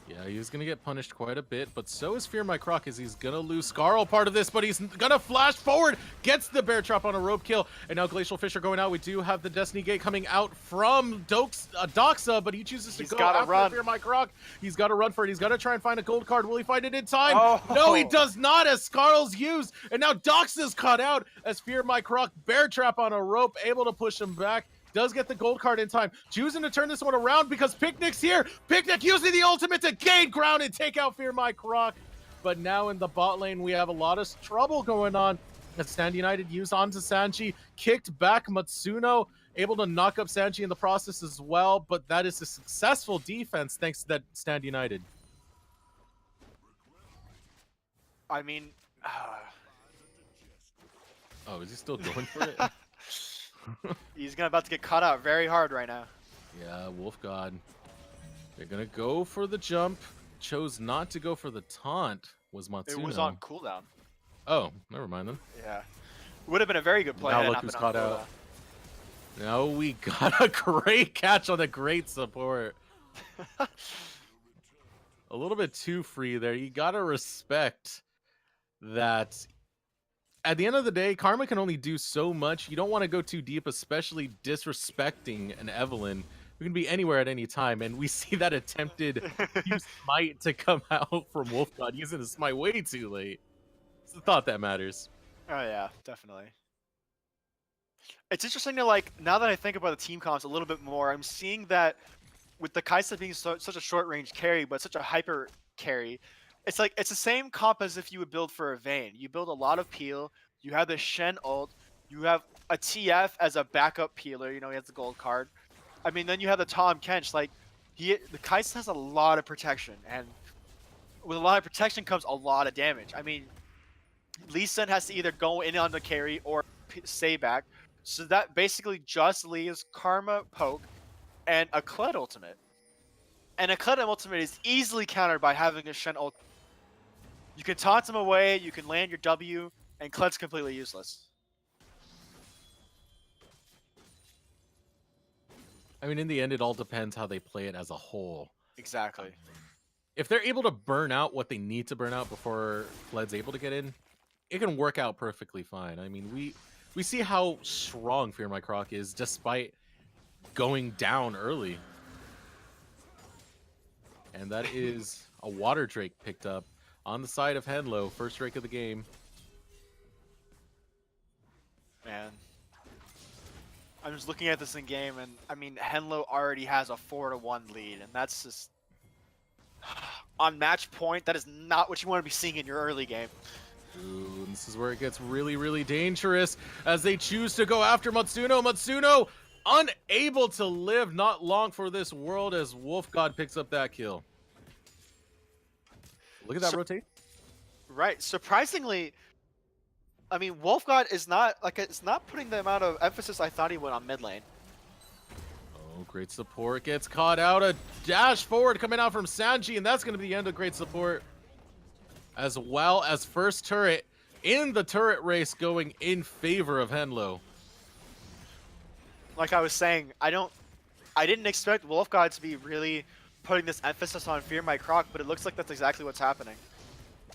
Yeah, he was going to get punished quite a bit, but so is Fear My Croc as he's going to lose Scarl part of this, but he's going to flash forward, gets the bear trap on a rope kill, and now Glacial Fisher going out. We do have the Destiny Gate coming out from Doxa, but he chooses to go after Fear My Croc. He's got to run for it. He's got to try and find a gold card. Will he find it in time? Oh. No, he does not, as Scarl's used, and now Doxa's caught out as Fear My Croc bear trap on a rope, able to push him back. Does get the gold card in time. Choosing to turn this one around because Picnic's here. Picnic using the ultimate to gain ground and take out Fear My Croc. But now in the bot lane, we have a lot of trouble going on. As Stand United used onto Sanji, kicked back Matsuno, able to knock up Sanji in the process as well. But that is a successful defense thanks to that Stand United. I mean, Oh, is he still going for it? He's about to get caught out very hard right now. Yeah, Wolf God. They're gonna go for the jump. Chose not to go for the taunt. Was Matsuno. It was on cooldown. Oh, never mind then. Yeah. Would have been a very good play Now had it look not who's been caught on out. Now we got a great catch on a great support. A little bit too free there. You gotta respect that. At the end of the day, Karma can only do so much. You don't want to go too deep, especially disrespecting an Evelyn who can be anywhere at any time. And we see that attempted Q smite to come out from Wolf God using the smite way too late. It's the thought that matters. Oh yeah, definitely. It's interesting to, like, now that I think about the team comps a little bit more, I'm seeing that with the Kaisa being such a short range carry, but such a hyper carry, it's like it's the same comp as if you would build for a Vayne. You build a lot of peel, you have the Shen ult, you have a TF as a backup peeler, you know, he has the gold card. I mean, then you have the Tom Kench, like, the Kaisa has a lot of protection, and with a lot of protection comes a lot of damage. I mean, Lee Sin has to either go in on the carry or stay back, so that basically just leaves Karma Poke and a Kled ultimate. And a Kled ultimate is easily countered by having a Shen ult. You can taunt him away, you can land your W, and Kled's completely useless. I mean, in the end, it all depends how they play it as a whole. Exactly. If they're able to burn out what they need to burn out before Fled's able to get in, it can work out perfectly fine. I mean, we see how strong Fear My Croc is despite going down early. And that is a Water Drake picked up on the side of Henlo. First Drake of the game. Man. I'm just looking at this in game, and I mean, Henlo already has a 4-1 lead, and that's just on match point. That is not what you want to be seeing in your early game. Ooh, this is where it gets really, really dangerous as they choose to go after Matsuno. Matsuno unable to live not long for this world as Wolf God picks up that kill. Look at that rotate. Right. Surprisingly, I mean, Wolf God is not it's not putting the amount of emphasis I thought he would on mid lane. Oh, great support gets caught out. A dash forward coming out from Sanji, and that's going to be the end of great support. As well as first turret in the turret race going in favor of Henlo. Like I was saying, I didn't expect Wolf God to be really putting this emphasis on Fear My Croc, but it looks like that's exactly what's happening.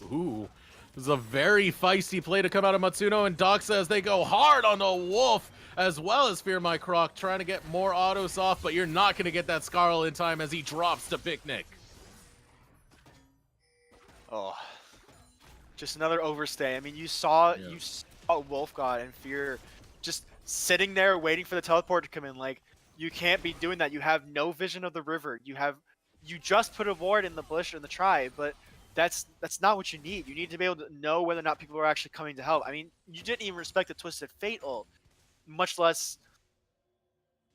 Ooh, this is a very feisty play to come out of Matsuno and Doxa as they go hard on the Wolf, as well as Fear My Croc, trying to get more autos off, but you're not going to get that Scarl in time as he drops to Picnic. Oh, just another overstay. I mean, you saw Wolf God and Fear just sitting there waiting for the teleport to come in. Like, you can't be doing that. You have no vision of the river. You just put a ward in the bush in the tribe, but that's not what you need. You need to be able to know whether or not people are actually coming to help. I mean, you didn't even respect the Twisted Fate ult, much less.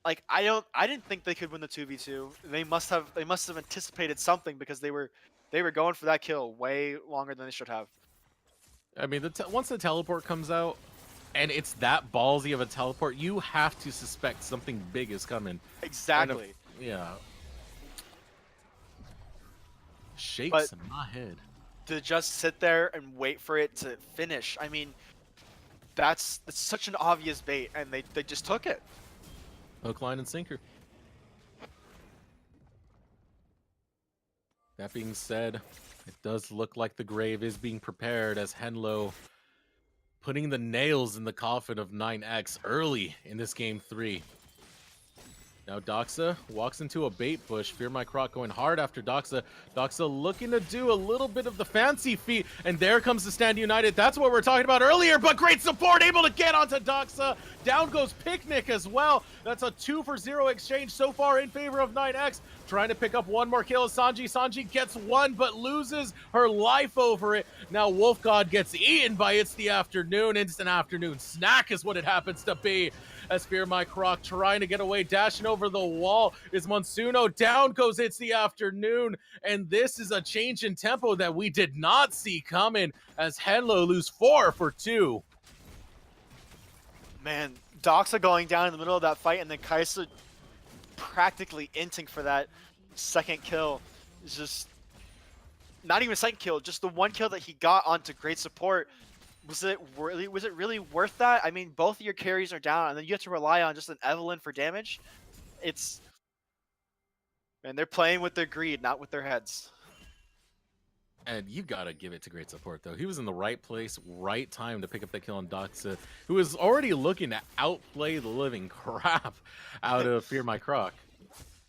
Like, I didn't think they could win the 2v2. They must have anticipated something because they were going for that kill way longer than they should have. I mean, once the teleport comes out, and it's that ballsy of a teleport, you have to suspect something big is coming. Exactly. Yeah. Shakes in my head. To just sit there and wait for it to finish, I mean, that's such an obvious bait, and they just took it. Hook, line, and sinker. That being said, it does look like the grave is being prepared as Henlo putting the nails in the coffin of 9X early in this game 3. Now Doxa walks into a bait bush. Fear My Croc going hard after Doxa. Doxa looking to do a little bit of the fancy feat, and there comes the Stand United. That's what we were talking about earlier, but great support able to get onto Doxa. Down goes Picnic as well. That's a 2-for-0 exchange so far in favor of 9X. Trying to pick up one more kill. Sanji gets one, but loses her life over it. Now Wolf God gets eaten by It's the Afternoon. Instant afternoon snack is what it happens to be. As Fear My Croc trying to get away, dashing over the wall is Monsuno. Down goes It's the Afternoon, and this is a change in tempo that we did not see coming as Henlo lose 4 for 2. Man, Doxa going down in the middle of that fight, and then Kaisa practically inting for that second kill. Is just not even a second kill, just the one kill that he got onto great support. Was it really worth that? I mean, both of your carries are down, and then you have to rely on just an Evelyn for damage. It's and they're playing with their greed, not with their heads. And you gotta give it to great support, though. He was in the right place, right time to pick up that kill on Doxa, who was already looking to outplay the living crap out of Fear My Croc.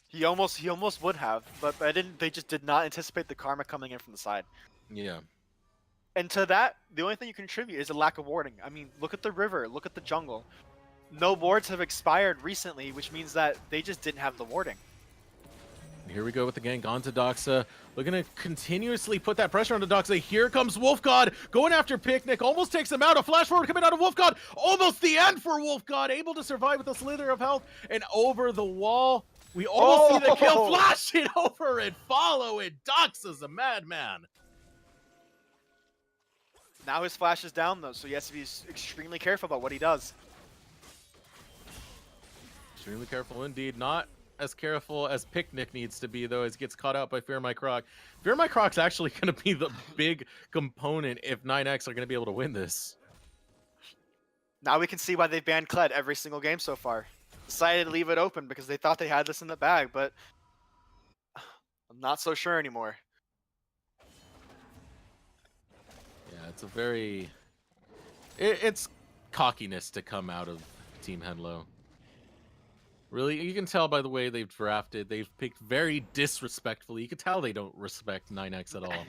He almost would have, but they just did not anticipate the karma coming in from the side. Yeah. And to that, the only thing you can attribute is a lack of warding. I mean, look at the river, look at the jungle. No wards have expired recently, which means that they just didn't have the warding. Here we go with the gank onto Doxa. Looking to continuously put that pressure onto Doxa. Here comes Wolfgod going after Picnic. Almost takes him out. A flash forward coming out of Wolfgod. Almost the end for Wolfgod. Able to survive with a slither of health. And over the wall. We almost see the kill. Flash it over and follow it. Doxa's a madman. Now his flash is down, though, so he has to be extremely careful about what he does. Extremely careful indeed. Not as careful as Picnic needs to be, though, as he gets caught out by Fear My Croc. Fear My Croc's actually going to be the big component if 9X are going to be able to win this. Now we can see why they've banned Kled every single game so far. Decided to leave it open because they thought they had this in the bag, but I'm not so sure anymore. Yeah, it's a very... It's cockiness to come out of Team Henlo. Really, you can tell by the way they've drafted. They've picked very disrespectfully. You can tell they don't respect 9X at all.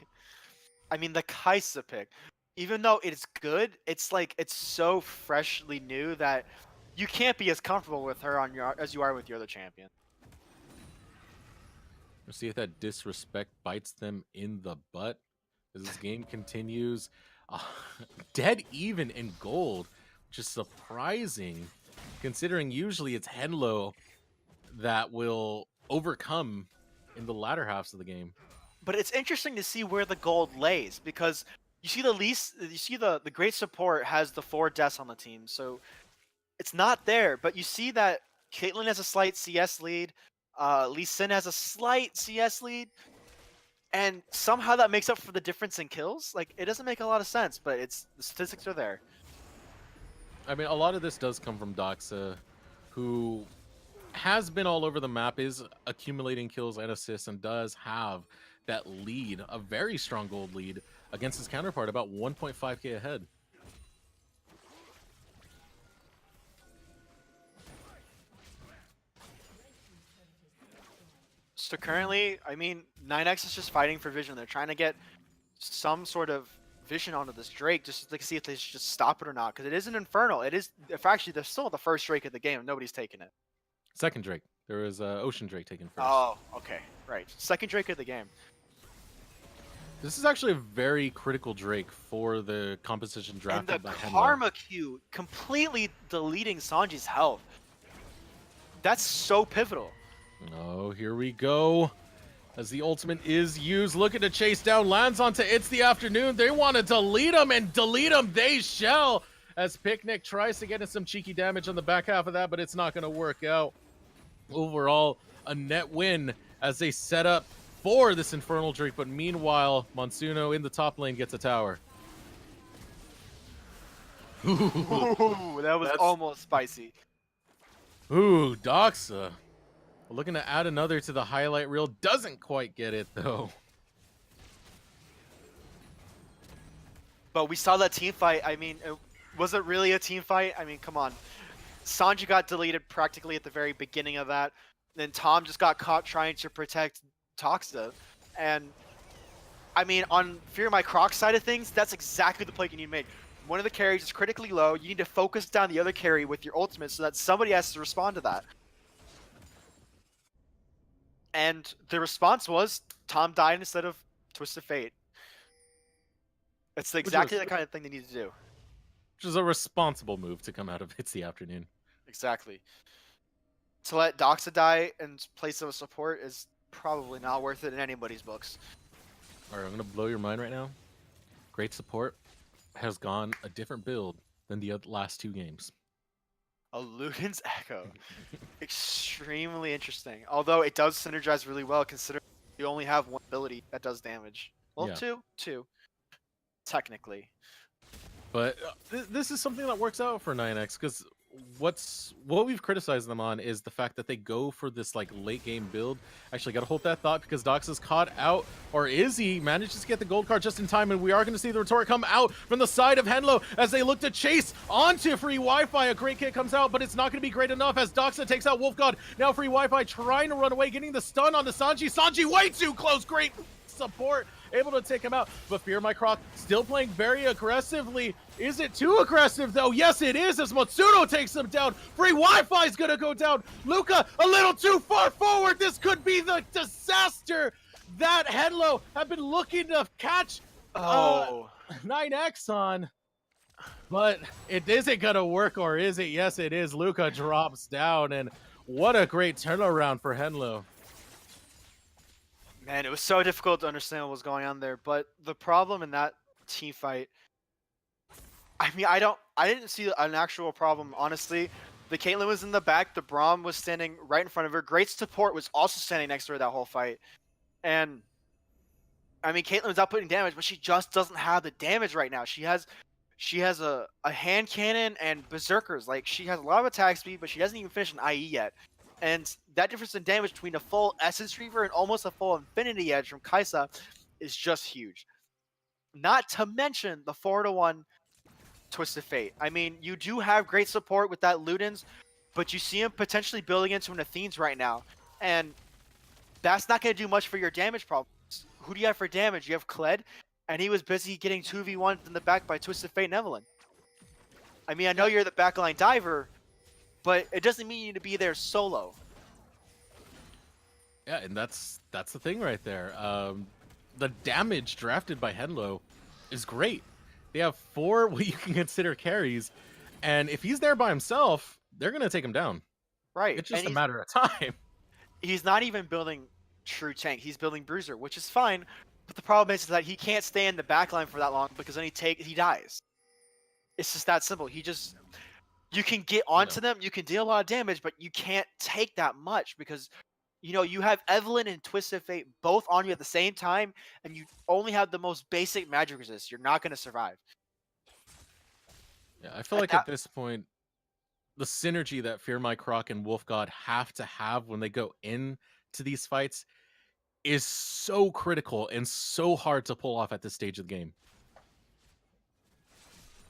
I mean, the Kaisa pick, even though it's good, it's like it's so freshly new that you can't be as comfortable with her as you are with your other champion. Let's see if that disrespect bites them in the butt as this game continues. Dead even in gold, which is surprising, considering usually it's Henlo that will overcome in the latter halves of the game. But it's interesting to see where the gold lays, because you see the great support has the 4 deaths on the team, so it's not there. But you see that Caitlyn has a slight CS lead, Lee Sin has a slight CS lead, and somehow that makes up for the difference in kills. Like, it doesn't make a lot of sense, but the statistics are there. I mean, a lot of this does come from Doxa, who has been all over the map, is accumulating kills and assists, and does have that lead, a very strong gold lead, against his counterpart, about 1.5k ahead. So currently, I mean, 9X is just fighting for vision. They're trying to get some sort of vision onto this Drake just to see if they should just stop it or not. Because it is an Infernal. It is, if actually, they're still the first Drake of the game. Nobody's taking it. Second Drake. There was Ocean Drake taken first. Oh, okay. Right. Second Drake of the game. This is actually a very critical Drake for the composition drafted by And the Henlo. Karma Q completely deleting Sanji's health. That's so pivotal. Oh, here we go. As the ultimate is used, looking to chase down, lands onto It's the Afternoon. They want to delete him, and delete him they shall. As Picnic tries to get in some cheeky damage on the back half of that, but it's not going to work out. Overall, a net win as they set up for this Infernal Drake, but meanwhile, Monsuno in the top lane gets a tower. Ooh, that was almost spicy. Ooh, Doxa. Looking to add another to the highlight reel. Doesn't quite get it, though. But we saw that team fight. I mean, was it really a team fight? I mean, come on. Sanji got deleted practically at the very beginning of that. Then Tom just got caught trying to protect Toxa. And, I mean, on Fear My Croc side of things, that's exactly the play you need to make. One of the carries is critically low. You need to focus down the other carry with your ultimate so that somebody has to respond to that. And the response was Tom died instead of Twisted Fate. It's exactly the kind of thing they need to do. Which is a responsible move to come out of It's the Afternoon. Exactly. To let Doxa die in place of a support is probably not worth it in anybody's books. Alright, I'm going to blow your mind right now. Great support has gone a different build than the last 2 games. A Luden's Echo. Extremely interesting. Although it does synergize really well considering you only have one ability that does damage. Well, Yeah. two, technically. But this is something that works out for 9X because what we've criticized them on is the fact that they go for this like late game build. Actually, gotta hold that thought because Dox is caught out, or is he? Manages to get the gold card just in time, and we are going to see the retort come out from the side of Henlo as they look to chase onto free Wi-Fi. A great kick comes out, but it's not going to be great enough as Doxa takes out Wolfgod. Now free Wi-Fi trying to run away, getting the stun on the Sanji. Sanji way too close. Great support, able to take him out, but Fear My Croc still playing very aggressively. Is it too aggressive though? Yes, it is, as Matsuno takes him down. Free Wi-Fi is gonna go down. Luca a little too far forward. This could be the disaster that Henlo have been looking to catch 9X on. But it isn't gonna work, or is it? Yes, it is. Luca drops down, and what a great turnaround for Henlo. Man, it was so difficult to understand what was going on there. But the problem in that team fight, I mean, I didn't see an actual problem, honestly. The Caitlyn was in the back. The Braum was standing right in front of her. Great support was also standing next to her that whole fight. And I mean, Caitlyn was outputting damage, but she just doesn't have the damage right now. She has a hand cannon and berserkers. Like, she has a lot of attack speed, but she hasn't even finished an IE yet. And that difference in damage between a full Essence Reaver and almost a full Infinity Edge from Kaisa is just huge. Not to mention the 4-1 Twisted Fate. I mean, you do have great support with that Ludens, but you see him potentially building into an Athenes right now. And that's not going to do much for your damage problems. Who do you have for damage? You have Kled, and he was busy getting 2v1 in the back by Twisted Fate and Evelyn. I mean, I know you're the backline diver, but it doesn't mean you need to be there solo. Yeah, and that's the thing right there. The damage drafted by Henlo is great. They have 4 what you can consider carries, and if he's there by himself, they're gonna take him down. Right. It's just a matter of time. He's not even building true tank. He's building bruiser, which is fine. But the problem is that he can't stay in the backline for that long because then he dies. It's just that simple. You can get onto them, you can deal a lot of damage, but you can't take that much because, you know, you have Evelyn and Twisted Fate both on you at the same time, and you only have the most basic magic resist. You're not going to survive. Yeah, I feel like at this point, the synergy that Fear My Croc and Wolfgod have to have when they go into these fights is so critical and so hard to pull off at this stage of the game.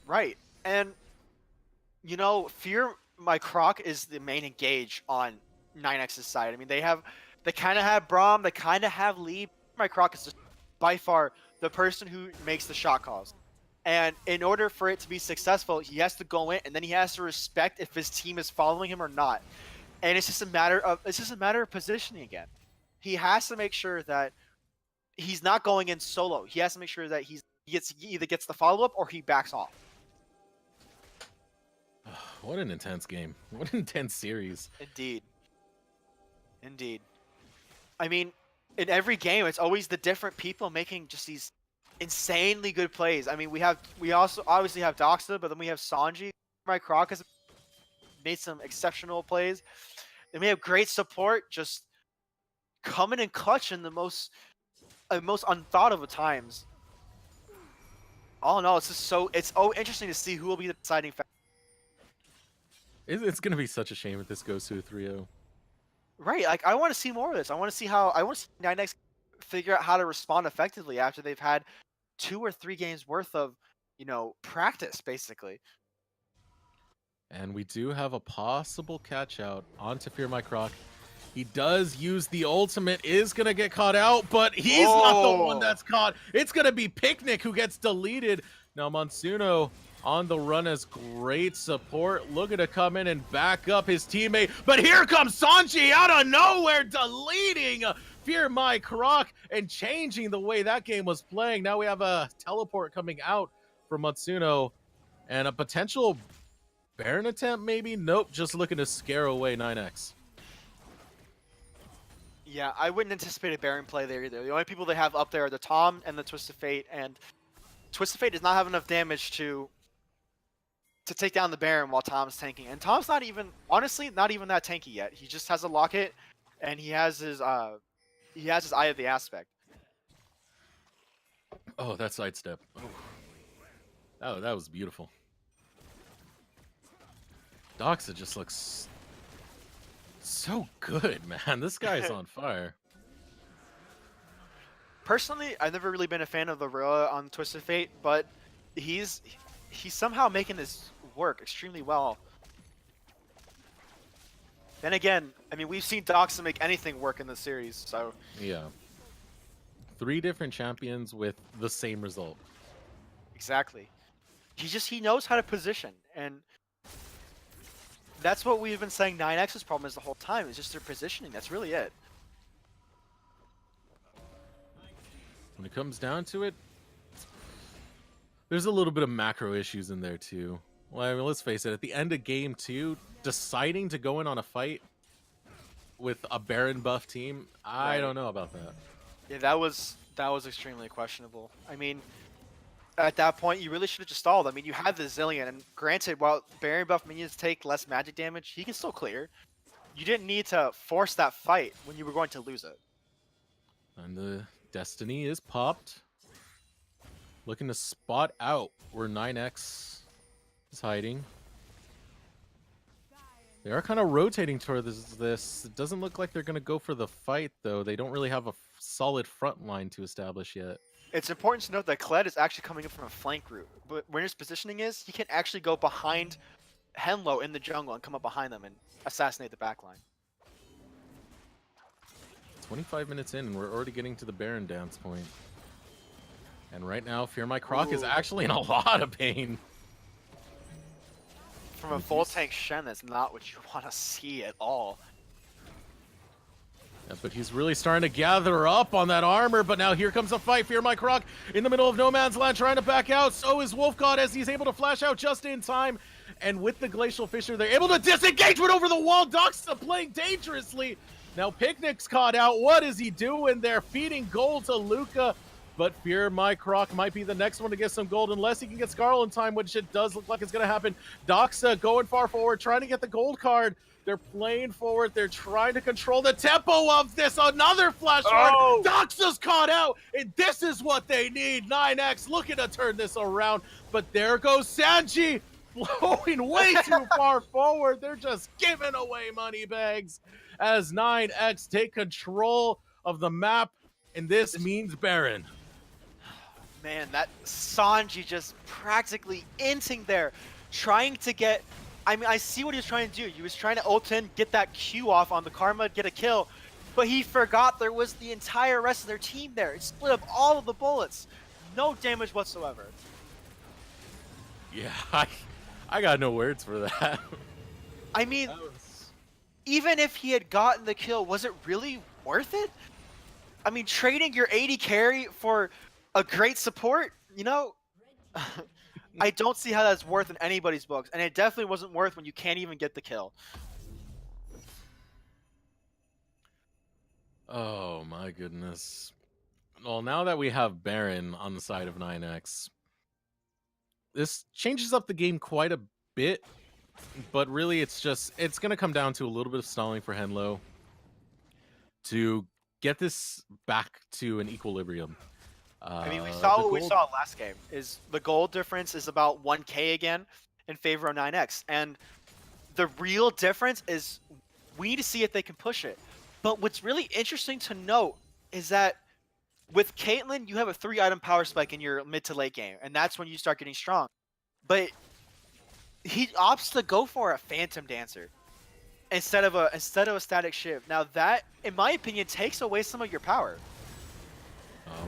Right. And, you know, Fear My Croc is the main engage on 9X's side. I mean, they kind of have Braum, they kind of have Lee. My Croc is just by far the person who makes the shot calls. And in order for it to be successful, he has to go in, and then he has to respect if his team is following him or not. And it's just a matter of positioning again. He has to make sure that he's not going in solo. He has to make sure that he either gets the follow-up or he backs off. What an intense game. What an intense series. Indeed. I mean, in every game, it's always the different people making just these insanely good plays. I mean, we also obviously have Doxa, but then we have Sanji. My Croc has made some exceptional plays. And we have great support just coming in clutch in the most unthought of times. All in all, it's so interesting to see who will be the deciding factor. It's going to be such a shame if this goes to a 3-0. Right, like I want to see more of this. I want to see 9X figure out how to respond effectively after they've had 2 or 3 games worth of, you know, practice basically. And we do have a possible catch out onto Fear My Croc. He does use the ultimate, is going to get caught out, but he's not the one that's caught. It's going to be Picnic who gets deleted. Now Monsuno on the run as great support, looking to come in and back up his teammate. But here comes Sanji out of nowhere, deleting Fear My Croc and changing the way that game was playing. Now we have a teleport coming out for Matsuno and a potential Baron attempt maybe? Nope, just looking to scare away 9X. Yeah, I wouldn't anticipate a Baron play there either. The only people they have up there are the Tom and the Twisted Fate, and Twisted Fate does not have enough damage to to take down the Baron while Tom's tanking. And Tom's not even, honestly, not even that tanky yet. He just has a locket, and he has his Eye of the Aspect. Oh, that sidestep. Oh, that was beautiful. Doxa just looks so good, man. This guy's on fire. Personally, I've never really been a fan of the Rilla on Twisted Fate, but he's somehow making this work extremely well. Then again, I mean, we've seen Doxa make anything work in the series, so Yeah. 3 different champions with the same result. exactly. He knows how to position, and that's what we've been saying 9X's problem is the whole time, is just their positioning. That's really it. When it comes down to it, there's a little bit of macro issues in there too. Well, I mean, let's face it, at the end of game 2, deciding to go in on a fight with a Baron buff team, I don't know about that. Yeah, that was extremely questionable. I mean, at that point, you really should have just stalled. I mean, you had the Zillion, and granted, while Baron buff minions take less magic damage, he can still clear. You didn't need to force that fight when you were going to lose it. And the Destiny is popped. Looking to spot out where 9X is hiding. They are kind of rotating towards this. It doesn't look like they're going to go for the fight, though. They don't really have a solid front line to establish yet. It's important to note that Kled is actually coming up from a flank route, but where his positioning is, he can actually go behind Henlo in the jungle and come up behind them and assassinate the backline. 25 minutes in, and we're already getting to the Baron dance point. And right now, Fear My Croc is actually in a lot of pain. From a full tank Shen, that's not what you want to see at all. Yeah, but he's really starting to gather up on that armor, but now here comes a fight. Fear My Croc in the middle of no man's land trying to back out. So is Wolfgod as he's able to flash out just in time. And with the Glacial Fissure, they're able to disengage with over the wall. Doxa playing dangerously. Now Picnic's caught out. What is he doing there? Feeding gold to Luca. But Fear My Croc might be the next one to get some gold unless he can get Scarl in time, which it does look like it's going to happen. Doxa going far forward, trying to get the gold card. They're playing forward. They're trying to control the tempo of this. Another flash forward. Doxa's caught out, and this is what they need. 9X looking to turn this around, but there goes Sanji flowing way too far forward. They're just giving away money bags as 9X take control of the map, and this means Baron. Man, that Sanji just practically inting there, trying to get... I mean, I see what he was trying to do. He was trying to ult in, get that Q off on the Karma, get a kill, but he forgot there was the entire rest of their team there. It split up all of the bullets. No damage whatsoever. Yeah, I got no words for that. I mean, even if he had gotten the kill, was it really worth it? I mean, trading your 80 carry for a great support, you know, I don't see how that's worth in anybody's books, and it definitely wasn't worth when you can't even get the kill. Oh my goodness. Well, now that we have Baron on the side of 9X, this changes up the game quite a bit, but really it's going to come down to a little bit of stalling for Henlo to get this back to an equilibrium. I mean, we saw what we saw last game. Is the gold difference is about 1k again in favor of 9X, and the real difference is we need to see if they can push it. But what's really interesting to note is that with Caitlyn, you have a 3-item power spike in your mid to late game, and that's when you start getting strong. But he opts to go for a Phantom Dancer instead of a static shiv. Now that, in my opinion, takes away some of your power.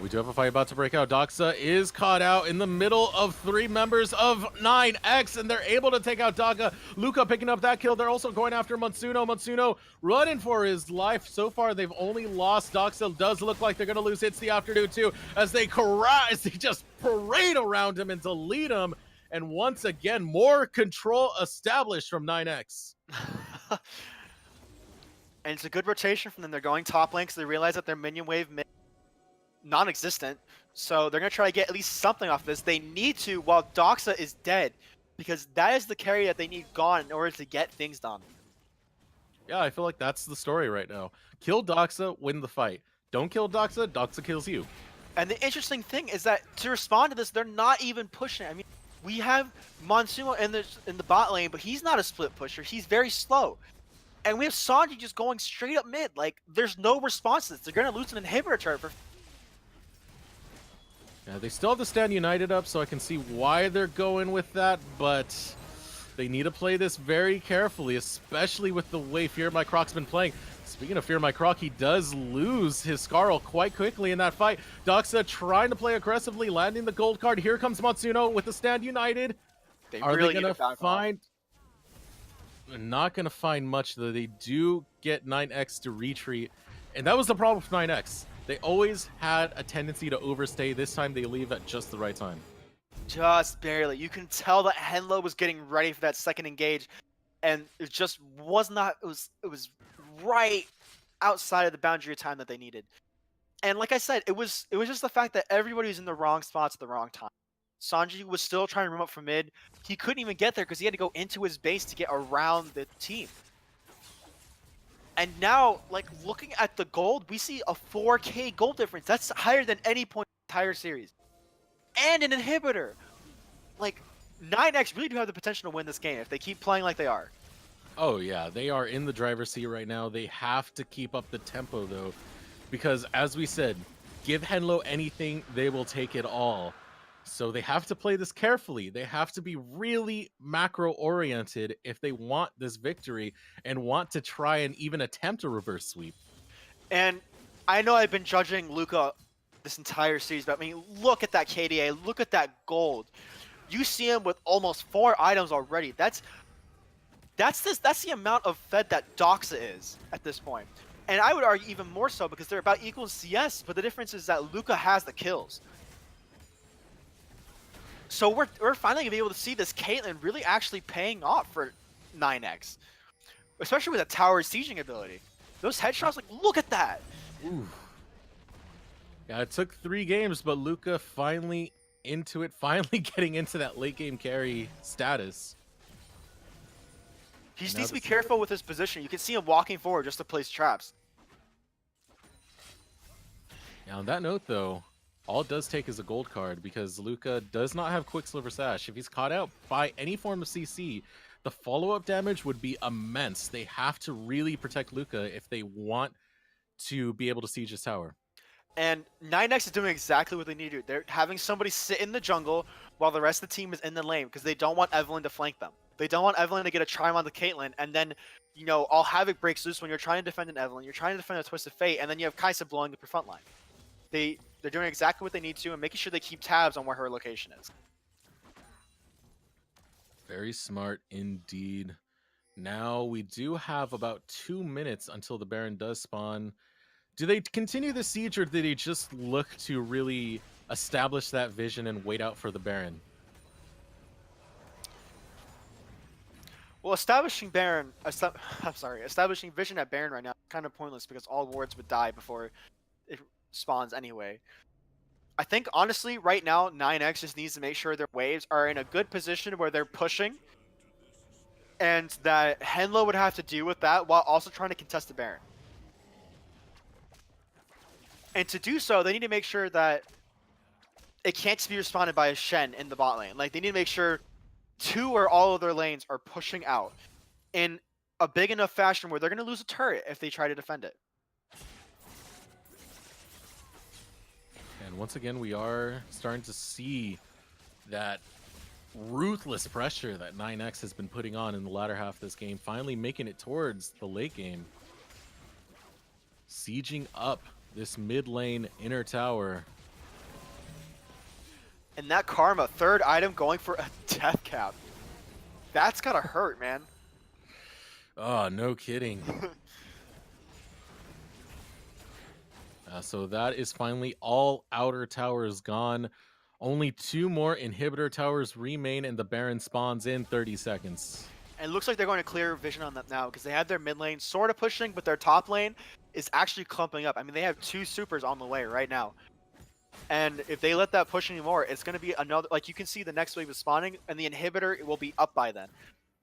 We do have a fight about to break out. Doxa is caught out in the middle of 3 members of 9X, and they're able to take out Daga. Luca picking up that kill. They're also going after Matsuno. Matsuno running for his life. So far, they've only lost. Doxa does look like they're going to lose hits the afternoon, too, as they just parade around him and delete him. And once again, more control established from 9X. And it's a good rotation from them. They're going top lane because they realize that their minion wave non-existent, so they're gonna try to get at least something off this. They need to while Doxa is dead. because that is the carry that they need gone in order to get things done. Yeah, I feel like that's the story right now. Kill Doxa, win the fight. Don't kill Doxa, Doxa kills you. And the interesting thing is that to respond to this, they're not even pushing. I mean, we have Monsuno in the bot lane, but he's not a split pusher. He's very slow. And we have Sanji just going straight up mid. Like, there's no responses. They're going to lose an inhibitor turret for... Yeah, they still have to stand united up, so I can see why they're going with that, but they need to play this very carefully, especially with the way Fear My Croc's been playing. Speaking of Fear My Croc, he does lose his Scarl quite quickly in that fight. Doxa trying to play aggressively, landing the gold card. Here comes Matsuno with the stand united. Are really they going to find... They're not going to find much, though. They do get 9X to retreat, and that was the problem with 9X. They always had a tendency to overstay. This time they leave at just the right time. Just barely. You can tell that Henlo was getting ready for that second engage, and it just was not. It was right outside of the boundary of time that they needed. And like I said, it was just the fact that everybody was in the wrong spots at the wrong time. Sanji was still trying to roam up from mid. He couldn't even get there because he had to go into his base to get around the team. And now, like, looking at the gold, we see a 4K gold difference. That's higher than any point in the entire series. And an inhibitor. Like, 9X really do have the potential to win this game if they keep playing like they are. Oh, yeah. They are in the driver's seat right now. They have to keep up the tempo, though. Because, as we said, give Henlo anything, they will take it all. So they have to play this carefully. They have to be really macro-oriented if they want this victory and want to try and even attempt a reverse sweep. And I know I've been judging Luca this entire series, but I mean, look at that KDA. Look at that gold. You see him with almost 4 items already. That's the amount of Fed that Doxa is at this point. And I would argue even more so because they're about equal in CS, but the difference is that Luca has the kills. So we're finally going to be able to see this Caitlyn really actually paying off for 9X. Especially with a tower sieging ability. Those headshots, like, look at that! Ooh. Yeah, it took 3 games, but Luca finally into it, finally getting into that late game carry status. He just needs to be careful with his position. You can see him walking forward just to place traps. Now, on that note, though, all it does take is a gold card because Luca does not have Quicksilver Sash. If he's caught out by any form of CC, the follow-up damage would be immense. They have to really protect Luca if they want to be able to siege his tower. And 9X is doing exactly what they need to do. They're having somebody sit in the jungle while the rest of the team is in the lane because they don't want Evelynn to flank them. They don't want Evelynn to get a try on the Caitlyn, and then, you know, all havoc breaks loose when you're trying to defend an Evelynn, you're trying to defend a Twisted Fate, and then you have Kai'Sa blowing up your front line. They're doing exactly what they need to and making sure they keep tabs on where her location is. Very smart indeed. Now we do have about 2 minutes until the Baron does spawn. Do they continue the siege or do they just look to really establish that vision and wait out for the Baron? Well, establishing vision at Baron right now is kind of pointless because all wards would die before it spawns anyway. I think, honestly, right now, 9X just needs to make sure their waves are in a good position where they're pushing, and that Henlo would have to deal with that while also trying to contest the Baron. And to do so, they need to make sure that it can't just be responded by a Shen in the bot lane. Like, they need to make sure 2 or all of their lanes are pushing out in a big enough fashion where they're going to lose a turret if they try to defend it. And once again, we are starting to see that ruthless pressure that 9X has been putting on in the latter half of this game, finally making it towards the late game. Sieging up this mid lane inner tower. And that Karma, 3rd item going for a death cap. That's gotta hurt, man. Oh, no kidding. So that is finally all outer towers gone. Only 2 more inhibitor towers remain and the Baron spawns in 30 seconds. And it looks like they're going to clear vision on that now because they have their mid lane sort of pushing, but their top lane is actually clumping up. I mean, they have 2 supers on the way right now. And if they let that push anymore, it's going to be another. Like you can see the next wave is spawning, and the inhibitor will be up by then.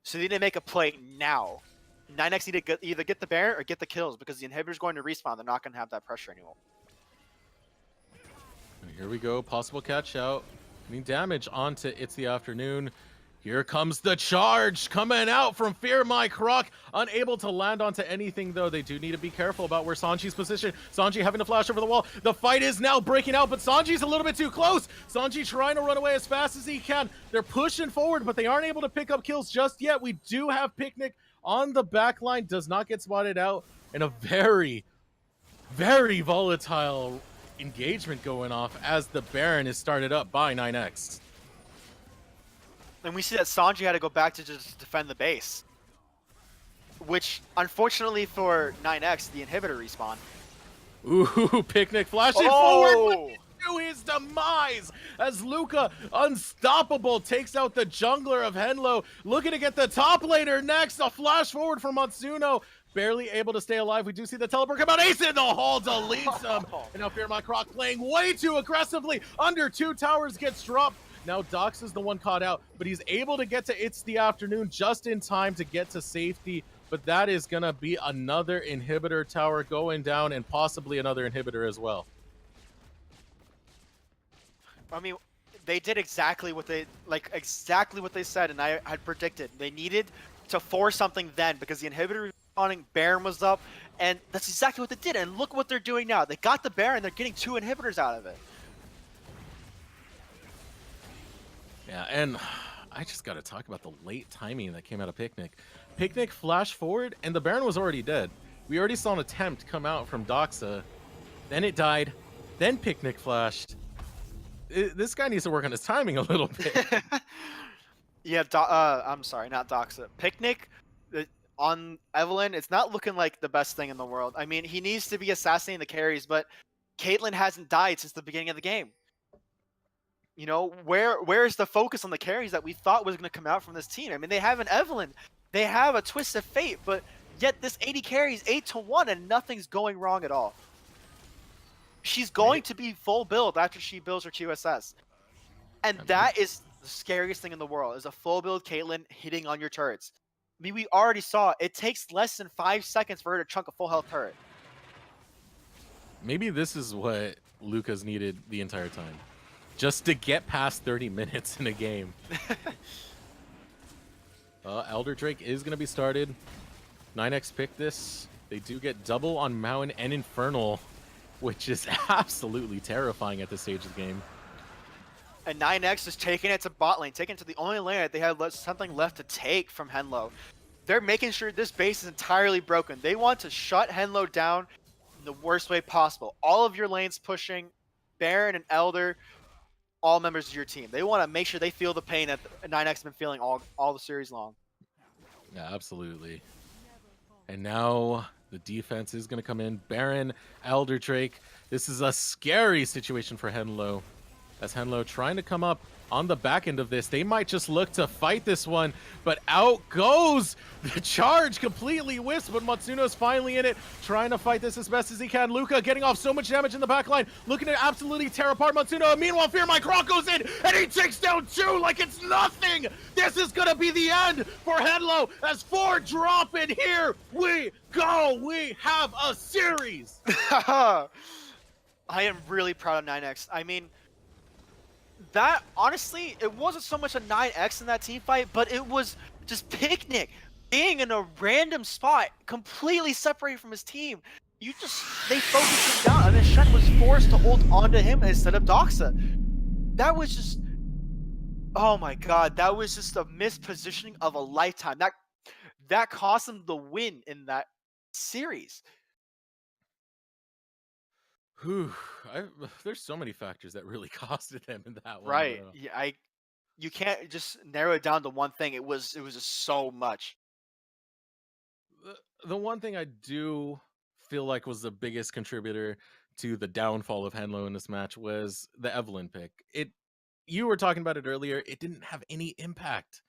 So they need to make a play now. 9X need to either get the Baron or get the kills because the inhibitor's going to respawn. They're not going to have that pressure anymore. Here we go, possible catch out. I mean, damage onto It's the Afternoon. Here comes the charge coming out from Fear My Croc. Unable to land onto anything, though. They do need to be careful about where Sanji's positioned. Sanji having to flash over the wall. The fight is now breaking out, but Sanji's a little bit too close. Sanji trying to run away as fast as he can. They're pushing forward, but they aren't able to pick up kills just yet. We do have Picnic on the back line. Does not get spotted out. And a very, very volatile engagement going off as the Baron is started up by 9X. And we see that Sanji had to go back to just defend the base. Which, unfortunately for 9X, the inhibitor respawn. Ooh, Picnic flashing forward to his demise as Luca, unstoppable, takes out the jungler of Henlo. Looking to get the top laner next. A flash forward from Matsuno. Barely able to stay alive. We do see the teleport come out. Ace in the hole deletes him. And now Fear My Croc playing way too aggressively. Under 2 towers gets dropped. Now Dox is the one caught out, but he's able to get to It's the Afternoon just in time to get to safety. But that is going to be another inhibitor tower going down and possibly another inhibitor as well. I mean, they did exactly what they said, and I had predicted. They needed to force something then because the inhibitor was respawning, Baron was up, and that's exactly what they did. And look what they're doing now. They got the Baron, they're getting 2 inhibitors out of it. Yeah, and I just got to talk about the late timing that came out of Picnic. Picnic flashed forward, and the Baron was already dead. We already saw an attempt come out from Doxa. Then it died. Then Picnic flashed. This guy needs to work on his timing a little bit. Yeah, I'm sorry, not Doxa. Picnic on Evelyn, it's not looking like the best thing in the world. I mean, he needs to be assassinating the carries, but Caitlyn hasn't died since the beginning of the game. You know, where is the focus on the carries that we thought was going to come out from this team? I mean, they have an Evelyn, they have a Twist of Fate, but yet this 80 carries 8-1 and nothing's going wrong at all. She's going to be full build after she builds her QSS. And that is the scariest thing in the world, is a full build Caitlyn hitting on your turrets. I mean, we already saw it takes less than 5 seconds for her to chunk a full health turret. Maybe this is what Luca's needed the entire time. Just to get past 30 minutes in a game. Elder Drake is going to be started. 9X picked this. They do get double on Mountain and Infernal, which is absolutely terrifying at this stage of the game. And 9X is taking it to bot lane, taking it to the only lane that they have something left to take from Henlo. They're making sure this base is entirely broken. They want to shut Henlo down in the worst way possible. All of your lanes pushing, Baron and Elder, all members of your team. They want to make sure they feel the pain that 9X has been feeling all the series long. Yeah, absolutely. And now the defense is going to come in. Baron, Elder Drake. This is a scary situation for Henlo. As Henlo trying to come up on the back end of this. They might just look to fight this one, but out goes the charge, completely whiffs, but Matsuno's finally in it, trying to fight this as best as he can. Luca getting off so much damage in the back line, looking to absolutely tear apart Matsuno. And meanwhile, Fear My Croc goes in, and he takes down 2 like it's nothing. This is going to be the end for Henlo as 4 drop in. Here we go. We have a series. I am really proud of 9X. I mean, that, honestly, it wasn't so much a 9X in that team fight, but it was just Picnic being in a random spot, completely separated from his team. They focused him down, and then Shen was forced to hold onto him instead of Doxa. That was just, oh my god, that was just a mispositioning of a lifetime. That cost him the win in that series. Whew, there's so many factors that really costed them in that one. Right. Yeah, you can't just narrow it down to one thing. It was just so much. The one thing I do feel like was the biggest contributor to the downfall of Henlo in this match was the Evelyn pick. You were talking about it earlier. It didn't have any impact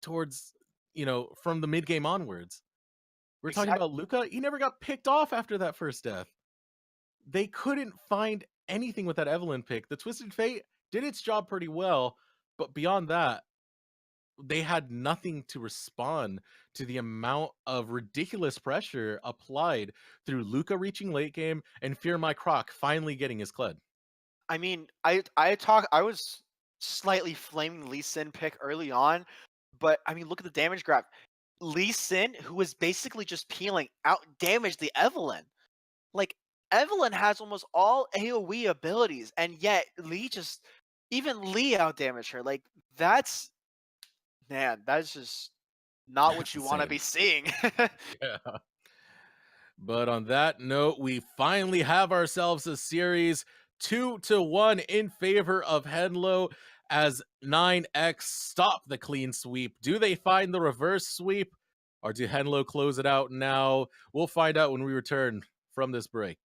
towards, from the mid game onwards. We're talking about Luca. He never got picked off after that first death. They couldn't find anything with that Evelyn pick. The Twisted Fate did its job pretty well, but beyond that, they had nothing to respond to the amount of ridiculous pressure applied through Luca reaching late game and Fear My Croc finally getting his Kled. I mean, I was slightly flaming Lee Sin pick early on, but I mean, look at the damage graph. Lee Sin, who was basically just peeling, out damaged the Evelyn. Like, Evelyn has almost all AoE abilities, and yet Lee just, even Lee out damaged her. Like, that's, man, that's just not what That's you want to insane. be seeing. Yeah. But on that note, we finally have ourselves a series 2-1 in favor of Henlo as 9X stop the clean sweep. Do they find the reverse sweep or do Henlo close it out now? We'll find out when we return from this break.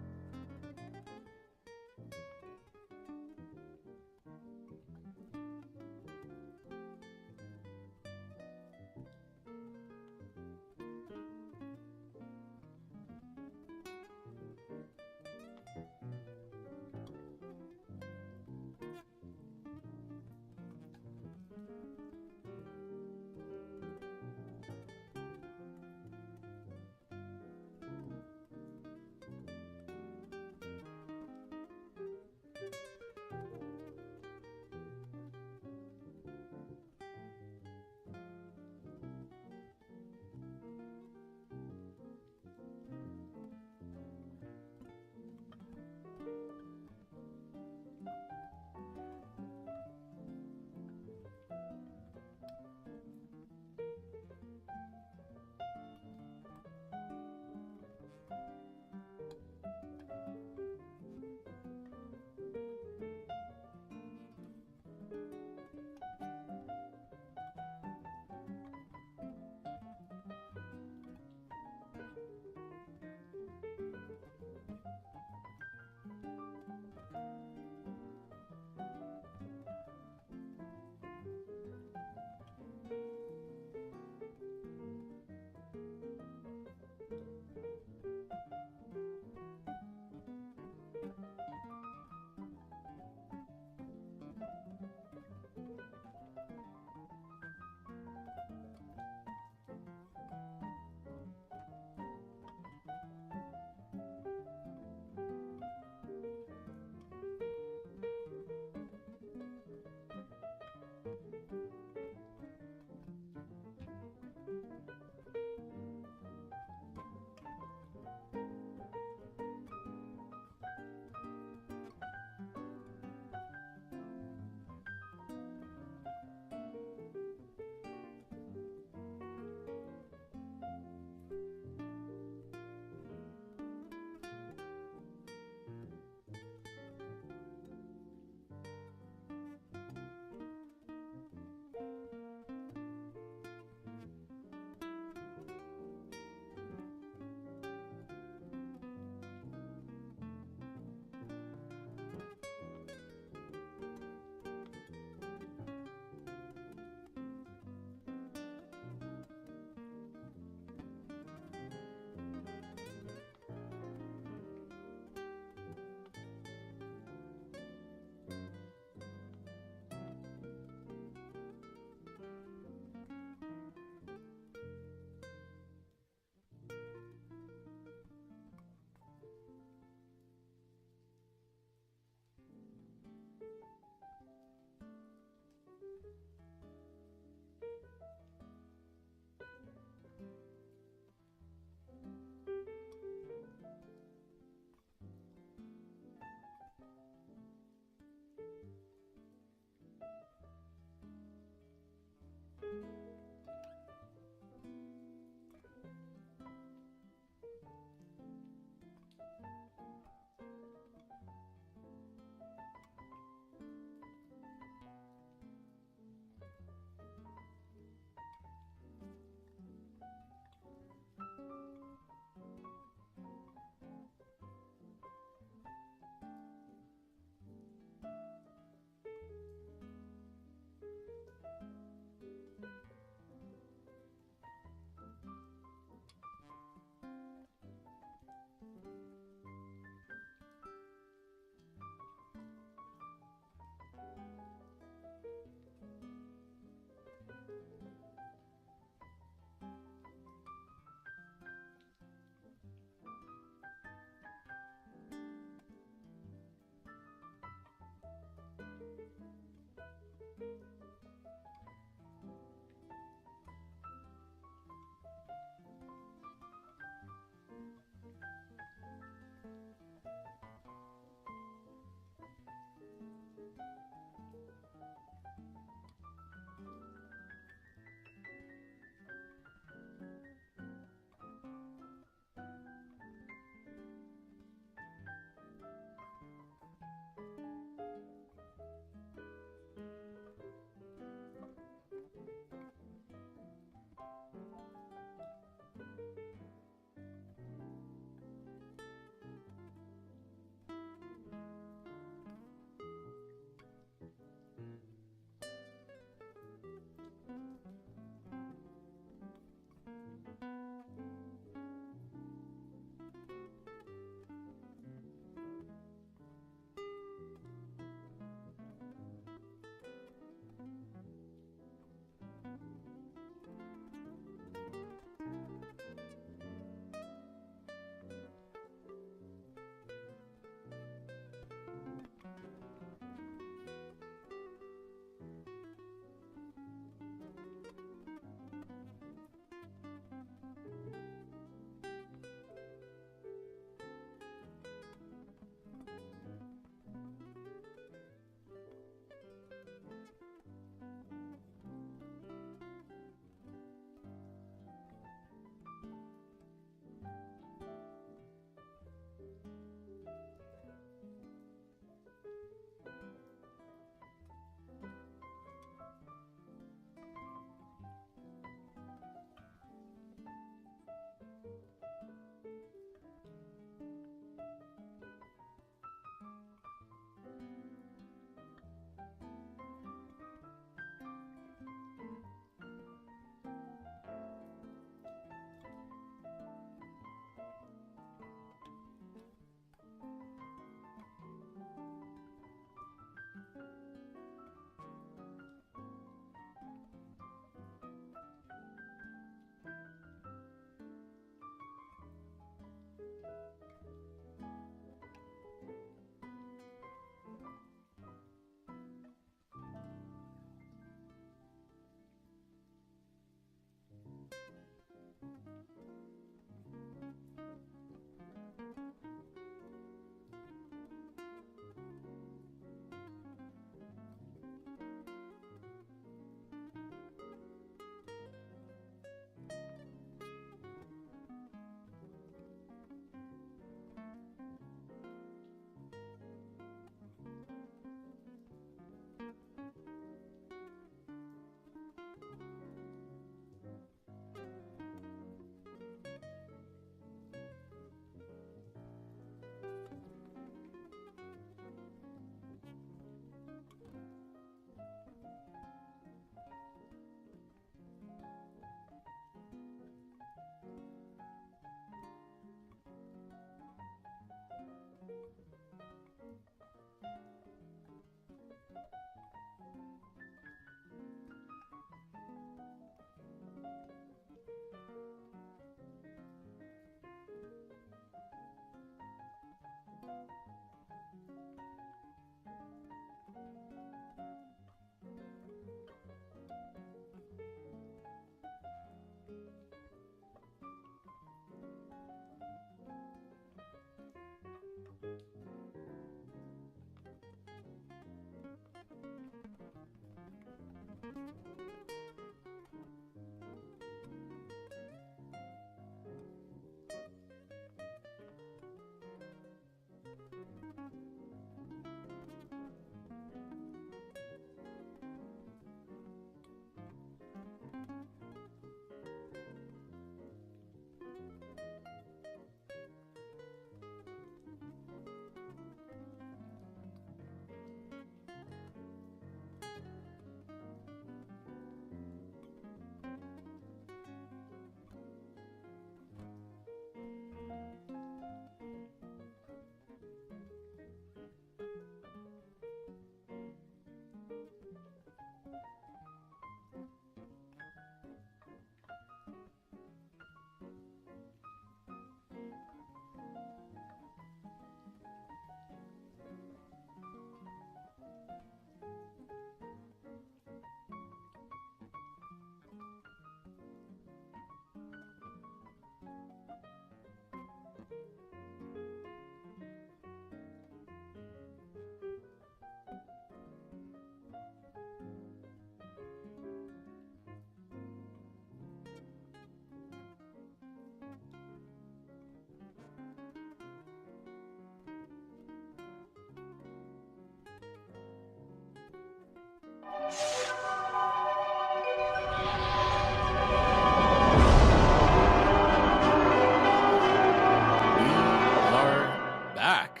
We are back.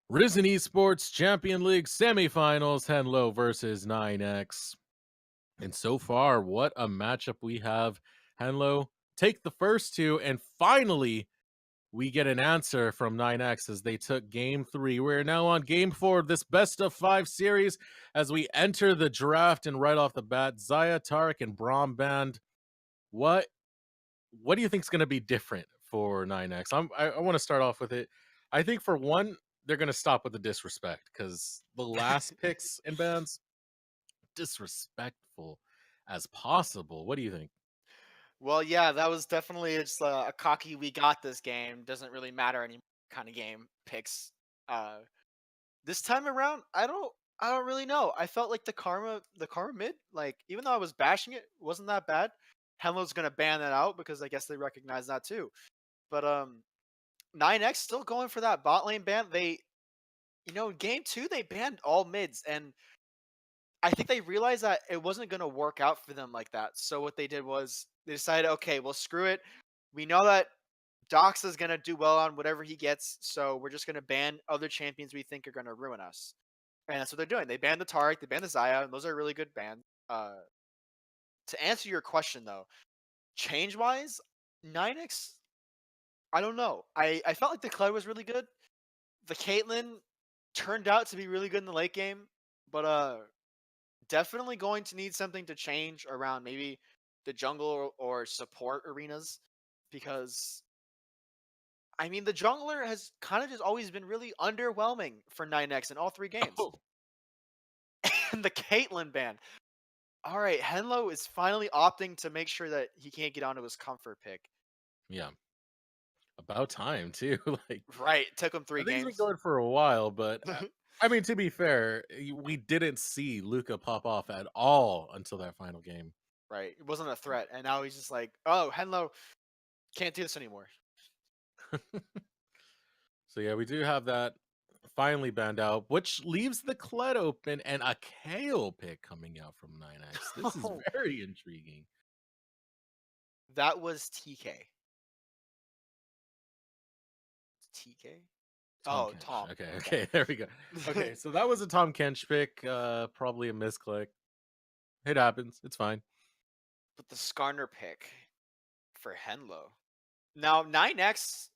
Risen Esports Champion League semifinals, Henlo versus 9X. And so far, what a matchup we have. Henlo take the first two, and finally, we get an answer from 9X as they took game 3. We're now on game 4 of this best of 5 series as we enter the draft. And right off the bat, Zaya, Tarek, and Braum Band. What do you think is going to be different for 9X? I want to start off with it. I think for one, they're going to stop with the disrespect because the last picks and bans, disrespectful as possible. What do you think? Well, yeah, that was definitely just a cocky "we got this" game. Doesn't really matter anymore kind of game picks. Uh, this time around, I don't really know. I felt like the karma mid, like even though I was bashing it, wasn't that bad. Hello's gonna ban that out because I guess they recognize that too. But 9X still going for that bot lane ban. They, in game two they banned all mids, and I think they realized that it wasn't gonna work out for them like that. So what they did was they decided, okay, well screw it. We know that Dox is gonna do well on whatever he gets, so we're just gonna ban other champions we think are gonna ruin us. And that's what they're doing. They banned the Taric, they banned the Xayah, and those are really good bans. To answer your question though, change wise, 9X, I don't know. I felt like the Clay was really good. The Caitlyn turned out to be really good in the late game, but definitely going to need something to change around maybe the jungle or support arenas because I mean the jungler has kind of just always been really underwhelming for 9X in all 3 games. Oh, And the Caitlyn ban. All right, Henlo is finally opting to make sure that he can't get onto his comfort pick. yeah. About time, too. Like, Right, took him I three think it's been games. going for a while, but I mean, to be fair, we didn't see Luca pop off at all until that final game. Right, it wasn't a threat, and now he's just like, "Oh, Henlo can't do this anymore." So yeah, we do have that finally banned out, which leaves the Kled open and a KO pick coming out from 9X. This is very intriguing. That was TK. TK? Tom Oh, Kench. Tom. Okay, Okay. okay, there we go. Okay, so that was a Tom Kench pick. Probably a misclick. It happens. It's fine. But the Skarner pick for Henlo. Now 9X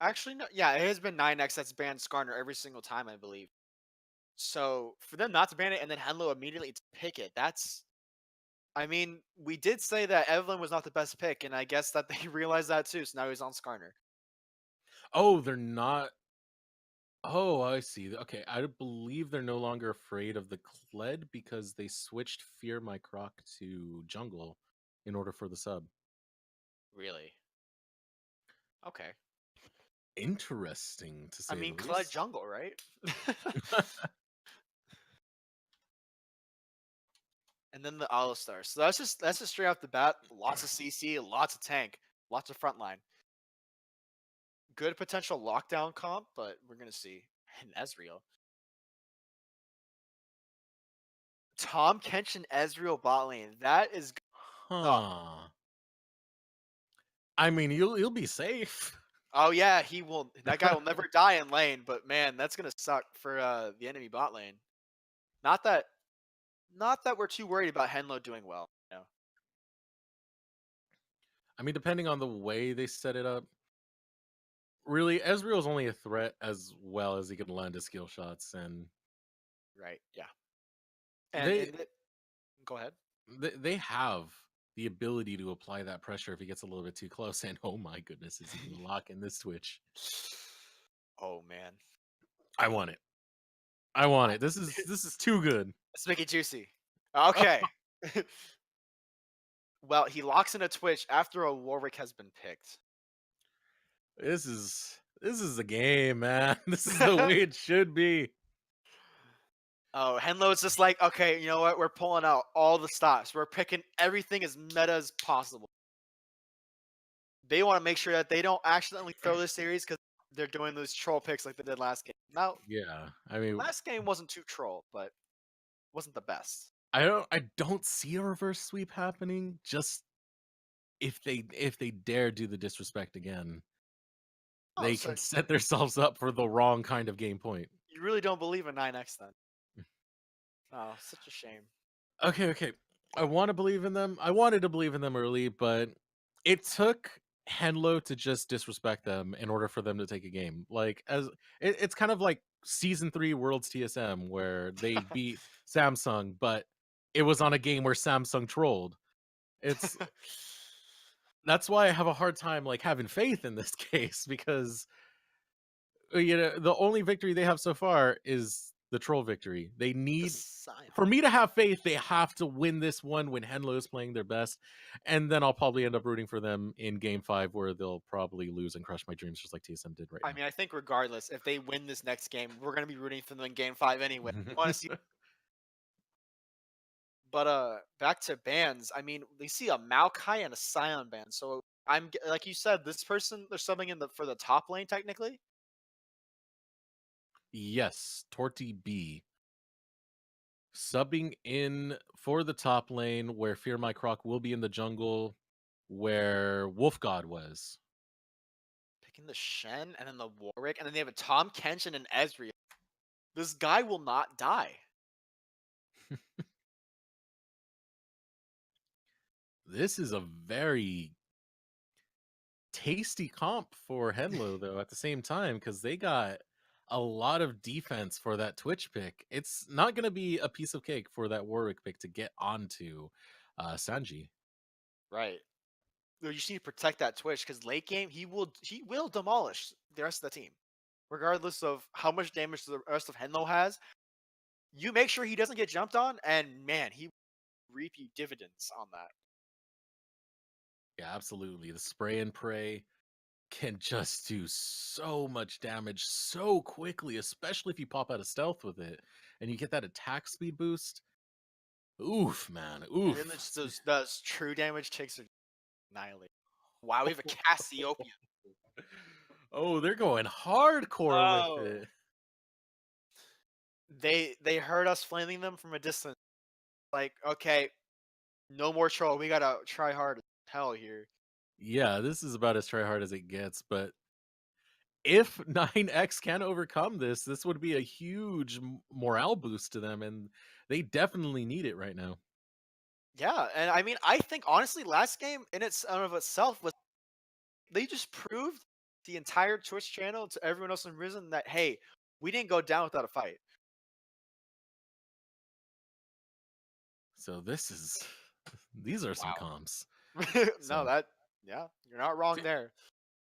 actually no, yeah, it has been 9X that's banned Skarner every single time, I believe. So for them not to ban it and then Henlo immediately to pick it, that's I mean, we did say that Evelyn was not the best pick, and I guess that they realized that too, so now he's on Skarner. Oh, they're not. Oh, I see. Okay, I believe they're no longer afraid of the Kled because they switched Fear My Croc to jungle in order for the sub. Really? Okay. Interesting to I say the mean, Kled least. jungle, right? and then the Alistar. So that's just straight off the bat. Lots of CC, lots of tank, lots of frontline. Good potential lockdown comp, but we're gonna see. And Ezreal. Tom Kench and Ezreal bot lane. That is up. Huh. I mean, you'll be safe. Oh yeah, he will. That guy will never die in lane. But man, that's gonna suck for the enemy bot lane. Not that, not that we're too worried about Henlo doing well. You know? I mean, depending on the way they set it up, really, Ezreal's only a threat as well as he can land his skill shots, and Right? Yeah. And they and it, go ahead. they have the ability to apply that pressure if he gets a little bit too close. And oh my goodness, is he going to lock in this Twitch? Oh man, I want it. I want it. This is too good. let's make it juicy. Okay. Well, he locks in a Twitch after a Warwick has been picked. This is a game, man. This is the way it should be. Oh, Henlo's just like, okay, you know what? We're pulling out all the stops. We're picking everything as meta as possible. They want to make sure that they don't accidentally throw this series because they're doing those troll picks like they did last game. Now, Yeah, I mean, last game wasn't too troll, but wasn't the best. I don't see a reverse sweep happening. Just if they dare do the disrespect again, Oh, they so can set themselves up for the wrong kind of game point. you really don't believe in 9x then? Oh, such a shame. Okay. I want to believe in them. I wanted to believe in them early, but it took Henlo to just disrespect them in order for them to take a game. Like it's kind of like season 3 Worlds TSM where they beat Samsung, but it was on a game where Samsung trolled. It's That's why I have a hard time like having faith in this case because the only victory they have so far is the troll victory. They The need Sion. For me to have faith, they have to win this one when Henlo is playing their best, and then I'll probably end up rooting for them in Game 5, where they'll probably lose and crush my dreams, just like TSM did right I mean, I think regardless, if they win this next game, we're gonna be rooting for them in Game 5 anyway. We want to see. now. But back to bans. I mean, we see a Maokai and a Scion ban. So like you said, this person they're subbing in the for the top lane technically. Yes, Torty B subbing in for the top lane, where Fear My Croc will be in the jungle, where Wolf God was. Picking the Shen and then the Warwick, and then they have a Tom Kench and an Ezreal. This guy will not die. This is a very tasty comp for Henlo, though, at the same time, because they got a lot of defense for that Twitch pick. It's not going to be a piece of cake for that Warwick pick to get onto Sanji. Right. You just need to protect that Twitch because late game he will demolish the rest of the team, regardless of how much damage the rest of Henlo has. You make sure he doesn't get jumped on, and man, he will reap you dividends on that. Yeah, absolutely. The spray and pray can just do so much damage so quickly, especially if you pop out of stealth with it and you get that attack speed boost. Oof, man. And then Oof. those true damage takes are annihilated. Wow, we have a Cassiopeia. Oh, they're going hardcore with Oh, it. they heard us flaming them from a distance. Like, okay, no more troll. We gotta try hard as hell here. Yeah, this is about as try hard as it gets, but if 9X can overcome this would be a huge morale boost to them, and they definitely need it right now. Yeah, and I mean, I think honestly, last game in its and of itself was they just proved the entire Twitch channel to everyone else in Risen that hey, we didn't go down without a fight. So these are some Wow. comps. No, So that yeah, you're not wrong to, there.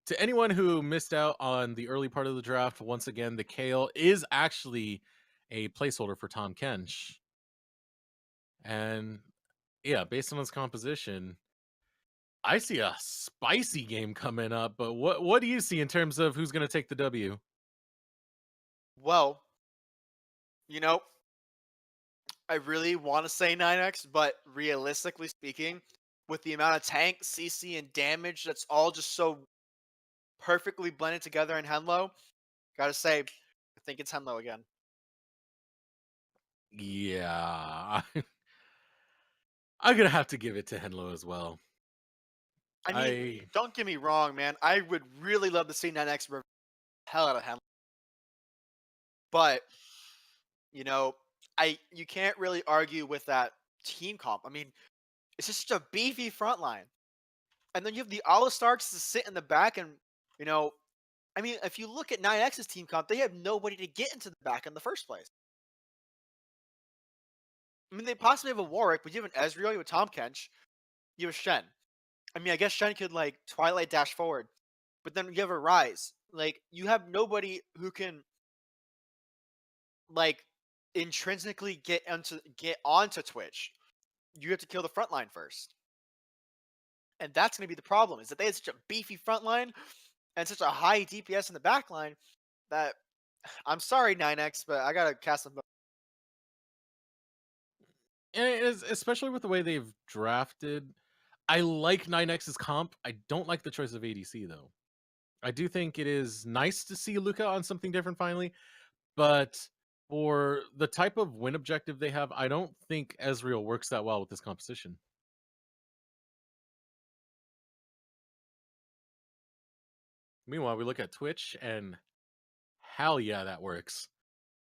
to anyone who missed out on the early part of the draft, once again, the Kale is actually a placeholder for Tom Kench. And yeah, based on his composition, I see a spicy game coming up, but what do you see in terms of who's going to take the W? Well, you know, I really want to say 9x, but realistically speaking, with the amount of tank, CC, and damage that's all just so perfectly blended together in Henlo, gotta say, I think it's Henlo again. Yeah. I'm gonna have to give it to Henlo as well. I mean, I don't get me wrong, man. I would really love to see 9x hell out of Henlo, but you know, you can't really argue with that team comp. I mean, it's just such a beefy front line. And then you have the All Starks to sit in the back and, you know, I mean, if you look at 9x's team comp, they have nobody to get into the back in the first place. I mean, they possibly have a Warwick, but you have an Ezreal, you have Tom Kench, you have Shen. I mean, I guess Shen could like Twilight dash forward, but then you have a Rise. Like, you have nobody who can like intrinsically get onto Twitch. You have to kill the front line first. And that's going to be the problem, is that they had such a beefy front line and such a high DPS in the back line that I'm sorry, 9x, but I got to cast them both. and it is, especially with the way they've drafted. I like 9x's comp. I don't like the choice of ADC though. I do think it is nice to see Luca on something different finally, but for the type of win objective they have, I don't think Ezreal works that well with this composition. Meanwhile, we look at Twitch and hell yeah, that works.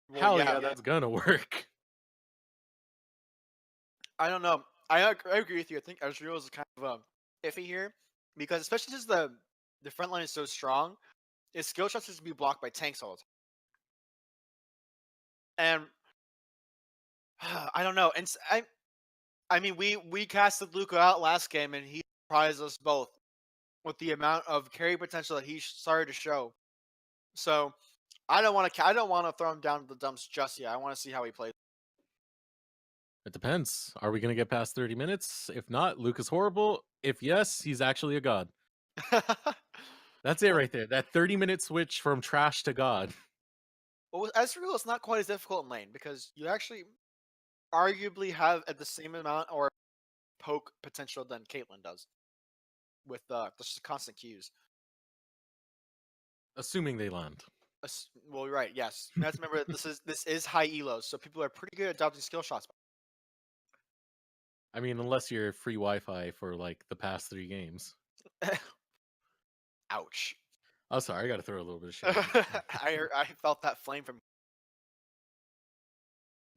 Well, Hell yeah, yeah, that's gonna work. I don't know. I agree with you. I think Ezreal is kind of iffy here because especially since the front line is so strong, his skill shots just be blocked by tanks all the time. And I don't know. And I mean, we casted Luca out last game, and he surprised us both with the amount of carry potential that he started to show. So I don't want to throw him down to the dumps just yet. I want to see how he plays. It depends. Are we gonna get past 30 minutes? If not, Luke is horrible. If yes, he's actually a god. That's it well, right there. That 30-minute switch from trash to god. well, with Ezreal, it's not quite as difficult in lane because you actually arguably have at the same amount or poke potential than Caitlyn does with the constant Qs. Assuming they land. Well, you're right. Yes, you have to remember this is high elos, so people are pretty good at adopting skill shots. I mean, unless you're free Wi-Fi for like the past 3 games. Ouch. Oh, sorry, I gotta throw a little bit of shade. I felt that flame from,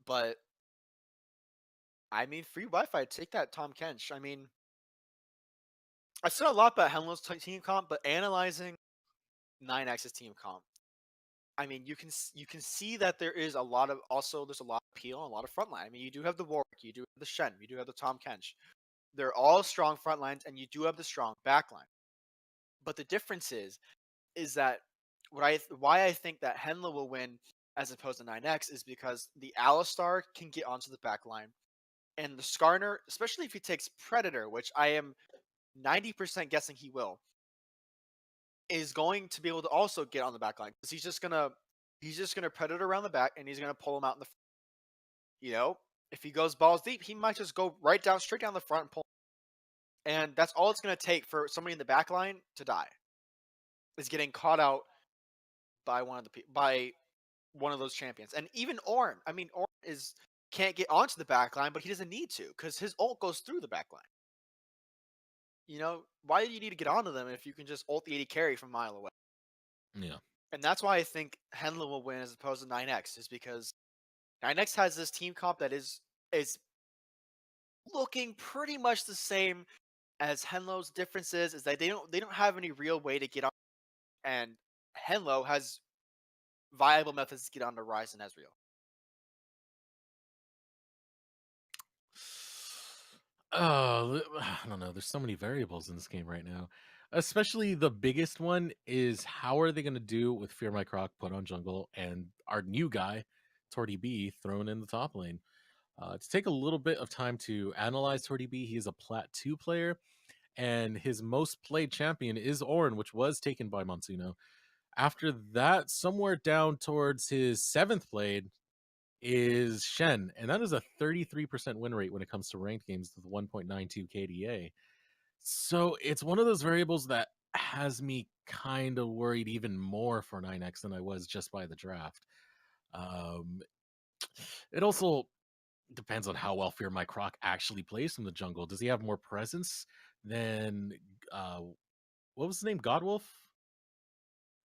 but I mean, free Wi-Fi. Take that, Tom Kench. I mean, I said a lot about Henlo's team comp, but analyzing 9x's team comp, I mean, you can see that there's a lot of appeal and a lot of frontline. I mean, you do have the Warwick, you do have the Shen, you do have the Tom Kench. They're all strong front lines, and you do have the strong back line. But the difference is that why I think that Henlo will win as opposed to 9x is because the Alistar can get onto the back line, and the Skarner, especially if he takes Predator, which I am 90% guessing he will, is going to be able to also get on the back line because he's just gonna Predator around the back and he's gonna pull him out in the you know, if he goes balls deep, he might just go straight down the front and pull. And that's all it's going to take for somebody in the back line to die. Is getting caught out by one of those champions. And even Ornn, I mean, Ornn can't get onto the back line, but he doesn't need to because his ult goes through the back line. You know, why do you need to get onto them if you can just ult the 80 carry from a mile away? Yeah. And that's why I think Henlo will win as opposed to 9x, is because 9x has this team comp that is looking pretty much the same as Henlo's. Differences is that they don't have any real way to get on, and Henlo has viable methods to get onto Rise and Ezreal. Oh, I don't know. There's so many variables in this game right now. Especially the biggest one is how are they going to do with Fear My Croc put on jungle and our new guy, Torty B, thrown in the top lane. To take a little bit of time to analyze Torty B, he's a Plat 2 player, and his most played champion is Ornn, which was taken by Monsuno. After that, somewhere down towards his 7th played, is Shen, and that is a 33% win rate when it comes to ranked games with 1.92 KDA. So it's one of those variables that has me kind of worried even more for 9X than I was just by the draft. Um, it also depends on how well Fear My Croc actually plays from the jungle. Does he have more presence than uh, what was his name? Godwolf?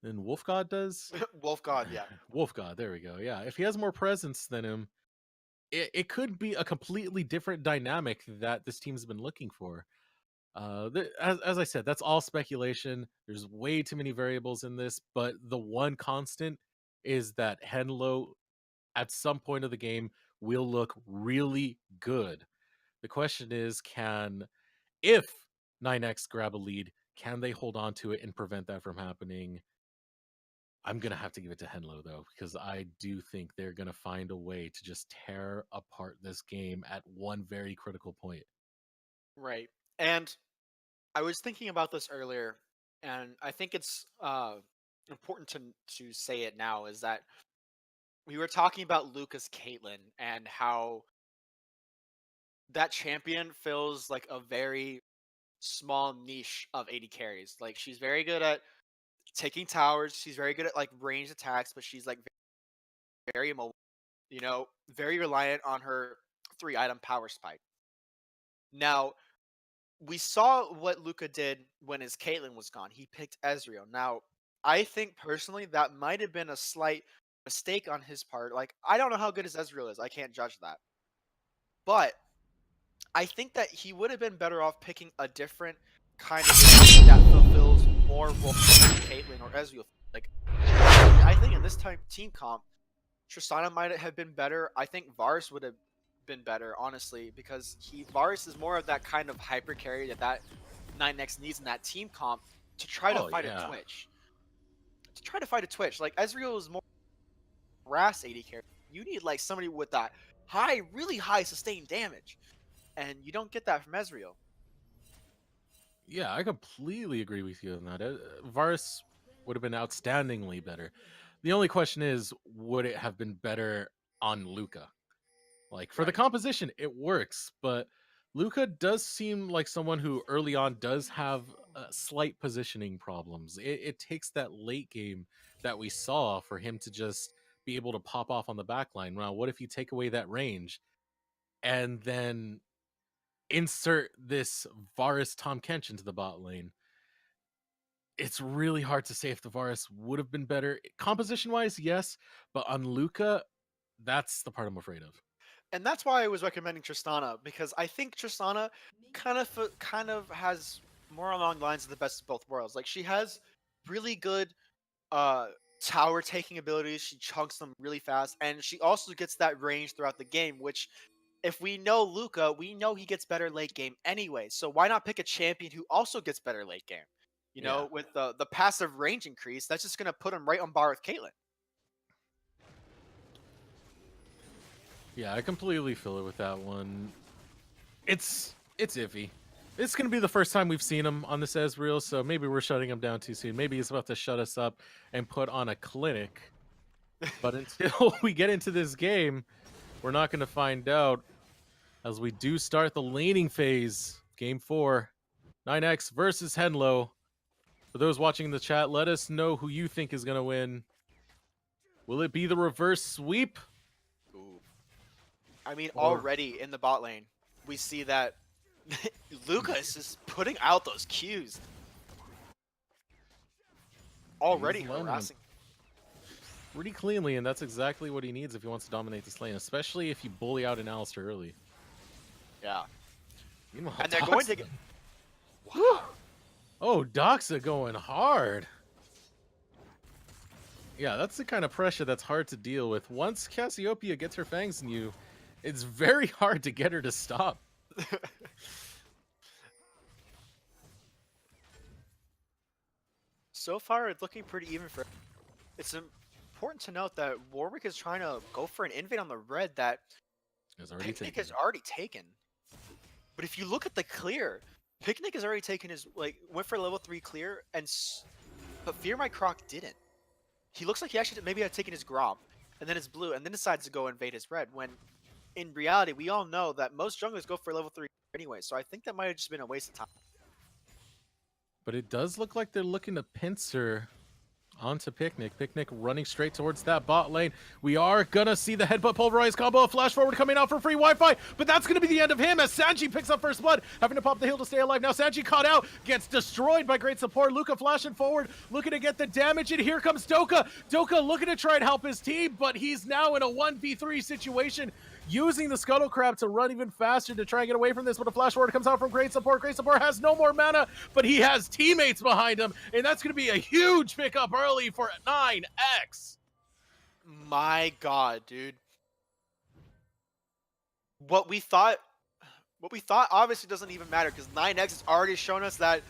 Than Wolf God does? Wolf God, yeah. Wolf God, there we go. Yeah, if he has more presence than him, it could be a completely different dynamic that this team's been looking for. As I said, that's all speculation. There's way too many variables in this, but the one constant is that Henlo at some point of the game will look really good. The question is, if 9X grab a lead, can they hold on to it and prevent that from happening? I'm going to have to give it to Henlo, though, because I do think they're going to find a way to just tear apart this game at one very critical point. Right. And I was thinking about this earlier, and I think it's important to say it now. Is that we were talking about Lucas Caitlyn and how that champion fills like a very small niche of AD carries. Like she's very good at taking towers. She's very good at like ranged attacks, but she's like very immobile. You know, very reliant on her 3-item power spike. Now we saw what Luca did when his Caitlyn was gone. He picked Ezreal. Now I think personally that might have been a slight mistake on his part. Like I don't know how good his Ezreal is. I can't judge that, but I think that he would have been better off picking a different kind of AD that fulfills more roles than Caitlyn or Ezreal. Like, I think in this team comp, Tristana might have been better. I think Varus would have been better, honestly, because Varus is more of that kind of hyper carry that 9X needs in that team comp to try to Oh, fight a yeah. Twitch. To try to fight a Twitch. Like, Ezreal is more harass AD carry. You need, like, somebody with that high, really high sustained damage. And you don't get that from Ezreal. Yeah, I completely agree with you on that. Varus would have been outstandingly better. The only question is, would it have been better on Luca? Like for the Right. composition, it works, but Luca does seem like someone who early on does have slight positioning problems. It takes that late game that we saw for him to just be able to pop off on the back line. Now, what if you take away that range and then insert this Varus Tom Kench into the bot lane? It's really hard to say if the Varus would have been better. Composition wise, yes, but on Luca, that's the part I'm afraid of. And that's why I was recommending Tristana, because I think Tristana kind of has more along the lines of the best of both worlds. Like she has really good uh tower taking abilities. She chunks them really fast, and she also gets that range throughout the game, which if we know Luca, we know he gets better late game anyway. So why not pick a champion who also gets better late game? You Yeah. know, with the passive range increase, that's just gonna put him right on par with Caitlyn. Yeah, I completely feel it with that one. It's iffy. It's gonna be the first time we've seen him on this Ezreal, so maybe we're shutting him down too soon. Maybe he's about to shut us up and put on a clinic. But until we get into this game, we're not gonna find out. As we do start the laning phase, game 4, 9X versus Henlo. For those watching in the chat, let us know who you think is gonna win. Will it be the reverse sweep? Ooh. I mean, Or already in the bot lane, we see that Lucas is putting out those Qs. Already he's landing them harassing. pretty cleanly, and that's exactly what he needs if he wants to dominate this lane, especially if you bully out an Alistair early. Yeah. Meanwhile, And they're going to get... Wow. Oh, Doxa going hard. Yeah, that's the kind of pressure that's hard to deal with. Once Cassiopeia gets her fangs in you, it's very hard to get her to stop. So far, it's looking pretty even for... It's important to note that Warwick is trying to go for an invade on the red that It's already Picnic taken. has already taken. But if you look at the clear, Picnic has already taken his... Like, went for level 3 clear, and but Fear My Croc didn't. He looks like he actually maybe had taken his Grom. and then his blue, and then decides to go invade his red. When in reality, we all know that most junglers go for level 3 anyway. So I think that might have just been a waste of time. But it does look like they're looking to pincer onto Picnic. Picnic running straight towards that bot lane. We are gonna see the headbutt pulverize combo, a flash forward coming out for free Wi-Fi, but that's gonna be the end of him as Sanji picks up first blood, having to pop the heal to stay alive. Now Sanji caught out, gets destroyed by great support. Luca flashing forward, looking to get the damage, and here comes Doka. Doka looking to try and help his team, but he's now in a 1v3 situation, using the Scuttle Crab to run even faster to try and get away from this, but a flash forward comes out from Great Support. Great Support has no more mana, but he has teammates behind him, and that's going to be a huge pickup early for 9X. My God, dude. What we thought obviously doesn't even matter, because 9X has already shown us that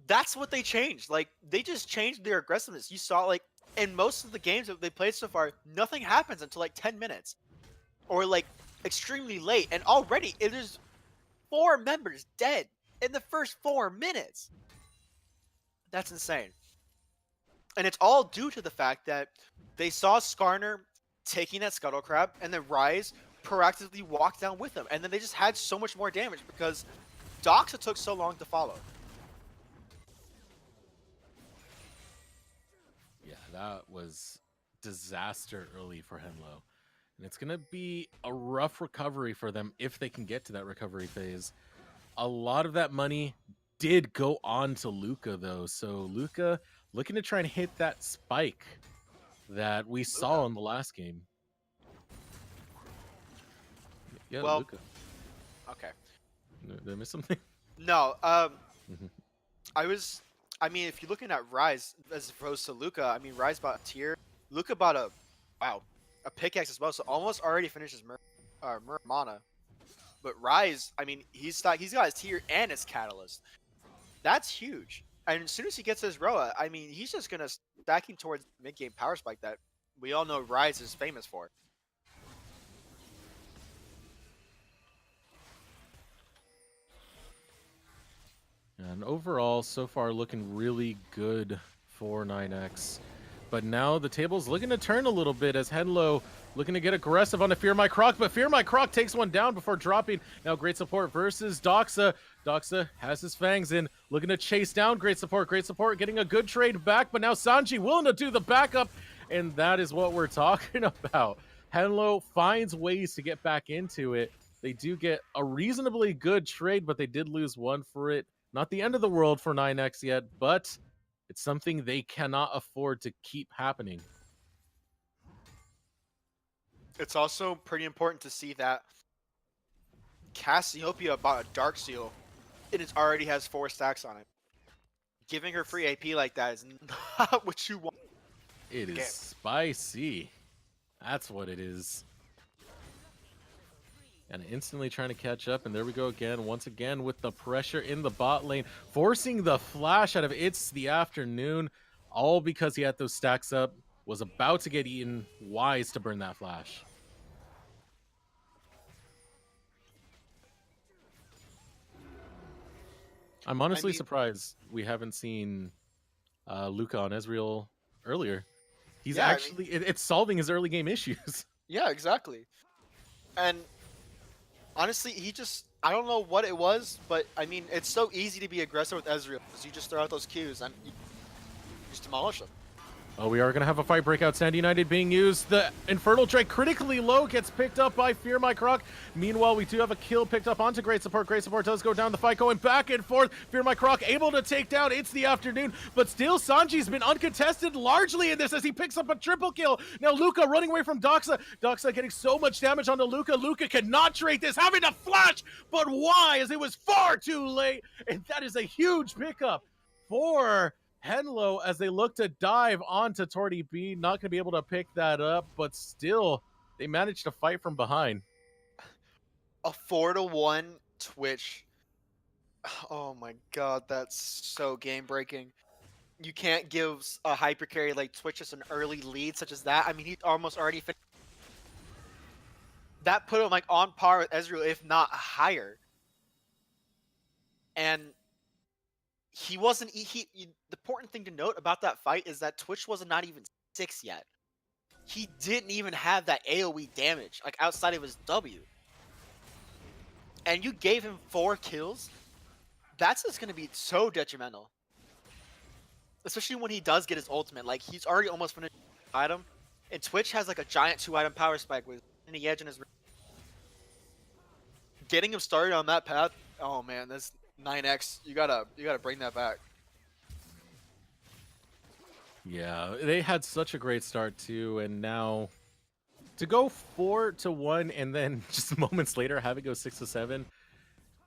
that's what they changed. Like, they just changed their aggressiveness. You saw, like, in most of the games that they played so far, nothing happens until like 10 minutes. Or like extremely late. And already there's 4 members dead in the first 4 minutes. That's insane. And it's all due to the fact that they saw Skarner taking that Scuttle Crab, and then Rise proactively walked down with him. And then they just had so much more damage because Doxa took so long to follow. Yeah, that was disaster early for Henlo. And it's going to be a rough recovery for them if they can get to that recovery phase. A lot of that money did go on to Luca, though. So Luca looking to try and hit that spike that we saw in the last game. Yeah, well, Luca. Okay. Did I miss something? No, I mean, if you're looking at Rise as opposed to Luca, I mean, Rise bought a tier. Luca bought a pickaxe as well, so almost already finishes mana. But Rise, I mean, he's got his tier and his catalyst. That's huge. And as soon as he gets his Roa, I mean, he's just gonna stacking towards mid game power spike that we all know Rise is famous for. And overall, so far, looking really good for 9X. But now the table's looking to turn a little bit as Henlo looking to get aggressive on the Fear My Croc, but Fear My Croc takes one down before dropping. Now Great Support versus Doxa. Doxa has his fangs in, looking to chase down Great Support. Great Support getting a good trade back, but now Sanji willing to do the backup, and that is what we're talking about. Henlo finds ways to get back into it. They do get a reasonably good trade, but they did lose one for it. Not the end of the world for 9X yet, but it's something they cannot afford to keep happening. It's also pretty important to see that Cassiopeia bought a Dark Seal, and it already has 4 stacks on it. Giving her free AP like that is not what you want. It is spicy. That's what it is. And instantly trying to catch up, and there we go again, once again with the pressure in the bot lane, forcing the flash out of It's the Afternoon, all because he had those stacks up, was about to get eaten, wise to burn that flash. I'm honestly surprised we haven't seen Luca on Ezreal earlier. He's actually, it's solving his early game issues. Yeah, exactly. And honestly, I don't know what it was, but I mean, it's so easy to be aggressive with Ezreal because you just throw out those Qs and you just demolish them. Oh, we are going to have a fight breakout. Sand United being used. The Infernal Drake critically low gets picked up by Fear My Croc. Meanwhile, we do have a kill picked up onto Great Support. Great Support does go down the fight, going back and forth. Fear My Croc able to take down It's the Afternoon, but still Sanji's been uncontested largely in this as he picks up a triple kill. Now Luca running away from Doxa. Doxa getting so much damage onto Luca. Luca cannot trade this, having to flash, but why? As it was far too late, and that is a huge pickup for Henlo as they look to dive onto Torty B. Not going to be able to pick that up, but still, they managed to fight from behind. A 4-1 Twitch. Oh my god, that's so game-breaking. You can't give a hyper carry like Twitch just an early lead such as that. I mean, he's almost already finished. That put him like on par with Ezreal, if not higher. And he wasn't. The important thing to note about that fight is that Twitch was not even 6 yet. he didn't even have that AoE damage, like outside of his W. And you gave him 4 kills, that's just gonna be so detrimental. Especially when he does get his ultimate. Like, he's already almost finished the item. And Twitch has like a giant 2-item power spike with any edge in his. Getting him started on that path, oh man, that's 9x. You gotta bring that back. Yeah, they had such a great start too, and now to go 4-1 and then just moments later have it go 6-7,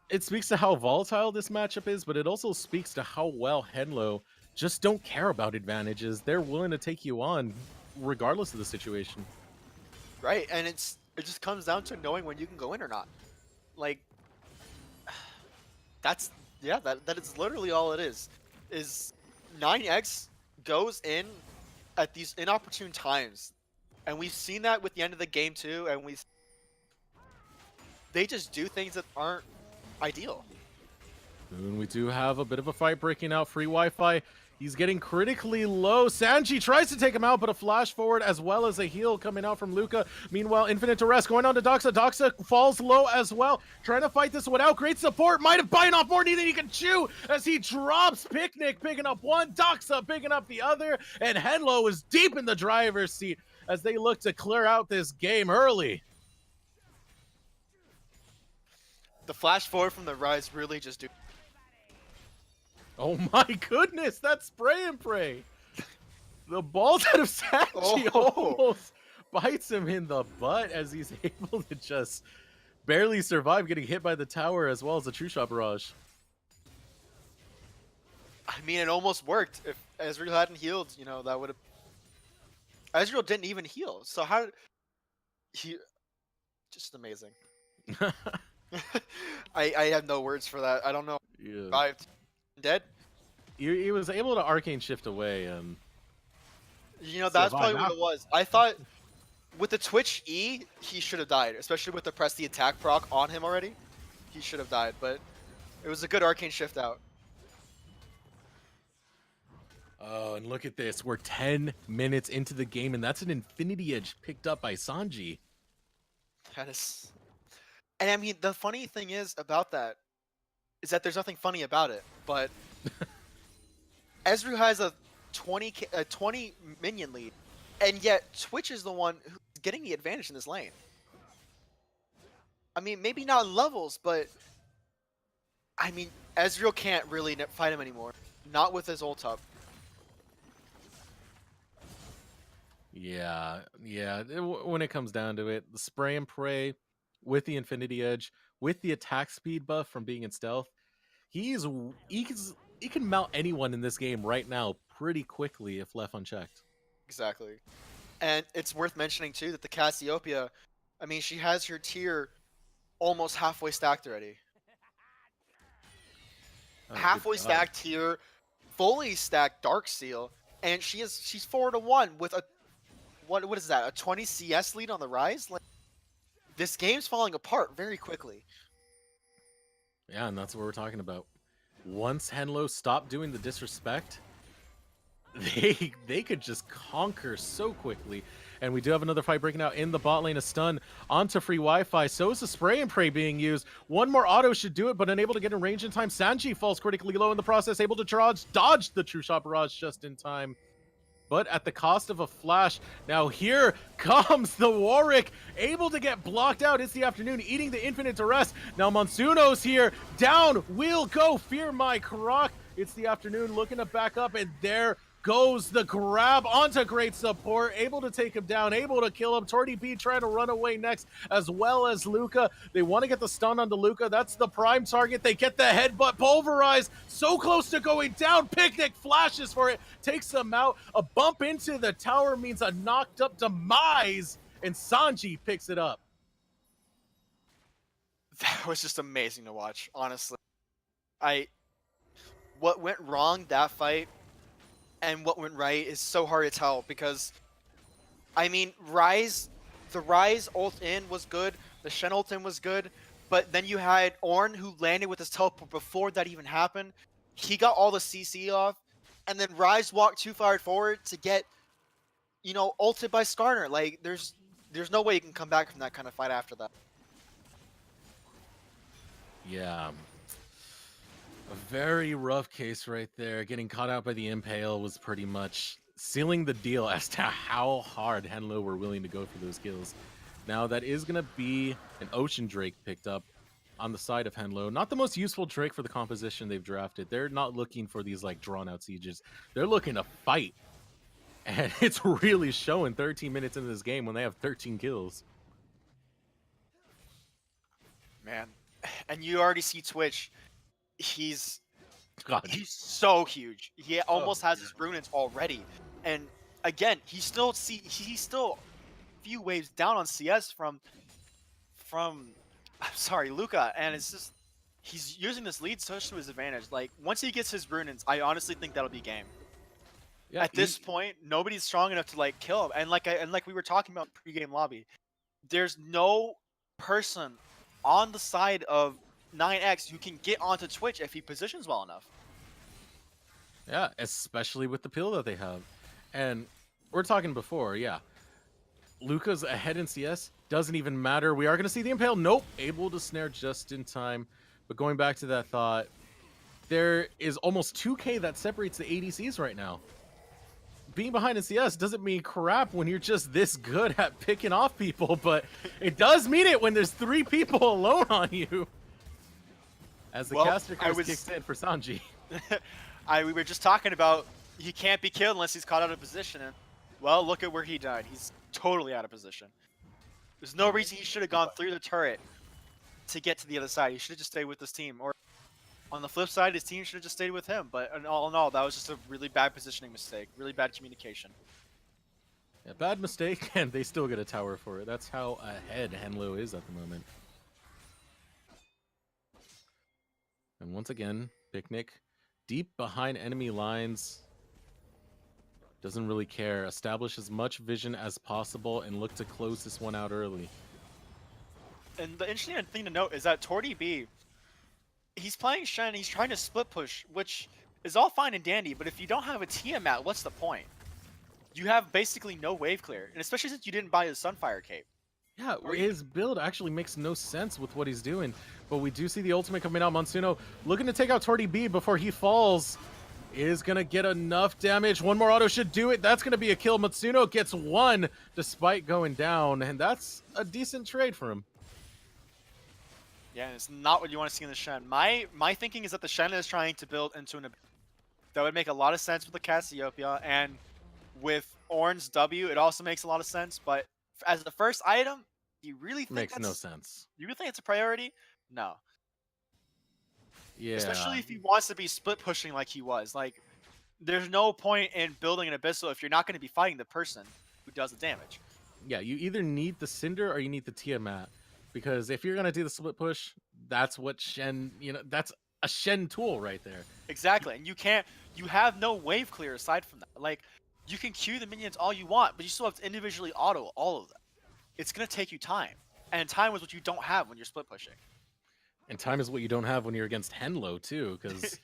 it speaks to how volatile this matchup is, but it also speaks to how well Henlo just don't care about advantages. They're willing to take you on regardless of the situation. Right, and it just comes down to knowing when you can go in or not. Like, that's, yeah, that is literally all it is. Is 9x goes in at these inopportune times. And we've seen that with the end of the game too, and they just do things that aren't ideal. And we do have a bit of a fight breaking out. Free Wi-Fi. He's getting critically low. Sanji tries to take him out, but a flash forward as well as a heal coming out from Luca. Meanwhile, Infinite Arrest going on to Doxa. Doxa falls low as well. Trying to fight this one out. Great support. Might have biting off more than he can chew as he drops Picnic, picking up one. Doxa picking up the other. And Henlo is deep in the driver's seat as they look to clear out this game early. The flash forward from the Rise really just do. Oh my goodness, that spray and pray. The balls out of Sanji almost bites him in the butt as he's able to just barely survive getting hit by the tower as well as the True Shot Barrage. I mean, it almost worked. If Ezreal hadn't healed, you know, that would have. Ezreal didn't even heal, so how did he? Just amazing. I have no words for that. I don't know. Yeah. Survived. Dead. He was able to arcane shift away and. You know, that's probably what it was. I thought with the Twitch E, he should have died, especially with the press the attack proc on him already. He should have died, but it was a good arcane shift out. Oh, and look at this. We're 10 minutes into the game, and that's an Infinity Edge picked up by Sanji. That is. And I mean, the funny thing is about that is that there's nothing funny about it, but Ezreal has a 20 minion lead, and yet Twitch is the one who's getting the advantage in this lane. I mean, maybe not in levels, but I mean, Ezreal can't really fight him anymore. Not with his ult up. Yeah. When it comes down to it, the spray and pray with the Infinity Edge, with the attack speed buff from being in stealth, he can mount anyone in this game right now pretty quickly if left unchecked. Exactly. And it's worth mentioning too that the Cassiopeia, I mean, she has her tier almost halfway stacked already. Oh, Halfway stacked tier, fully stacked Dark Seal, and she's 4-1 with a what is that? A 20 CS lead on the Rise? Like, this game's falling apart very quickly. Yeah, and that's what we're talking about. Once Henlo stopped doing the disrespect, they could just conquer so quickly. And we do have another fight breaking out in the bot lane. A stun onto free Wi-Fi. So is the spray and pray being used. One more auto should do it, but unable to get in range in time. Sanji falls critically low in the process, able to dodge the True Shot Barrage just in time, but at the cost of a flash. Now here comes the Warwick, able to get blocked out. It's the afternoon, eating the Infinite Arrest. Now Monsuno's here, down will go Fear My Croc. It's the afternoon looking to back up, and there goes the grab onto great support, able to take him down, able to kill him. Torty B trying to run away next, as well as Luca. They want to get the stun onto Luca. That's the prime target. They get the headbutt pulverized, so close to going down. Picnic flashes for it, takes him out. A bump into the tower means a knocked up demise, and Sanji picks it up. That was just amazing to watch, honestly. What went wrong that fight and what went right is so hard to tell, because I mean, the Rise ult in was good, the Shen ult in was good, but then you had Ornn who landed with his teleport before that even happened. He got all the CC off, and then Rise walked too far forward to get you know, ulted by Skarner. Like, there's no way you can come back from that kind of fight after that. Yeah. A very rough case right there. Getting caught out by the Impale was pretty much sealing the deal as to how hard Henlo were willing to go for those kills. Now, that is going to be an Ocean Drake picked up on the side of Henlo. Not the most useful Drake for the composition they've drafted. They're not looking for these like drawn-out sieges. They're looking to fight. And it's really showing 13 minutes into this game when they have 13 kills. Man. And you already see Twitch. He's God. so huge. He almost has his runes already. And again, he's still a few waves down on CS from I'm sorry, Luca, and it's just he's using this lead such to his advantage. Like once he gets his runes, I honestly think that'll be game. Yeah, At this point, nobody's strong enough to like kill him. And like we were talking about in pregame lobby, there's no person on the side of 9X who can get onto Twitch if he positions well enough. Yeah, especially with the pill that they have. And we're talking before, yeah. Luca's ahead in CS. Doesn't even matter. We are going to see the Impale. Nope. Able to snare just in time. But going back to that thought, there is almost 2K that separates the ADCs right now. Being behind in CS doesn't mean crap when you're just this good at picking off people, but it does mean it when there's 3 people alone on you. As the caster curse kicks in for Sanji. We were just talking about he can't be killed unless he's caught out of position. And, well, look at where he died. He's totally out of position. There's no reason he should have gone through the turret to get to the other side. He should have just stayed with this team. Or on the flip side, his team should have just stayed with him. But in all, that was just a really bad positioning mistake. Really bad communication. Yeah, bad mistake, and they still get a tower for it. That's how ahead Henlo is at the moment. And once again, Picnic, deep behind enemy lines, doesn't really care. Establish as much vision as possible and look to close this one out early. And the interesting thing to note is that Torty B, he's playing Shen, he's trying to split push, which is all fine and dandy, but if you don't have a Tiamat, what's the point? You have basically no wave clear, and especially since you didn't buy his Sunfire cape. Yeah, his build actually makes no sense with what he's doing, but we do see the ultimate coming out. Monsuno looking to take out Torty B before he falls. Is going to get enough damage. One more auto should do it. That's going to be a kill. Matsuno gets one despite going down, and that's a decent trade for him. Yeah, and it's not what you want to see in the Shen. My thinking is that the Shen is trying to build into an... That would make a lot of sense with the Cassiopeia, and with Ornn's W, it also makes a lot of sense, but as the first item, you really think makes no sense. You really think it's a priority? No. Yeah. Especially if he wants to be split pushing like he was. Like, there's no point in building an Abyssal if you're not going to be fighting the person who does the damage. Yeah, you either need the Cinder or you need the Tiamat. Because if you're going to do the split push, that's what Shen, that's a Shen tool right there. Exactly. And you have no wave clear aside from that. Like, you can queue the minions all you want, but you still have to individually auto all of them. It's going to take you time. And time is what you don't have when you're split pushing. And time is what you don't have when you're against Henlo, too, because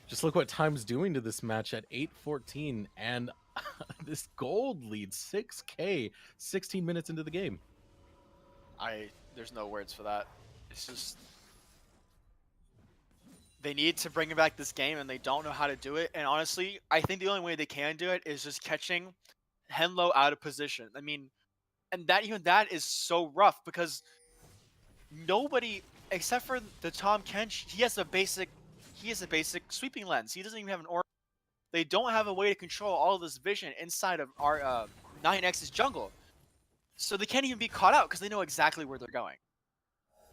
just look what time's doing to this match at 8:14, and this gold lead, 6K, 16 minutes into the game. There's no words for that. It's just... They need to bring back this game, and they don't know how to do it. And honestly, I think the only way they can do it is just catching Henlo out of position. I mean, and even that is so rough, because nobody... Except for the Tahm Kench, he has a basic sweeping lens. He doesn't even have an aura. They don't have a way to control all of this vision inside of our 9X's jungle. So they can't even be caught out because they know exactly where they're going.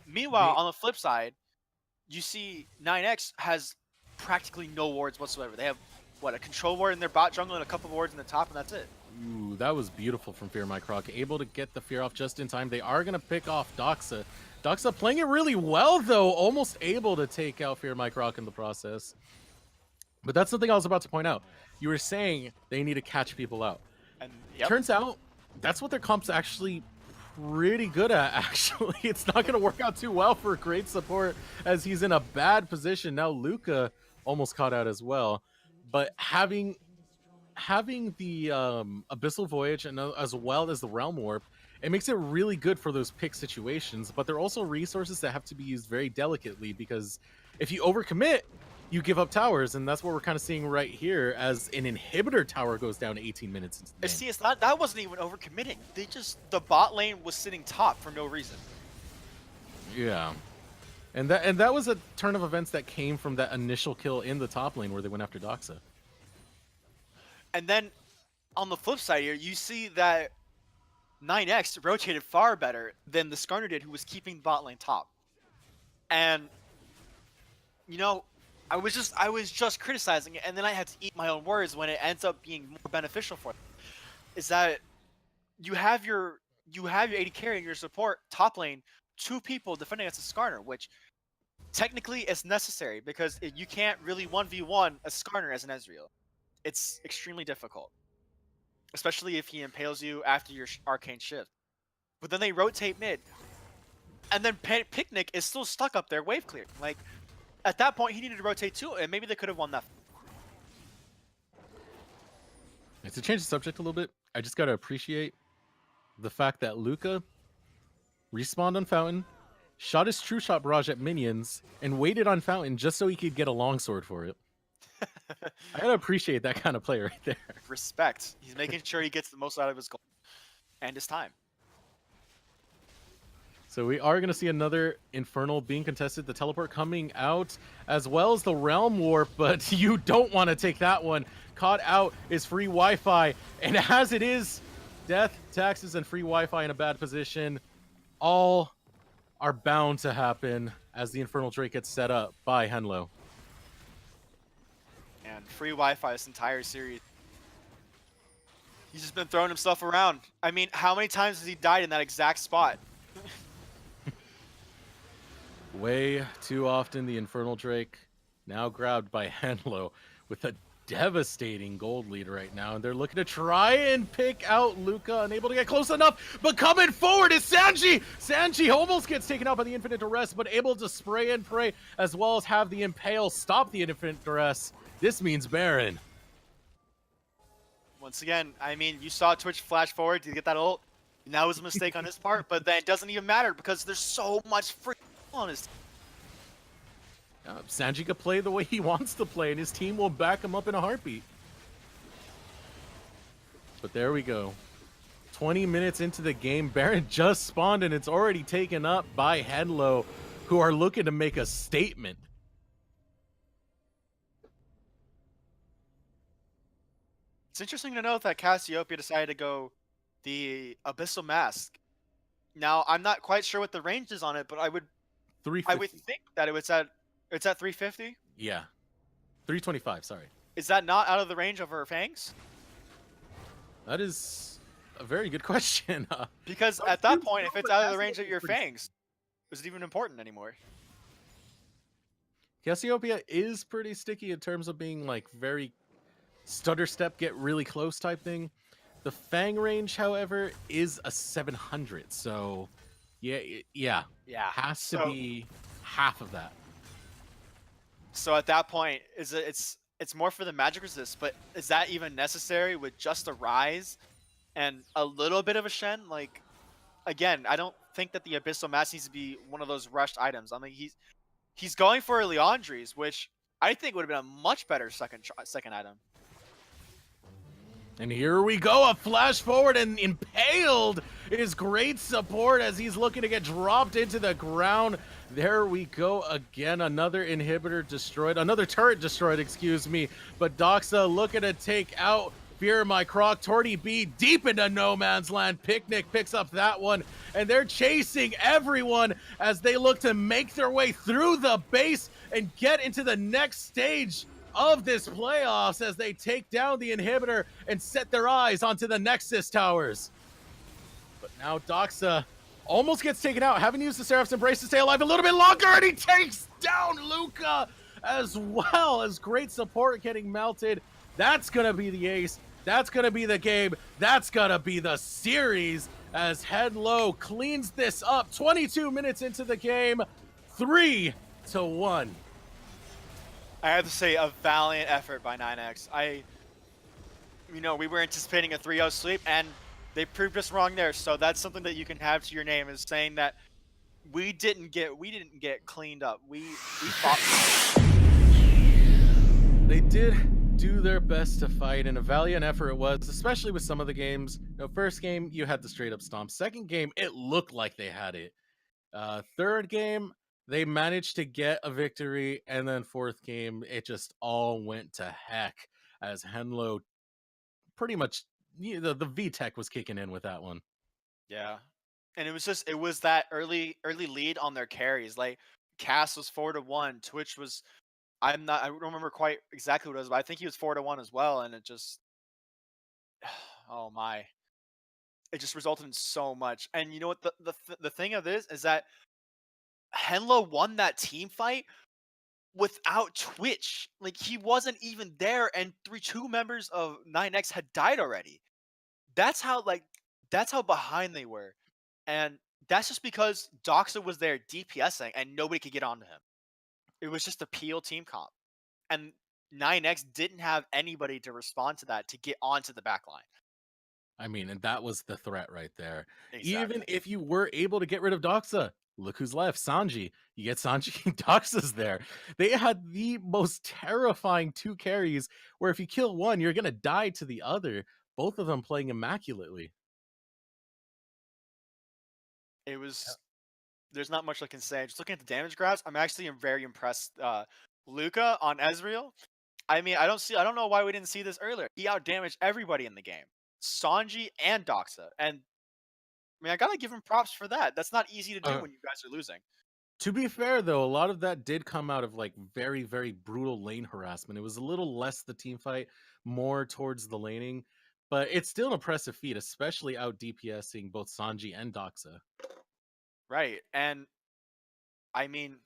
Meanwhile, on the flip side, you see 9X has practically no wards whatsoever. They have, what, a control ward in their bot jungle and a couple of wards in the top, and that's it. Ooh, that was beautiful from Fear My Croc. Able to get the Fear off just in time. They are going to pick off Doxa. Doxa playing it really well, though. Almost able to take out Fear My Croc in the process. But that's something I was about to point out. You were saying they need to catch people out. And turns out that's what their comp's actually pretty good at, actually. It's not going to work out too well for great support as he's in a bad position. Now Luca almost caught out as well. But having having the Abyssal Voyage and as well as the Realm Warp, it makes it really good for those pick situations, but they're also resources that have to be used very delicately, because if you overcommit, you give up towers, and that's what we're kind of seeing right here as an inhibitor tower goes down 18 minutes into the game. See, it's not, that wasn't even overcommitting. The bot lane was sitting top for no reason. Yeah. And that was a turn of events that came from that initial kill in the top lane where they went after Doxa. And then on the flip side here, you see that 9X rotated far better than the Skarner did, who was keeping bot lane top. And you know, I was just criticizing it, and then I had to eat my own words when it ends up being more beneficial for them. Is that you have your AD carry and your support top lane, 2 people defending against a Skarner, which technically is necessary because you can't really 1v1 a Skarner as an Ezreal. It's extremely difficult, especially if he impales you after your arcane shift. But then they rotate mid, and then Picnic is still stuck up there wave clear. Like, at that point, he needed to rotate too, and maybe they could have won that. To change the subject a little bit, I just got to appreciate the fact that Luca respawned on Fountain, shot his True Shot barrage at minions, and waited on Fountain just so he could get a longsword for it. I gotta appreciate that kind of play right there. Respect. He's making sure he gets the most out of his goal and his time. So we are going to see another Infernal being contested, the teleport coming out, as well as the Realm Warp, but you don't want to take that one. Caught out is free Wi-Fi, and as it is, death, taxes, and free Wi-Fi in a bad position, all are bound to happen as the Infernal Drake gets set up by Henlo. And free Wi-Fi this entire series. He's just been throwing himself around. I mean, how many times has he died in that exact spot? Way too often, the Infernal Drake now grabbed by Henlo with a devastating gold lead right now, and they're looking to try and pick out Luca, unable to get close enough, but coming forward is Sanji! Sanji almost gets taken out by the Infinite Duress, but able to spray and pray, as well as have the Impale stop the Infinite Duress. This means Baron. Once again, I mean, you saw Twitch flash forward to get that ult. And that was a mistake on his part, but then it doesn't even matter because there's so much free on his team. Sanji can play the way he wants to play, and his team will back him up in a heartbeat. But there we go. 20 minutes into the game, Baron just spawned, and it's already taken up by Henlo, who are looking to make a statement. It's interesting to note that Cassiopeia decided to go the Abyssal Mask. Now, I'm not quite sure what the range is on it, but I would think that it's at 350. Yeah, 325. Sorry. Is that not out of the range of her fangs? That is a very good question. Because at that point, if it's out of the range of your fangs, is it even important anymore? Cassiopeia is pretty sticky in terms of being like very stutter step, get really close type thing. The Fang range, however, is a 700, so yeah, has to be half of that. So at that point, it's more for the magic resist, but is that even necessary with just a rise and a little bit of a Shen? Like, again, I don't think that the Abyssal Mask needs to be one of those rushed items. I mean, he's going for a Leandri's, which I think would have been a much better second item. And here we go, a flash forward, and Impaled is great support as he's looking to get dropped into the ground. There we go again, another inhibitor destroyed, another turret destroyed, excuse me. But Doxa looking to take out Fear My Croc. Torty B deep into no man's land. Picnic picks up that one, and they're chasing everyone as they look to make their way through the base and get into the next stage of this playoffs as they take down the inhibitor and set their eyes onto the Nexus towers. But now Doxa almost gets taken out, having used the Seraph's Embrace to stay alive a little bit longer, and he takes down Luca as well. As great support getting melted. That's gonna be the ace. That's gonna be the game. That's gonna be the series as Henlo cleans this up. 22 minutes into the game, 3-1. I have to say, a valiant effort by 9X. we were anticipating a 3-0 sweep, and they proved us wrong there. So that's something that you can have to your name, is saying that we didn't get cleaned up. We fought. They did do their best to fight, and a valiant effort it was, especially with some of the games. First game, you had the straight up stomp. Second game, it looked like they had it. Third game, they managed to get a victory, and then fourth game, it just all went to heck as Henlo pretty much the VTech was kicking in with that one. Yeah, and it was that early lead on their carries. Like Cass was 4-1, Twitch was I don't remember quite exactly what it was, but I think he was 4-1 as well, and it just oh my. It just resulted in so much. And you know what the thing of this is that Henlo won that team fight without Twitch. Like he wasn't even there, and two members of 9X had died already. That's how behind they were. And that's just because Doxa was there DPSing and nobody could get onto him. It was just a peel team comp. And 9X didn't have anybody to respond to that to get onto the backline. I mean, and that was the threat right there. Exactly. Even if you were able to get rid of Doxa, look who's left. Sanji. You get Sanji and Doxa's there. They had the most terrifying two carries where if you kill one, you're going to die to the other. Both of them playing immaculately. It was there's not much I can say. Just looking at the damage graphs, I'm actually very impressed. Luca on Ezreal. I mean, I don't know why we didn't see this earlier. He outdamaged everybody in the game. Sanji and Doxa. And I mean, I gotta give him props for that. That's not easy to do when you guys are losing. To be fair, though, a lot of that did come out of like very, very brutal lane harassment. It was a little less the team fight, more towards the laning, but it's still an impressive feat, especially out DPSing both Sanji and Doxa. Right. And I mean,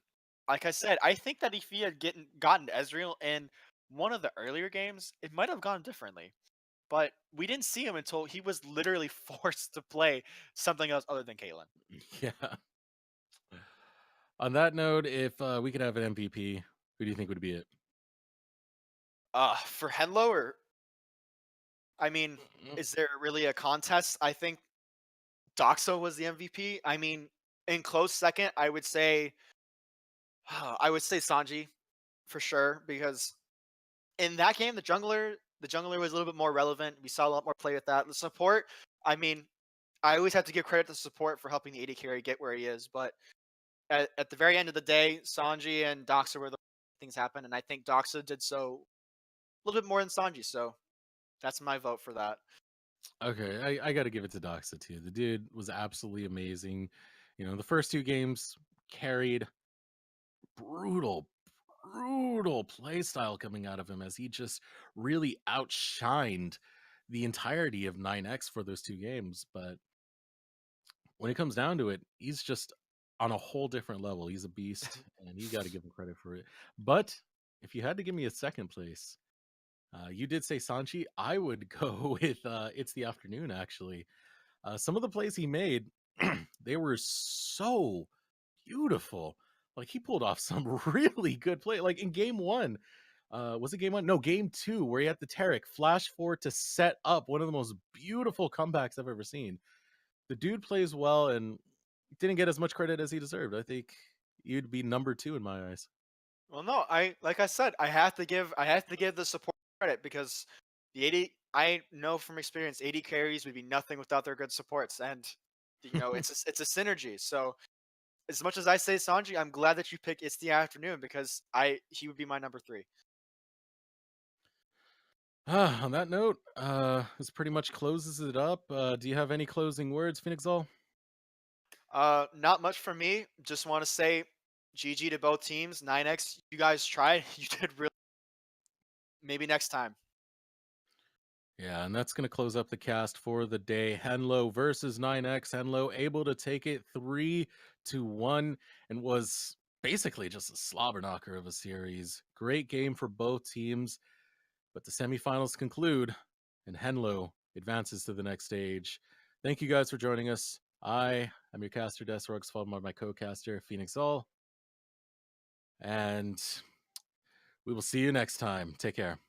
like I said, I think that if he had gotten Ezreal in one of the earlier games, it might have gone differently. But we didn't see him until he was literally forced to play something else other than Caitlyn. Yeah. On that note, if we could have an MVP, who do you think would be it? For Henlo, or I mean, is there really a contest? I think Doxa was the MVP. I mean, in close second, I would say Sanji for sure, because in that game the jungler was a little bit more relevant. We saw a lot more play with that. The support, I mean, I always have to give credit to support for helping the AD carry get where he is, but at the very end of the day, Sanji and Doxa were the things happen, and I think Doxa did so a little bit more than Sanji, so that's my vote for that. Okay, I got to give it to Doxa too. The dude was absolutely amazing. The first two games carried brutal play style coming out of him as he just really outshined the entirety of 9X for those two games. But when it comes down to it, he's just on a whole different level. He's a beast, and you got to give him credit for it. But if you had to give me a second place, you did say Sanchi. I would go with It's the Afternoon, actually. Some of the plays he made, they were so beautiful. Like, he pulled off some really good play. Like, in game one, was it game one? No, game two, where he had the Tarek flash forward to set up one of the most beautiful comebacks I've ever seen. The dude plays well and didn't get as much credit as he deserved. I think you'd be number two in my eyes. Well, no, like I said, I have to give the support credit, because the AD, I know from experience, AD carries would be nothing without their good supports, and it's a synergy. So as much as I say Sanji, I'm glad that you pick It's the Afternoon, because he would be my number 3. On that note, this pretty much closes it up. Do you have any closing words, Phoenix All? Not much for me. Just want to say GG to both teams. 9X, you guys tried. You did really. Maybe next time. Yeah, and that's going to close up the cast for the day. Henlo versus 9X. Henlo able to take it 3-1 and was basically just a slobber knocker of a series. Great game for both teams, but the semifinals conclude and Henlo advances to the next stage. Thank you guys for joining us. I am your caster, Desrogs, followed by my co-caster, Phoenix All. And we will see you next time. Take care.